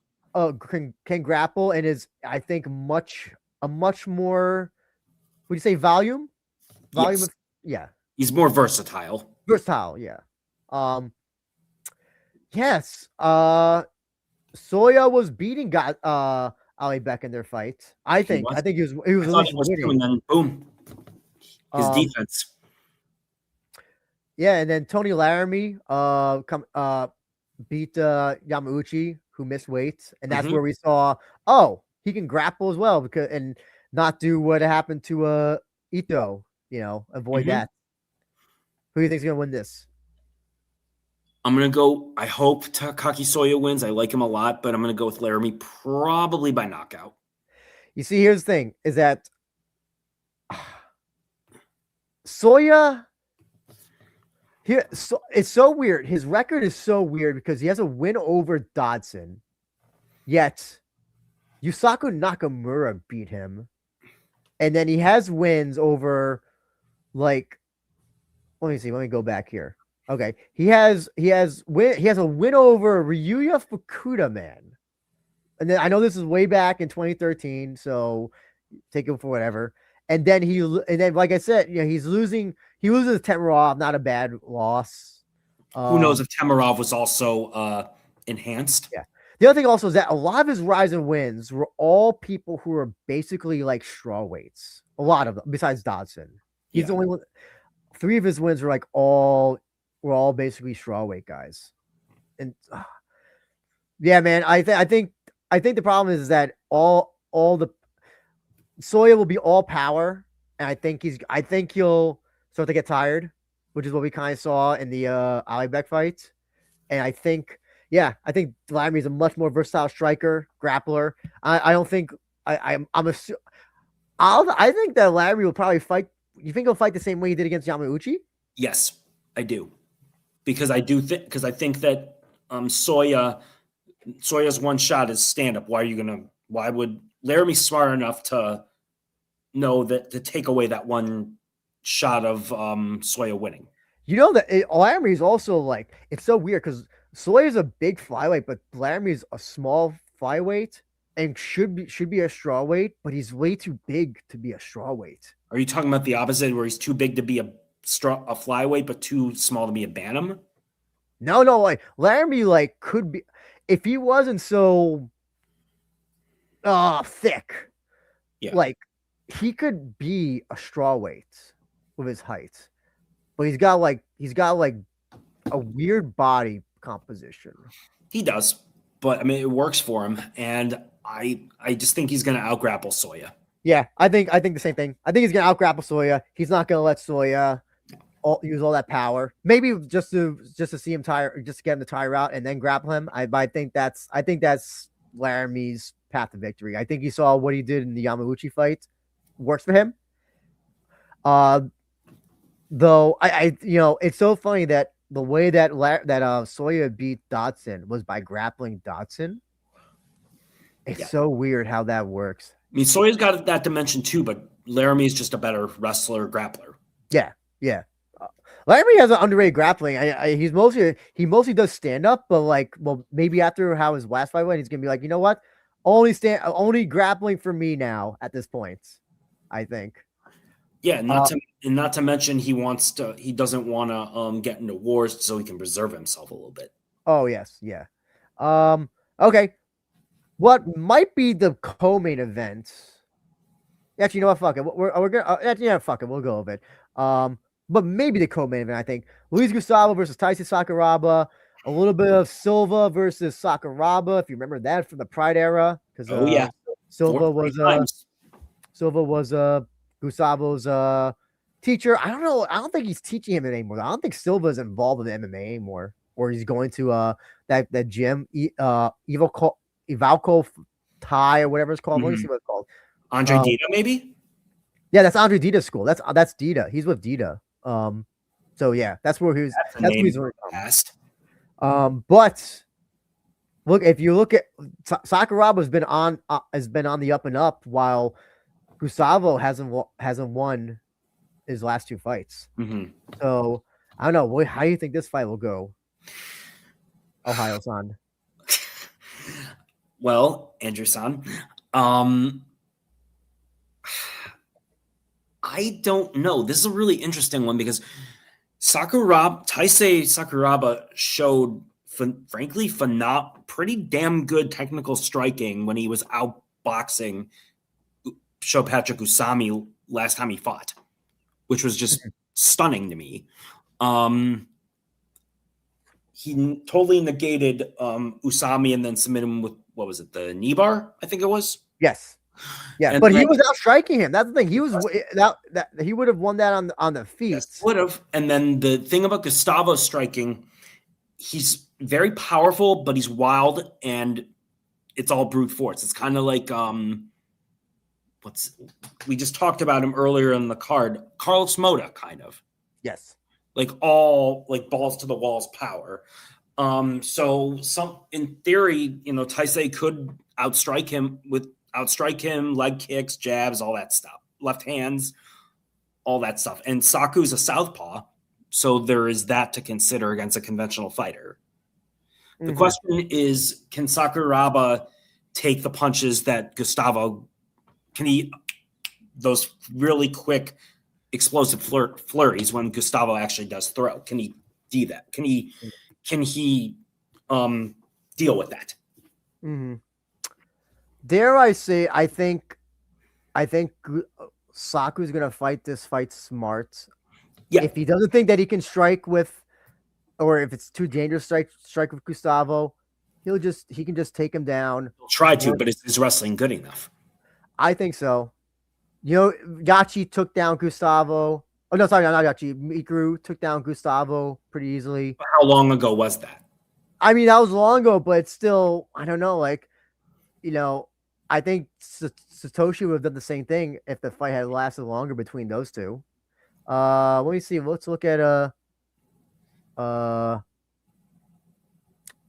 Can grapple and is, I think, much more. Would you say volume? Volume. Yes. Yeah. He's more versatile. Yeah. Yes. Soya was beating Ali Beck in their fight. I think he was winning. And then boom. His defense. Yeah, and then Tony Laramie beat Yamauchi, who missed weight, and that's where we saw he can grapple as well and not do what happened to Ito. Avoid that. Who do you think is gonna win this? I'm gonna go. I hope Takaki Soya wins. I like him a lot, but I'm gonna go with Laramie probably by knockout. You see, here's the thing: is that Soya. It's so weird. His record is so weird because he has a win over Dodson, yet Yusaku Nakamura beat him, and then he has wins over, like, let me see. Let me go back here. Okay, he has a win over Ryuya Fukuda, man, and then I know this is way back in 2013, so take it for whatever. And then like I said, he's losing. He loses to Temirov, not a bad loss. Who knows if Temirov was also enhanced? Yeah. The other thing also is that a lot of his Rizin wins were all people who are basically like strawweights. A lot of them, besides Dodson. He's the only one. 3 of his wins were all basically strawweight guys. and yeah, man, I think the problem is that all the Soya will be all power, and I think he'll start to get tired, which is what we kind of saw in the Alibek fight. And I think Laramie is a much more versatile striker, grappler. I don't think I think that Laramie will probably fight. You think he'll fight the same way he did against Yamauchi? Yes, I do, because I think that Soya's one shot is stand up. Why would Laramie smart enough to know that to take away that one shot of Soya winning? You know that Laramie is also like, it's so weird because Soya is a big flyweight, but Laramie is a small flyweight and should be a strawweight, but he's way too big to be a strawweight. Are you talking about the opposite, where he's too big to be a flyweight, but too small to be a bantam? No, like Laramie like could be, if he wasn't so thick, like he could be a strawweight with his height, but he's got like a weird body composition. He does, but I mean it works for him, and I just think he's going to outgrapple Soya. Yeah, I think the same thing. I think he's going to outgrapple Soya. He's not going to let Soya use all that power. Maybe just to see him tire, just to get him to tire out and then grapple him. I think that's Laramie's path to victory. I think he saw what he did in the Yamauchi fight works for him. Though I it's so funny that the way that Soya beat Dotson was by grappling Dotson. It's so weird how that works. I mean, Soya's got that dimension too, but Laramie's just a better wrestler, grappler. Yeah. Laramie has an underrated grappling. He mostly does stand up, but maybe after how his last fight went, he's gonna be like, you know what? Only grappling for me now at this point, I think. Yeah, not to mention he doesn't want to get into wars so he can preserve himself a little bit. Oh yes, yeah. Okay. What might be the co-main event? Actually, you know what? Fuck it. We're gonna fuck it. We'll go with it. But maybe the co-main event, I think. Luiz Gustavo versus Taisei Sakuraba. A little bit of Silva versus Sakuraba, if you remember that from the Pride era. Because Silva was Gustavo's teacher. I don't know. I don't think he's teaching him anymore. I don't think Silva's involved with MMA anymore. Or he's going to that gym, Ivalco Thai or whatever it's called. Let me see what it's called. Andre Dita, maybe? Yeah, that's Andre Dita's school. That's Dita. He's with Dita. So yeah, that's where he's. That's where he's past. But look, if you look at Sakuraba has been on the up and up, while Gustavo hasn't won his last two fights. Mm-hmm. So I don't know. How do you think this fight will go, Ohio-san? Well, Andrew-san, I don't know. This is a really interesting one because Taisei Sakuraba showed, frankly, pretty damn good technical striking when he was outboxing Sho Patrick Usami last time he fought, which was just stunning to me. He totally negated Usami and then submitted him with, what was it, the knee bar, I think it was? Yes. Yeah, and but he was out striking him. That's the thing. He was that he would have won that on the feet. Yes, would have. And then the thing about Gustavo's striking, he's very powerful, but he's wild, and it's all brute force. It's kind of like we just talked about him earlier in the card, Carlos Mota, kind of. Yes. Like all like balls to the walls power. So in theory, Taisei could outstrike him, leg kicks, jabs, all that stuff, left hands, all that stuff. And Saku's a southpaw, so there is that to consider against a conventional fighter. Mm-hmm. The question is, can Sakuraba take the punches that Gustavo, those really quick, explosive flurries when Gustavo actually does throw? Can he do that? Can he deal with that? Mm-hmm. Dare I say, I think Saku's gonna fight this fight smart. Yeah. If he doesn't think that he can strike with or if it's too dangerous, strike with Gustavo, he can just take him down. He'll try to, but is his wrestling good enough? I think so. Yachi took down Gustavo. Oh no, sorry, not Yachi. Mikuru took down Gustavo pretty easily. How long ago was that? I mean, that was long ago, but still, I don't know. Like, I think Satoshi would have done the same thing if the fight had lasted longer between those two. Let me see. Let's look at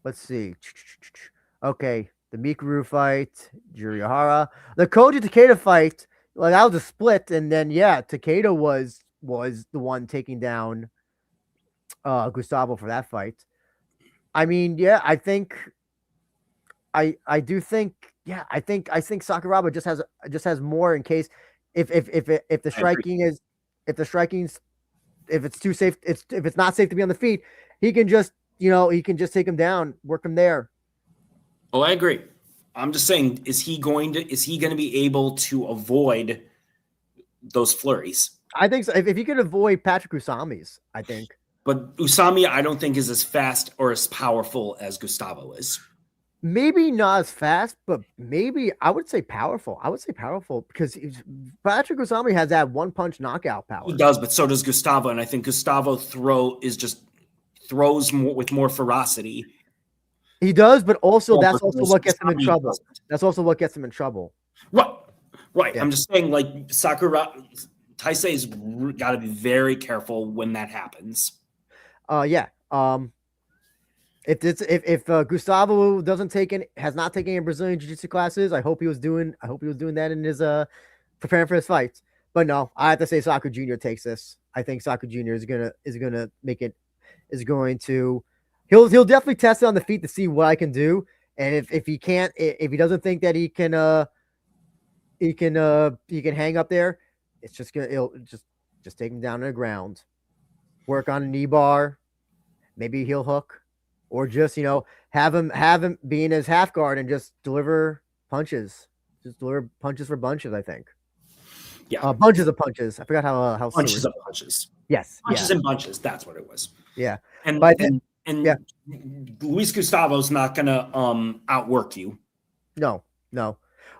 let's see. Okay, the Mikuru fight, Jurihara, the Koji Takeda fight. Like, that was a split, and then Takeda was the one taking down Gustavo for that fight. I mean, I think Sakuraba just has more in case if the striking is if it's too safe, if it's not safe to be on the feet, he can just take him down, work him there. Oh, I agree. I'm just saying, is he going to be able to avoid those flurries? I think so. If he could avoid Patrick Usami's, I think. But Usami, I don't think is as fast or as powerful as Gustavo is. Maybe not as fast, but maybe I would say powerful. I would say powerful because Patrick Usami has that one punch knockout power. He does, but so does Gustavo, and I think Gustavo throws more with more ferocity. He does, but also that's also what gets him in trouble. That's also what gets him in trouble. Right. Yeah. I'm just saying, like, Taisei's got to be very careful when that happens. If Gustavo has not taken any Brazilian Jiu-Jitsu classes, I hope he was doing that in his preparing for his fights. But no, I have to say Saku Jr. takes this. I think Saku Jr. is gonna make it. He'll definitely test it on the feet to see what I can do. And if he can't, if he doesn't think that he can hang up there, he'll just take him down to the ground, work on a knee bar, maybe heel hook, or just have him be in his half guard and just deliver punches, for bunches. I think. Yeah, bunches of punches. I forgot how bunches of punches. Yes, punches and bunches. That's what it was. Yeah, and Luiz Gustavo's not gonna outwork you. No.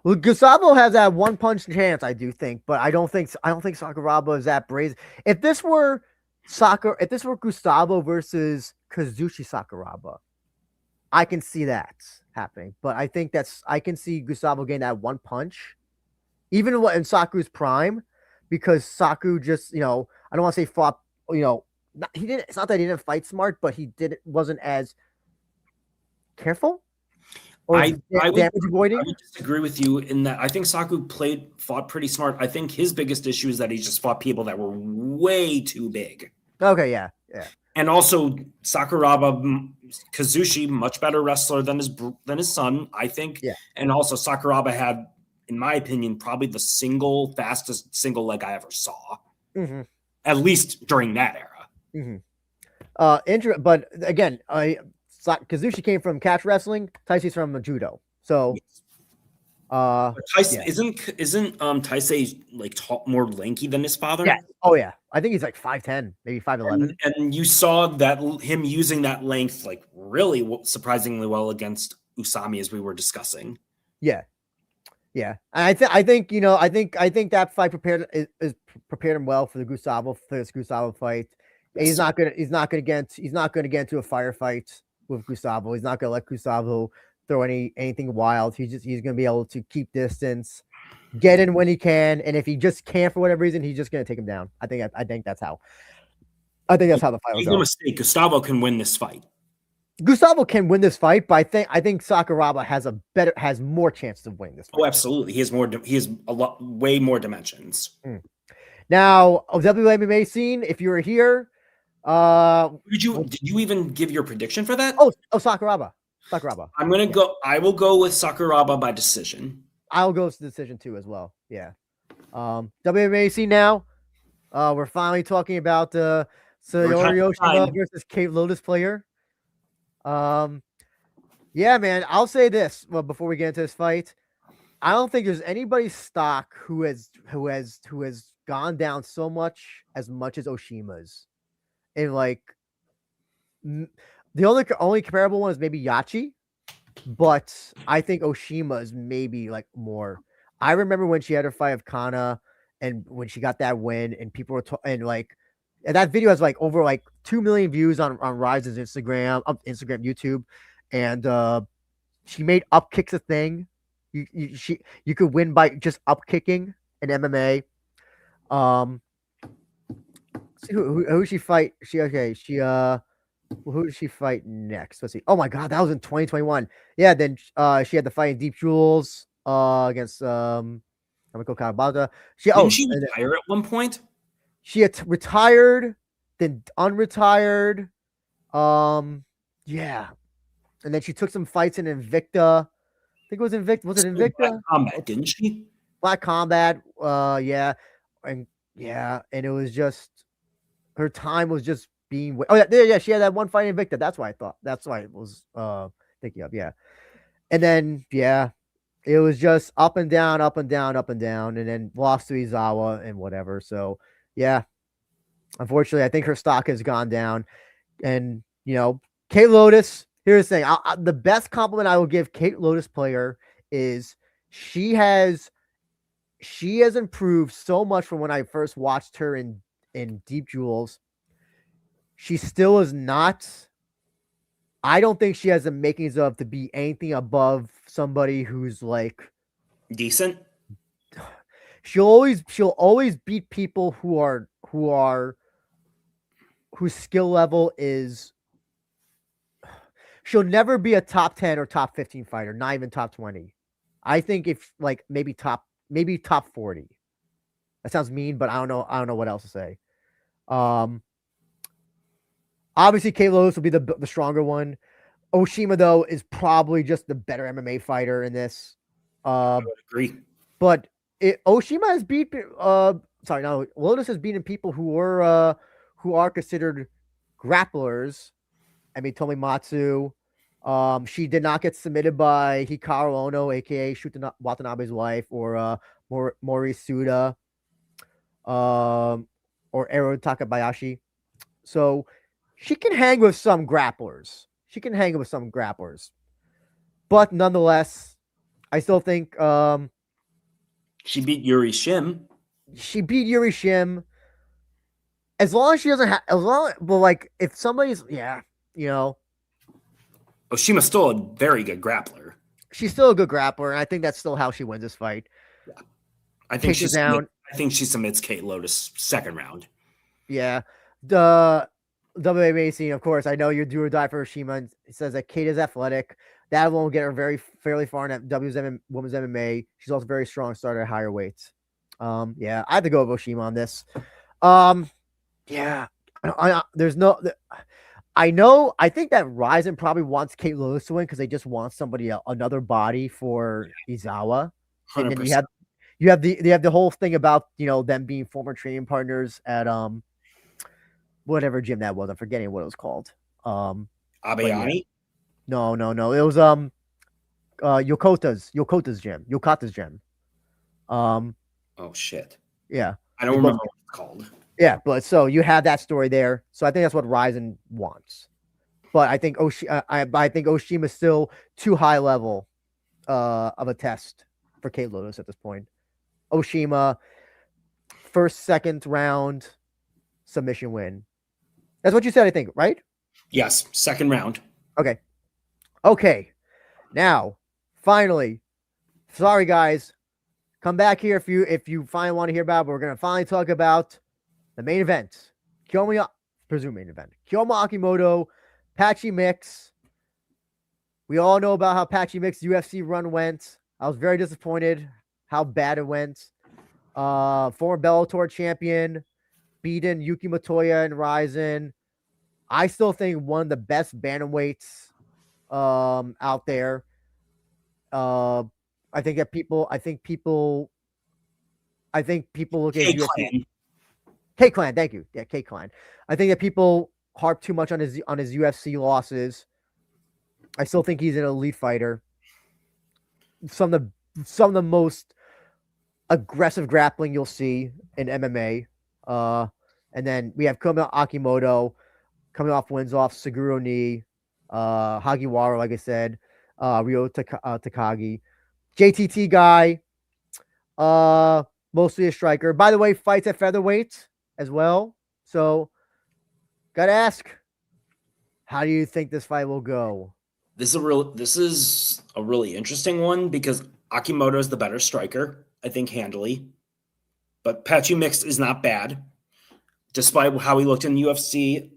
Well, Gustavo has that one punch chance, I do think, but I don't think Sakuraba is that brazen. If this were Gustavo versus Kazushi Sakuraba, I can see that happening. But I think I can see Gustavo getting that one punch, even in Saku's prime, because Saku just, I don't want to say fought, he didn't. It's not that he didn't fight smart, but he wasn't as careful. I would disagree with you in that I think Saku fought pretty smart. I think his biggest issue is that he just fought people that were way too big. Okay, yeah. And also Sakuraba, Kazushi, much better wrestler than his son, I think. Yeah. And also Sakuraba had, in my opinion, probably the fastest single leg I ever saw. Mm-hmm. At least during that era. Mm-hmm. But again, Kazushi came from catch wrestling. Taisei's from judo. So, Taisei, isn't Taisei like more lanky than his father? Yeah. Oh yeah. I think he's like 5'10", maybe 5'11". And you saw that him using that length like really surprisingly well against Usami, as we were discussing. Yeah. And I think that fight prepared him well for this Gustavo fight. He's not gonna get into a firefight with Gustavo. He's not gonna let Gustavo throw anything wild. He's gonna be able to keep distance, get in when he can, and if he just can't for whatever reason, he's just gonna take him down. I think that's how the fight will go. No mistake. Gustavo can win this fight. Gustavo can win this fight, but I think Sakuraba has more chances of winning this fight. Oh, absolutely. He has way more dimensions. Now, WMMA scene, if you were here, did you even give your prediction for that? Oh, Sakuraba. I will go with Sakuraba by decision. I'll go with decision too as well. Yeah. WMA scene now. We're finally talking about the Saori Oshima versus Kate Lotus player. Yeah, man, I'll say this. Well, before we get into this fight, I don't think there's anybody's stock who has gone down as much as Oshima's in like The only comparable one is maybe Yachi, but I think Oshima is maybe like more. I remember when she had her fight with Kana, and when she got that win, and people were and that video has like over like 2 million views on Rise's Instagram, YouTube, and she made up kicks a thing. You could win by just up kicking in MMA. See who she fight? Who did she fight next? Let's see. Oh my god, that was in 2021. Yeah, then she had the fight in Deep Jewels against Kamiko Kawabata. Didn't she retire at one point? She had retired, then unretired. Yeah. And then she took some fights in Invicta. I think it was Invicta. Was it Invicta? Black Combat, didn't she? Black Combat. Yeah. And it was just her time was just being. Oh yeah. She had that one fight in Invicta. That's why I thought. That's why it was thinking of. Yeah. And then it was just up and down, up and down, up and down, and then lost to Izawa and whatever. So yeah, unfortunately, I think her stock has gone down. And Kate Lotus. Here's the thing. The best compliment I will give Kate Lotus player is she has improved so much from when I first watched her in Deep Jewels. She still is not. I don't think she has the makings of to be anything above somebody who's like decent. She'll always beat people whose skill level is. She'll never be a top 10 or top 15 fighter, not even top 20. I think if like maybe top 40. That sounds mean, but I don't know what else to say. Obviously Kate Lotus will be the stronger one. Oshima though is probably just the better MMA fighter in this. I would agree. But Oshima has beat Lotus has beaten people who are considered grapplers. I mean, Tomimatsu. She did not get submitted by Hikaru Ono, aka Shuta Watanabe's wife, or Mori Suda, or Ero Takabayashi. So she can hang with some grapplers. But nonetheless, I still think she beat Yuri Shim. As long as she doesn't have, but like if somebody's, Oshima's still a very good grappler. She's still a good grappler, and I think that's still how she wins this fight. Yeah. I think she submits Kate Lotus second round. Yeah. The WMA scene, of course, I know you're do or die for Oshima. It says that Kate is athletic. That will get her fairly far in women's MMA. She's also very strong, started at higher weights. Yeah, I have to go with Oshima on this. Yeah, I think that Rizin probably wants Kate Lotus to win because they just want somebody else, another body for Izawa. 100%. And then you have the whole thing about them being former training partners at whatever gym that was. I'm forgetting what it was called. Abayani? No. It was Yokota's gym. Oh shit. Yeah. I don't remember what it's called. Yeah, but so you have that story there. So I think that's what Rizin wants. But I think Oshima is still too high level of a test for Kate Lotus at this point. Oshima, first, second round submission win. That's what you said, I think, right? Yes, second round. Okay. Now, finally, sorry guys, come back here if you finally want to hear about it. But we're gonna finally talk about the main event. Kyoma Akimoto, Patchy mix. We all know about how Patchy mix UFC run went. I was very disappointed how bad it went. Former Bellator champion, beaten Yuki Matoya and Rizin. I still think one of the best bantamweights out there. I think people look at UFC. K-Clan, thank you. Yeah, K-Clan. I think that people harp too much on his UFC losses. I still think he's an elite fighter. Some of the most aggressive grappling you'll see in MMA. And then we have Kyoma Akimoto. coming off wins off Seguro Ni, Hagiwara, like I said, Ryo Takagi, JTT guy, mostly a striker. By the way, fights at featherweight as well. So, gotta ask, how do you think this fight will go? This is a really interesting one because Akimoto is the better striker, I think, handily. But Patchy mixed is not bad, despite how he looked in the UFC.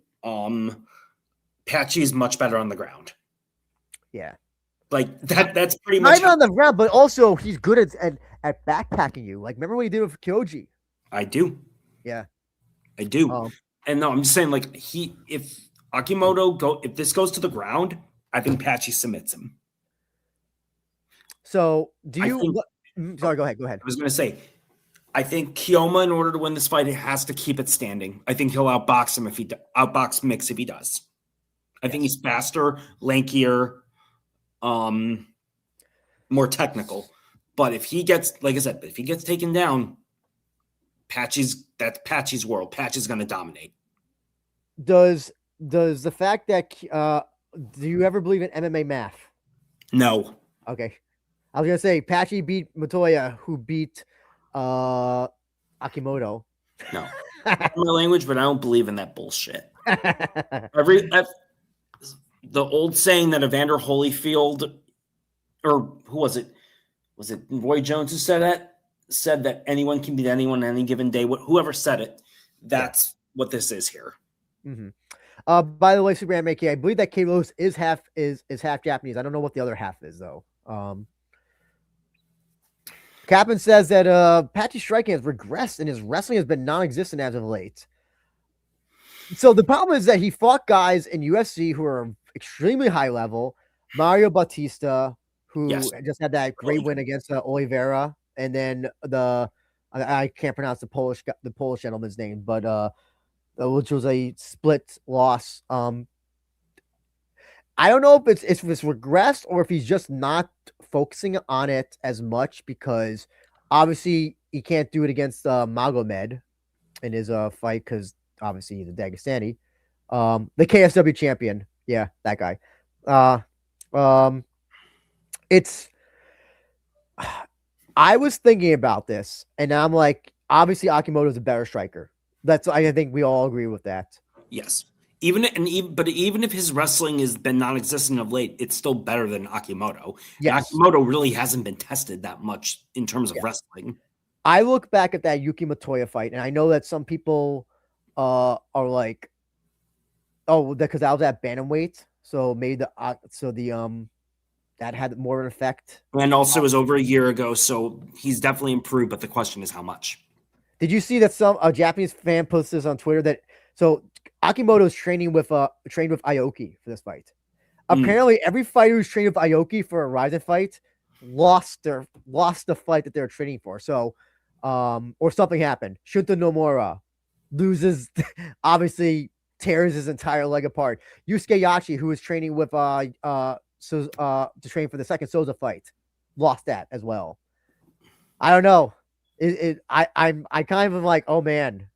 Patchy is much better on the ground. Yeah, like that's pretty not much even on the ground, but also he's good at backpacking you. Like, remember what he did with Kyoji? I do. Yeah, I do. And no, I'm just saying, like, if this goes to the ground, I think Patchy submits him. So do you? Sorry, go ahead. Go ahead. I was going to say, I think Kyoma, in order to win this fight, has to keep it standing. I think he'll outbox him outbox Mix if he does. I think he's faster, lankier, more technical. But if he gets, like I said, if he gets taken down, that's Patchy's world. Patchy's going to dominate. Does the fact that do you ever believe in MMA math? No. Okay. I was gonna say Patchy beat Montoya, who beat Akimoto. No. My language, but I don't believe in that bullshit. The old saying that Evander Holyfield, or who was it? Was it Roy Jones who said that anyone can beat anyone any given day? Whoever said it, that's what this is here. Mm-hmm. By the way, Superman Makey, I believe that Kate Lotus is half Japanese. I don't know what the other half is though. Captain says that Patchy's striking has regressed and his wrestling has been non-existent as of late. So the problem is that he fought guys in UFC who are extremely high level. Mario Bautista, who just had that great win against Oliveira, and then I can't pronounce the Polish gentleman's name, but which was a split loss. I don't know if it's regressed or if he's just not focusing on it as much, because obviously he can't do it against Magomed in his fight because obviously he's a Dagestani. The KSW champion. Yeah, that guy. I was thinking about this and I'm like, obviously Akimoto is a better striker. I think we all agree with that. Yes. Even if his wrestling has been non-existent of late, it's still better than Akimoto. Yes. Akimoto really hasn't been tested that much in terms of wrestling. I look back at that Yuki Matoya fight, and I know that some people are like, "Oh, because that was at bantamweight, so maybe that had more of an effect." And also, it was over a year ago, so he's definitely improved. But the question is, how much? Did you see that some Japanese fan posted this on Twitter that Akimoto is trained with Aoki for this fight? Apparently, every fighter who's trained with Aoki for a Rizin fight lost the fight that they're training for. So, or something happened. Shunta Nomura loses, obviously tears his entire leg apart. Yusuke Yachi, who was training with to train for the second Souza fight, lost that as well. I don't know. I kind of like, oh man,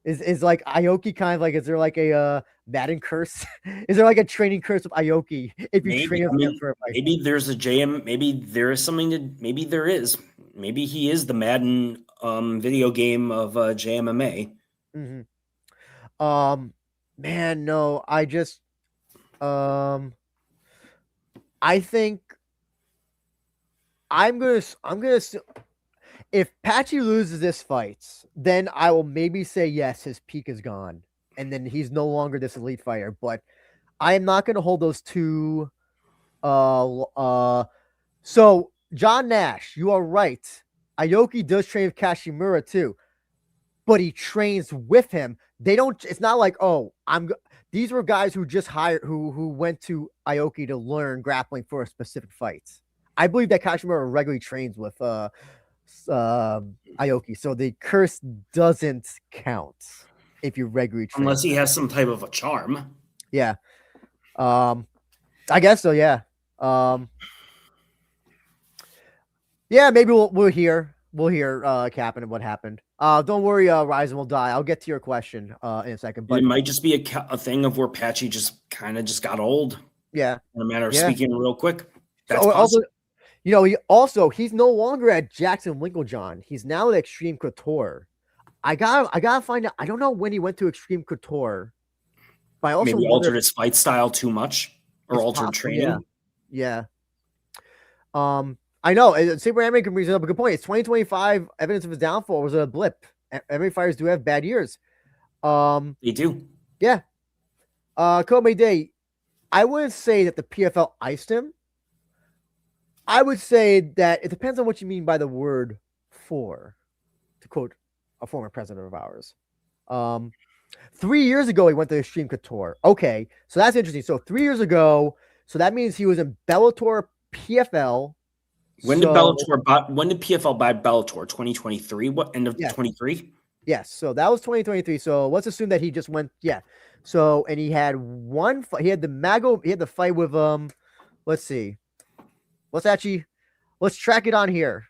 is like Aoki kind of like, is there like a Madden curse? Is there like a training curse with Aoki if you train with him for a fight? Maybe there's a JM. Maybe there is something maybe there is. Maybe he is the Madden video game of JMMA. Mm-hmm. Man, no, I just I think I'm gonna if Patchy loses this fight, then I will maybe say yes, his peak is gone, and then he's no longer this elite fighter. But I am not going to hold those two. So John Nash, you are right. Aoki does train with Kashimura too, but he trains with him. They don't. It's not like, oh, these were guys who just hired who went to Aoki to learn grappling for a specific fight. I believe that Kashimura regularly trains with Aoki, so the curse doesn't count if you regularly train. Unless he has some type of a charm. Yeah. I guess so, yeah. Yeah, maybe we'll hear. we'll hear Captain and what happened. Don't worry, Ryzen will die. I'll get to your question in a second. But it might just be a thing of where Patchy just got old. Yeah. In a matter of speaking real quick. That's so possible. Also, he's no longer at Jackson Winklejohn. He's now at Extreme Couture. I gotta find out. I don't know when he went to Extreme Couture. But I also maybe altered his fight style too much or altered training. Yeah. I know. Saber Anime can bring up a good point. It's 2025. Evidence of his downfall was a blip. Every fighters do have bad years. They do. Yeah. Kobe Day. I wouldn't say that the PFL iced him. I would say that it depends on what you mean by the word "for," to quote a former president of ours. 3 years ago, he went to Extreme Couture. Okay, so that's interesting. So 3 years ago, so that means he was in Bellator PFL. When did PFL buy Bellator? 2023? What, end of 23? Yes. So that was 2023. So let's assume that he just went. Yeah. So, and he had one fight. He had the fight with let's see. Let's track it on here.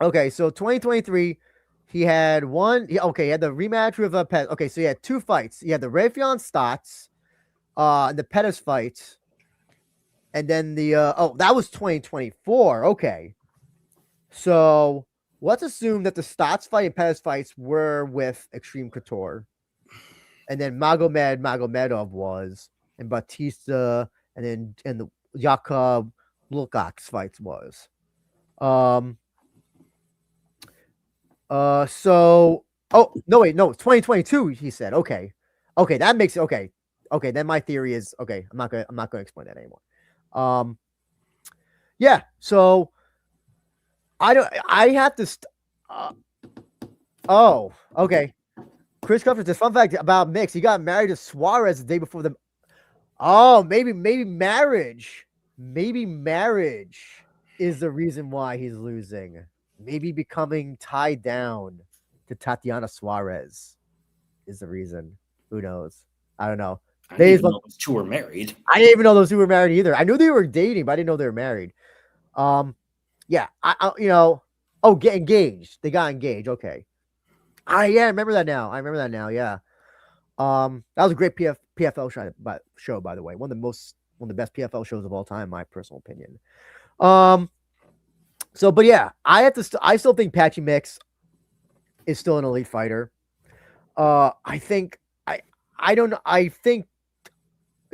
Okay, so 2023, he had one. He had the rematch with Pet. Okay, so he had two fights. He had the Raytheon Stotts, the Pettis fight, and then that was 2024. Okay, so let's assume that the Stotts fight and Pettis fights were with Extreme Couture, and then Magomedov was, and Batista, and the Yakub Wilcox fights was. So, no, 2022, he said. Okay, that makes it okay. Okay, then my theory is okay. I'm not gonna explain that anymore. Yeah. So I have to. Okay. Chris Cufford, the fun fact about Mix, he got married to Suarez the day before the. Oh, maybe marriage. Maybe marriage is the reason why he's losing. Maybe becoming tied down to Tatiana Suarez is the reason. Who knows? I don't know. I didn't even know those two were married. I didn't even know those two were married either. I knew they were dating, but I didn't know they were married. Yeah. Get engaged. They got engaged. Okay. I remember that now. Yeah. That was a great PFL show, by the way. One of the best PFL shows of all time, in my personal opinion. So, but yeah, I still think Patchy Mix is still an elite fighter. I think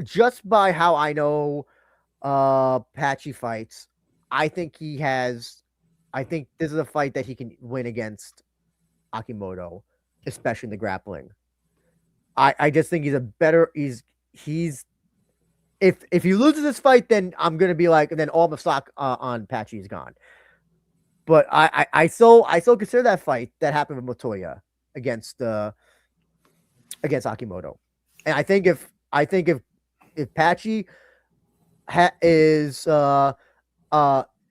just by how I know Patchy fights, I think this is a fight that he can win against Akimoto, especially in the grappling. I just think if he loses this fight, then I'm gonna be like, and then all the stock on Patchy is gone. But I still consider that fight that happened with Motoya against Akimoto, and I think if Patchy is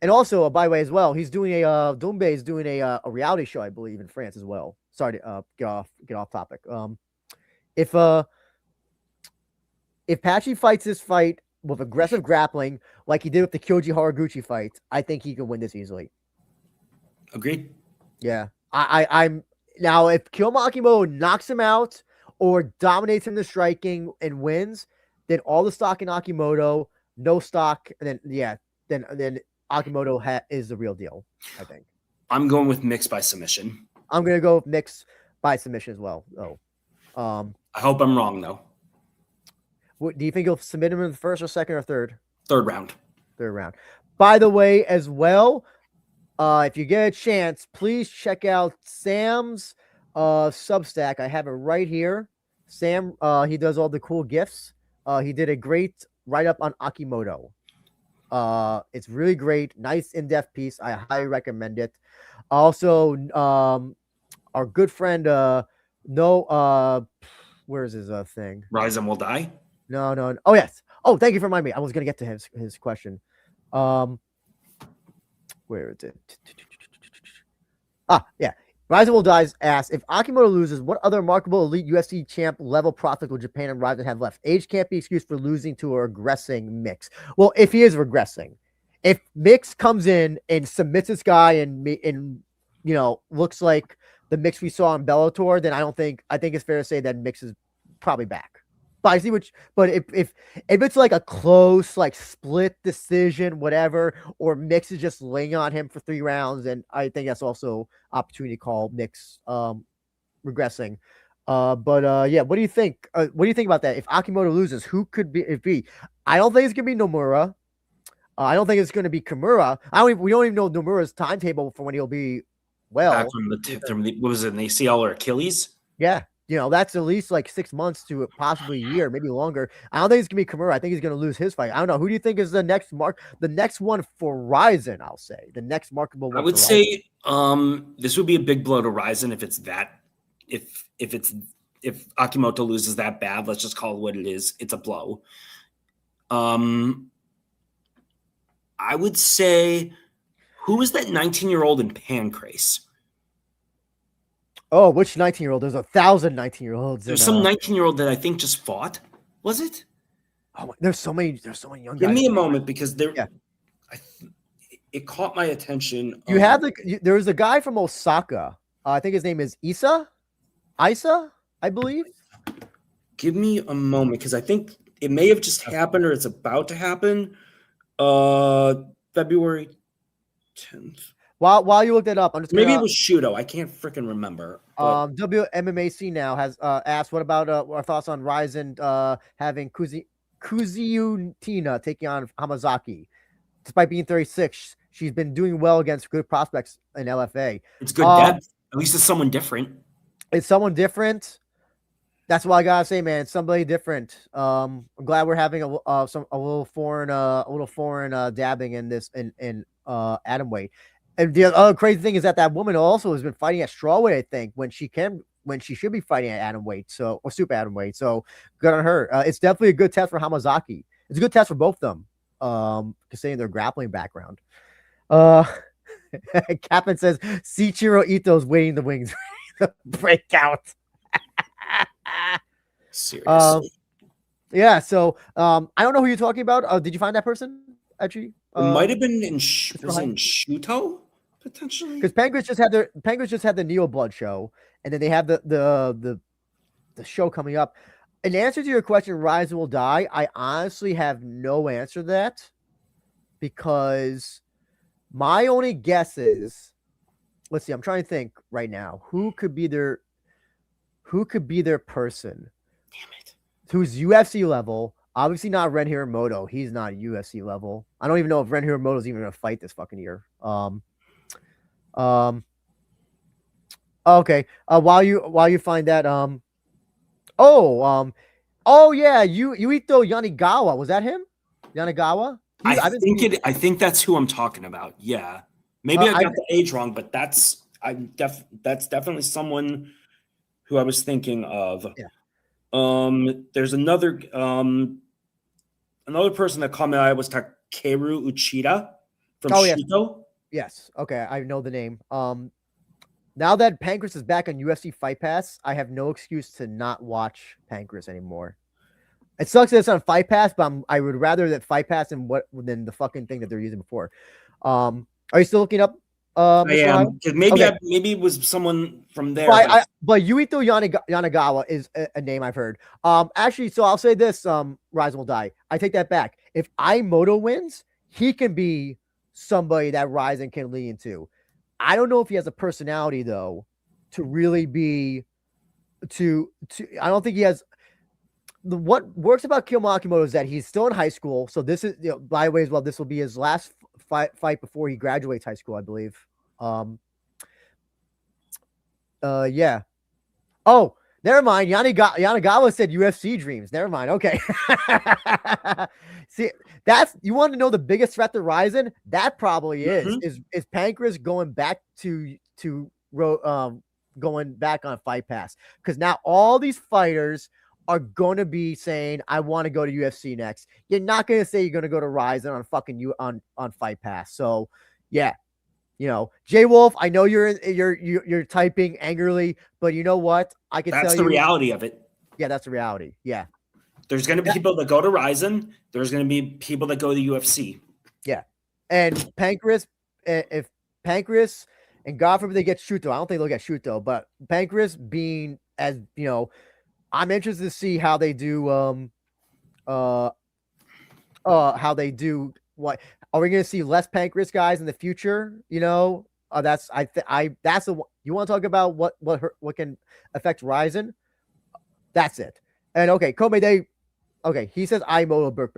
and also by the way as well, he's doing Doumbé is doing a reality show, I believe, in France as well. Sorry to get off topic. If Patchy fights this fight with aggressive grappling, like he did with the Kyoji Haraguchi fight, I think he can win this easily. Agreed. Yeah. I'm now if Kyoma Akimoto knocks him out or dominates him in the striking and wins, then all the stock in Akimoto, no stock, and then Akimoto is the real deal, I think. I'm going with Mix by submission. I'm gonna go with Mix by submission as well. I hope I'm wrong though. Do you think you'll submit him in the first or second or third? Third round. By the way, as well, if you get a chance, please check out Sam's Substack. I have it right here. Sam, he does all the cool gifts. He did a great write-up on Akimoto. It's really great. Nice in-depth piece. I highly recommend it. Also, our good friend, where is his thing? Rizin will die? No. Oh, yes. Oh, thank you for reminding me. I was going to get to his question. Where is it? Yeah. Rizin will die asks, if Akimoto loses, what other remarkable elite UFC champ level prospect will Japan and Rizin have left? Age can't be excuse for losing to a regressing Mix. Well, if he is regressing. If Mix comes in and submits this guy and looks like the mix we saw in Bellator, then I think it's fair to say that mix is probably back. But I see but if it's like a close, like split decision, whatever, or Mix is just laying on him for 3 rounds, and I think that's also opportunity call Mix regressing. Yeah, what do you think? What do you think about that? If Akimoto loses, who could it be? I don't think it's gonna be Nomura. I don't think it's gonna be Kimura. We don't even know Nomura's timetable for when he'll be well. Back from what was it, an ACL or Achilles? Yeah. That's at least like 6 months to possibly a year, maybe longer. I don't think it's gonna be Kimura. I think he's gonna lose his fight. I don't know. Who do you think is the next one for Rizin? I'll say the next marketable one. I would say this would be a big blow to Rizin if it's that. If Akimoto loses that bad, let's just call it what it is. It's a blow. I would say, who is that 19-year-old in Pancrase? Oh, which 19-year-old? There's 1,000 19-year-olds. There's some 19-year-old that I think just fought. Was it? Oh, there's so many young guys. Give me a moment because it caught my attention. You have there was a guy from Osaka. I think his name is Isa, I believe. Give me a moment because I think it may have just happened or it's about to happen. February 10th. While you look that up, maybe it was Shudo. I can't freaking remember. WMMAC now has asked, what about our thoughts on Rizin having Kuziutina taking on Hamazaki? Despite being 36, she's been doing well against good prospects in LFA. It's good depth. At least it's someone different. It's someone different. That's what I gotta say, man. It's somebody different. I'm glad we're having a little foreign dabbing in this in atom weight. And the other crazy thing is that woman also has been fighting at strawweight, I think, when she should be fighting at atom weight, or super atom weight. So good on her. It's definitely a good test for Hamazaki. It's a good test for both of them, considering their grappling background. Captain says Sichiro Ito's waiting the wings to break out. Seriously. Yeah. So I don't know who you're talking about. Did you find that person actually? It might have been in Shuto. Potentially, because Pancrase just had the Neo Blood show, and then they have the show coming up. In answer to your question, Rizin will die. I honestly have no answer to that, because my only guess is, let's see, I'm trying to think right now who could be their person. Damn it, who's UFC level. Obviously not Ren Hiromoto. He's not UFC level. I don't even know if Ren Hiromoto is even going to fight this fucking year. Okay. While you find that, oh yeah, Ito Yanigawa, was that him? Yanigawa? I think that's who I'm talking about. Yeah, maybe I got the age wrong, but that's definitely someone who I was thinking of. Yeah. There's another person that caught my eye was Takeru Uchida from Shito. Yes. Okay, I know the name. Now that Pancrase is back on UFC Fight Pass, I have no excuse to not watch Pancrase anymore. It sucks that it's on Fight Pass, but I would rather that Fight Pass than the fucking thing that they're using before. Are you still looking up? I am. Maybe it was someone from there. But Yuito Yanagawa is a name I've heard. Actually, so I'll say this: Rizin will die. I take that back. If Aimoto wins, he can be somebody that Rizin can lean into. I don't know if he has a personality though to really be I don't think he has. What works about Kyoma Akimoto is that he's still in high school. So this is, by the way, as well, this will be his last fight before he graduates high school, I believe. Yeah. Oh, never mind. Yanagawa said UFC dreams. Never mind. Okay. See, you want to know the biggest threat to Rizin? That probably is Pancrase going back going back on Fight Pass, because now all these fighters are going to be saying, I want to go to UFC next. You're not going to say you're going to go to Rizin on fucking on Fight Pass. So yeah, J Wolf, I know you're typing angrily, but you know what? I can tell you that's the reality of it. Yeah, that's the reality. Yeah. There's going to be people that go to Rizin. There's going to be people that go to UFC. Yeah. And Pancrase, if Pancrase and God forbid they get Shuto. I don't think they'll get Shuto, but Pancreas being as I'm interested to see how they do. How they do. What are we going to see less Pancreas guys in the future? That's that's the one you want to talk about. What can affect Rizin? That's it. And okay, Komede. Okay, he says Aimoto.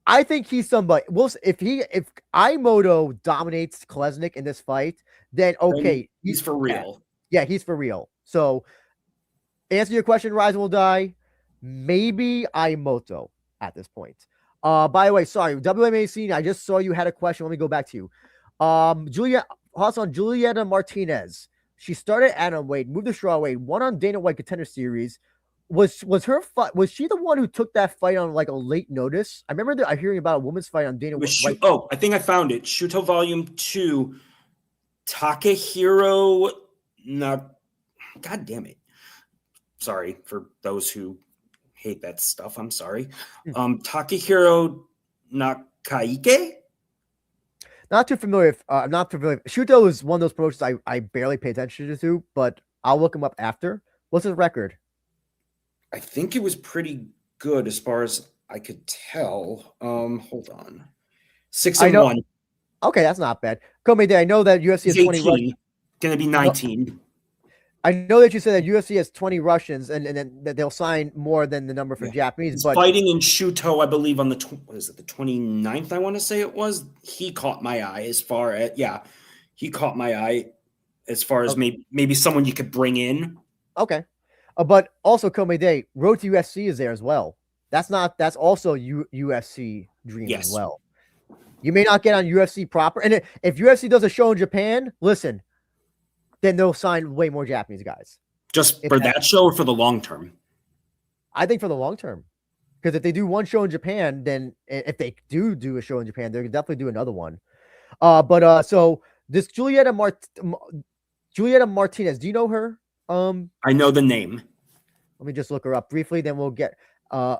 I think he's somebody. If Aimoto dominates Kolesnik in this fight, then okay, he's for real. Yeah, he's for real. So, answer your question, Rizin will die. Maybe Aimoto at this point. By the way, sorry, WMA scene. I just saw you had a question. Let me go back to you. Julieta Martinez. She started atomweight, moved to strawweight, won on Dana White Contender Series. Was her fight? Was she the one who took that fight on like a late notice? I remember hearing about a woman's fight on Dana White. I think I found it. Shuto Volume 2. Takahiro. God damn it. Sorry for those who hate that stuff. I'm sorry. Takahiro Nakaike. Not too familiar. Not familiar. Shuto is one of those promotions I barely pay attention to, but I'll look him up after. What's his record? I think it was pretty good as far as I could tell. Hold on. 6-1. Okay, that's not bad. Komede, I know that UFC has 20 Russians. Going to be 19. I know that you said that UFC has 20 Russians and then that they'll sign more than the number for Japanese. He's fighting in Shuto, I believe, on the 29th, I want to say it was. He caught my eye as far as, he caught my eye as far as maybe someone you could bring in. Okay. But also, Komede, Road to UFC is there as well. That's also UFC dream as well. You may not get on UFC proper. And if UFC does a show in Japan, listen, then they'll sign way more Japanese guys. Just for that show or for the long term? I think for the long term. Because if they do one show in Japan, then if they do a show in Japan, they're going to definitely do another one. So this Julieta Martinez, do you know her? I know the name. Let me just look her up briefly. Then we'll get. I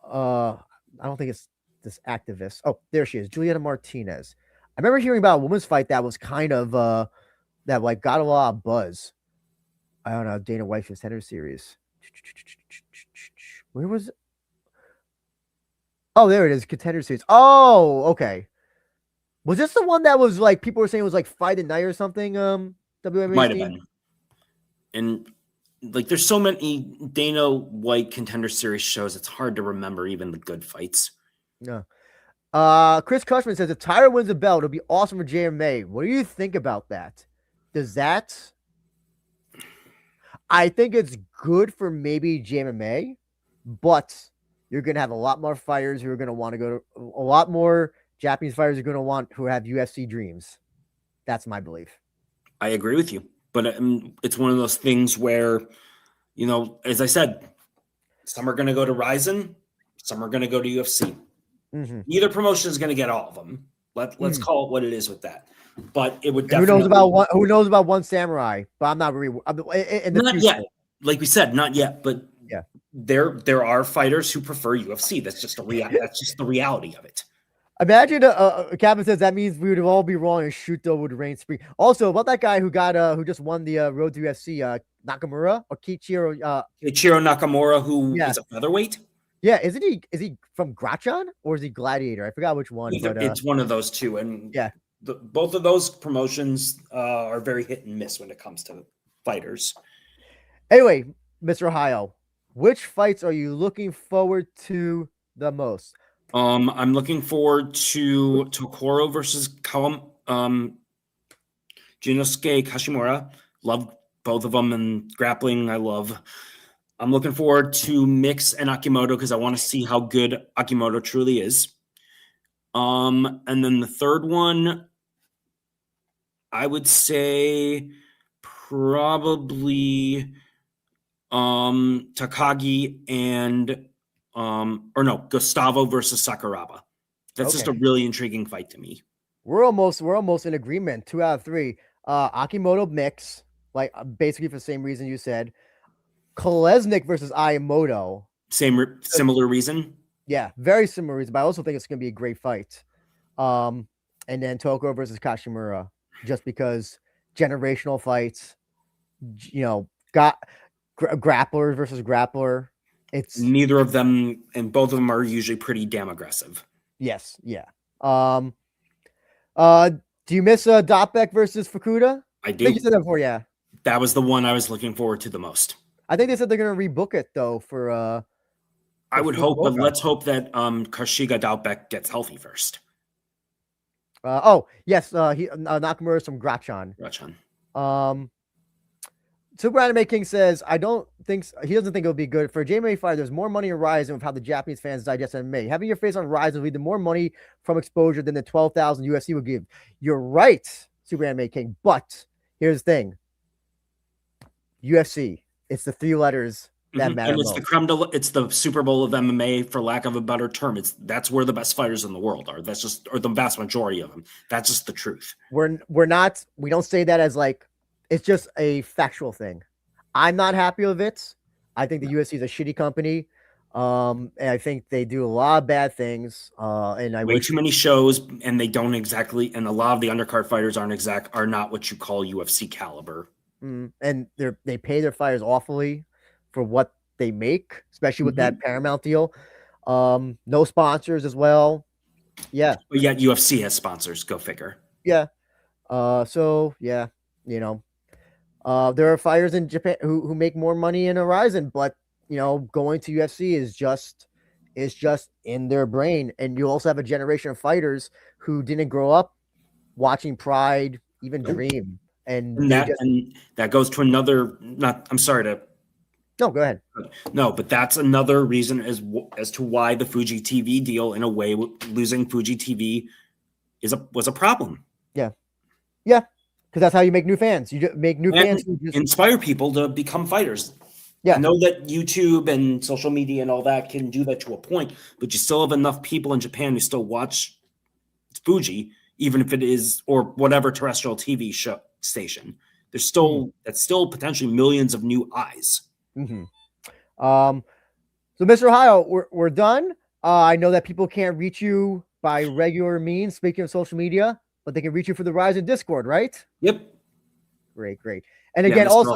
don't think it's this activist. Oh, there she is, Julieta Martinez. I remember hearing about a women's fight that was kind of that like got a lot of buzz. I don't know, Dana White's Contender Series. Where was it? Oh, there it is, Contender Series. Oh, okay. Was this the one that was like people were saying it was like Fight at Night or something? WMA might have been. And like, there's so many Dana White Contender Series shows, it's hard to remember even the good fights. Yeah. Chris Cushman says if Tyra wins the belt, it'll be awesome for JMA. What do you think about that? Does that? I think it's good for maybe JMA, but you're gonna have a lot more fighters who are gonna want to go to a lot more Japanese fighters are gonna want who have UFC dreams. That's my belief. I agree with you. But it's one of those things where, as I said, some are going to go to Rizin, some are going to go to UFC. Mm-hmm. Neither promotion is going to get all of them. Let's call it what it is with that. But it would definitely. Who knows about ONE Samurai? But I'm not really. Not yet. Like we said, not yet. But there are fighters who prefer UFC. That's just that's just the reality of it. Imagine Captain says that means we would all be wrong and Shuto would reign supreme. Also, about that guy who who just won the Road to UFC, Nakamura or Kiichiro Nakamura, who is a featherweight. Yeah, is he from Grachan or is he Gladiator? I forgot which one. But, it's one of those two, and both of those promotions are very hit and miss when it comes to fighters. Anyway, Mr. Ohio, which fights are you looking forward to the most? I'm looking forward to Tokoro versus Junosuke Kashimura. Love both of them, and grappling I love. I'm looking forward to Mix and Akimoto because I want to see how good Akimoto truly is. And then the third one, I would say probably Takagi and Gustavo versus Sakuraba. That's just a really intriguing fight to me. We're almost in agreement. 2 out of 3. Akimoto Mix, like basically for the same reason you said. Kolesnik versus Aimoto. Similar reason. Yeah, very similar reason. But I also think it's going to be a great fight. And then Tokoro versus Kashimura, just because generational fights. You know, got grappler versus grappler. It's neither of them, and both of them are usually pretty damn aggressive. Yes, yeah. Do you miss Dotbeck versus Fukuda? I do. I think you said that before, yeah. That was the one I was looking forward to the most. I think they said they're gonna rebook it though for I would hope, but let's hope that Kashiga Dotbeck gets healthy first. Oh yes, Nakamura some Grachon. Super Anime King says, he doesn't think it'll be good for a JMA fighter. There's more money in Rizin with how the Japanese fans digest MMA. Having your face on Rizin will lead to more money from exposure than the 12,000 UFC would give. You're right, Super Anime King. But here's the thing: UFC. It's the 3 letters that matter. And it's most. It's the Super Bowl of MMA, for lack of a better term. That's where the best fighters in the world are. Or the vast majority of them. That's just the truth. We don't say that as like. It's just a factual thing. I'm not happy with it. I think the UFC is a shitty company. And I think they do a lot of bad things. And I way too many shows, and they don't exactly. And a lot of the undercard fighters are not what you call UFC caliber. And they pay their fighters awfully for what they make, especially with that Paramount deal. No sponsors as well. Yeah. But yet UFC has sponsors. Go figure. Yeah. So yeah, you know. There are fighters in Japan who make more money in Rizin, but you know, going to UFC is just in their brain. And you also have a generation of fighters who didn't grow up watching Pride, even Dream, and that goes to another. I'm sorry to. No, go ahead. No, but that's another reason as to why the Fuji TV deal, in a way, losing Fuji TV was a problem. Yeah. Yeah. Because that's how you make new fans. You just make new fans who just inspire people to become fighters. Yeah. I know that YouTube and social media and all that can do that to a point, but you still have enough people in Japan who still watch Fuji, even if it is, or whatever terrestrial TV show station. There's still that's still potentially millions of new eyes. So Mr. Ohio, we're done. I know that people can't reach you by regular means, speaking of social media, but they can reach you for the Rizin Discord, right? Yep. Great. And again, also,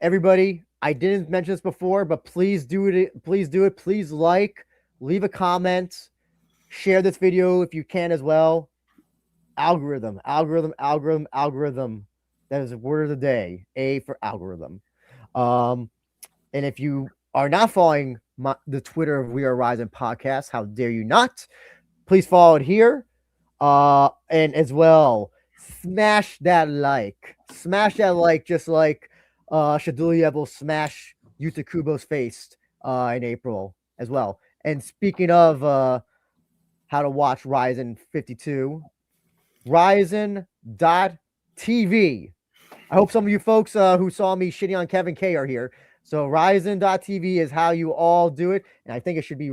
everybody, I didn't mention this before, but please do it. Please like, leave a comment, share this video if you can as well. Algorithm. That is the word of the day. A for algorithm. And if you are not following the Twitter of We Are Rizin podcast, how dare you not? Please follow it here. And as well, smash that like. Just like Shaduliev will smash Yuta Kubo's face in April as well. And speaking of how to watch Rizin 52, Rizin.tv. I hope some of you folks who saw me shitting on Kevin K are here. So Rizin.tv is how you all do it. And I think it should be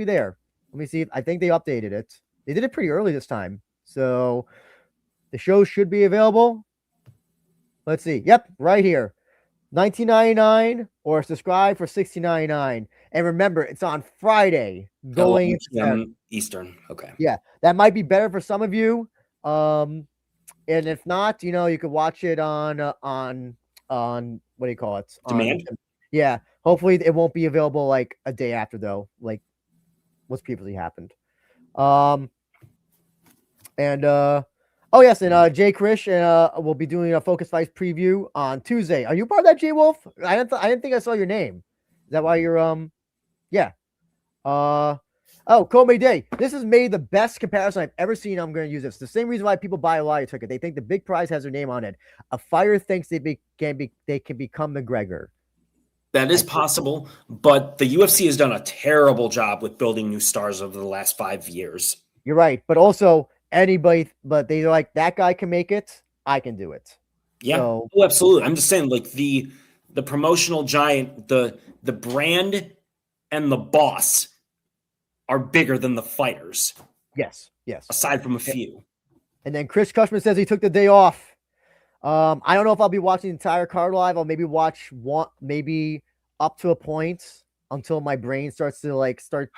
there. Let me see. I think they updated it. They did it pretty early this time. So the show should be available. Let's see. Yep, right here. $19.99 or subscribe for $16.99. And remember, it's on Friday going Eastern. Okay. Yeah, that might be better for some of you. And if not, you know, you could watch it on what do you call it? Demand. Yeah. Hopefully it won't be available like a day after though, like what's previously happened. Oh yes, and Jay Krish will be doing a Focus Fights preview on Tuesday. Are you part of that, Jay Wolf? I didn't think I saw your name. Is that why you're yeah. Komei Day. This is maybe the best comparison I've ever seen. I'm going to use this. The same reason why people buy a lottery ticket. They think the big prize has their name on it. A fighter thinks they can become McGregor. That is possible, but the UFC has done a terrible job with building new stars over the last 5 years. You're right, but also anybody, but they're like, that guy can make it, I can do it. Yeah, so, absolutely. I'm just saying, like the promotional giant, the brand and the boss are bigger than the fighters. Yes. Aside from a few. And then Chris Cushman says he took the day off. I don't know if I'll be watching the entire card live. I'll maybe watch maybe up to a point until my brain starts to like start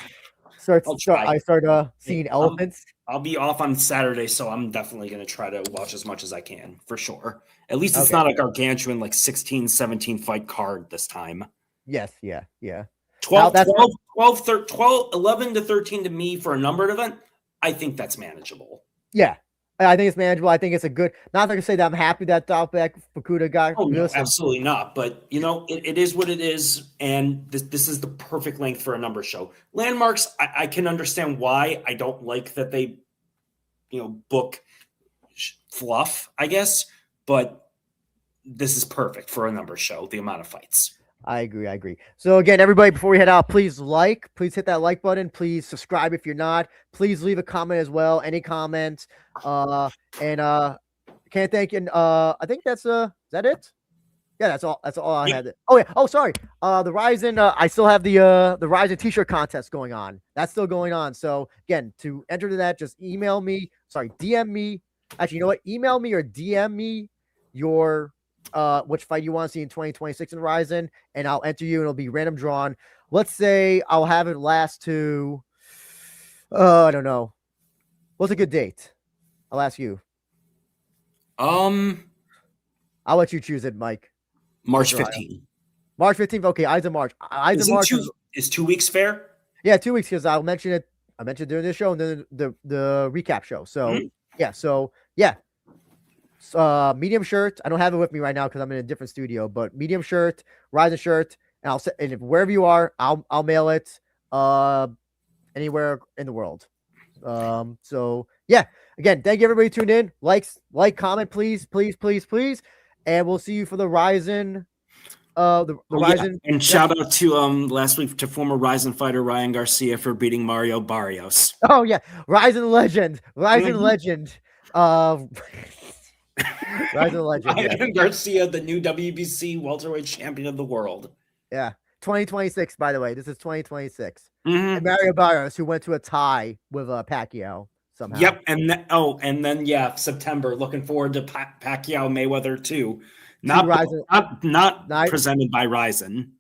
seeing elephants. I'll be off on Saturday, so I'm definitely going to try to watch as much as I can, for sure. At least it's not a gargantuan, like 16, 17 fight card this time. Yes, yeah. 12, 11 to 13 to me for a numbered event, I think that's manageable. Yeah. I think it's manageable. I think it's a good. Not going to say that I'm happy that Dalbeck Fukuda got. Oh, no, absolutely not. But, it is what it is. And this is the perfect length for a number show. Landmarks, I can understand why. I don't like that they, book fluff, I guess. But this is perfect for a number show, the amount of fights. I agree. So again, everybody, before we head out, please hit that like button. Please subscribe if you're not. Please leave a comment as well. Any comments. Can't thank you. I think that's is that it? Yeah, that's all I had. Oh yeah. Oh, sorry. The Rizin, I still have the Rizin t-shirt contest going on. That's still going on. So again, to enter that, just DM me. Actually, you know what? Email me or DM me your which fight you want to see in 2026 in Rizin, and I'll enter you, and it'll be random drawn. Let's say I'll have it last to I don't know. What's a good date? I'll ask you. I'll let you choose it, Mike. March 15th. March 15th. Okay, eyes of March. Is 2 weeks fair? Yeah, 2 weeks, because I'll mention it. I mentioned during this show and then the recap show. So yeah. Medium shirt. I don't have it with me right now because I'm in a different studio, but medium shirt, Rizin shirt, and if wherever you are, I'll mail it anywhere in the world. So yeah, again, thank you everybody tuned in. Like, comment, please, and we'll see you for the Rizin. Rizin, and shout out to last week to former Rizin fighter Ryan Garcia for beating Mario Barrios. Oh yeah, Rizin legend. Rizin legend. Ryan Garcia, the new WBC welterweight champion of the world. Yeah, 2026. By the way, this is 2026. And Mario Barrios, who went to a tie with Pacquiao somehow. Yep, and then September. Looking forward to Pacquiao Mayweather too. Not presented by Rizin.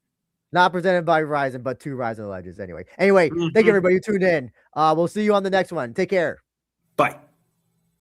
Not presented by Rizin, but two Rizin legends. Anyway, thank you everybody who tuned in. We'll see you on the next one. Take care. Bye.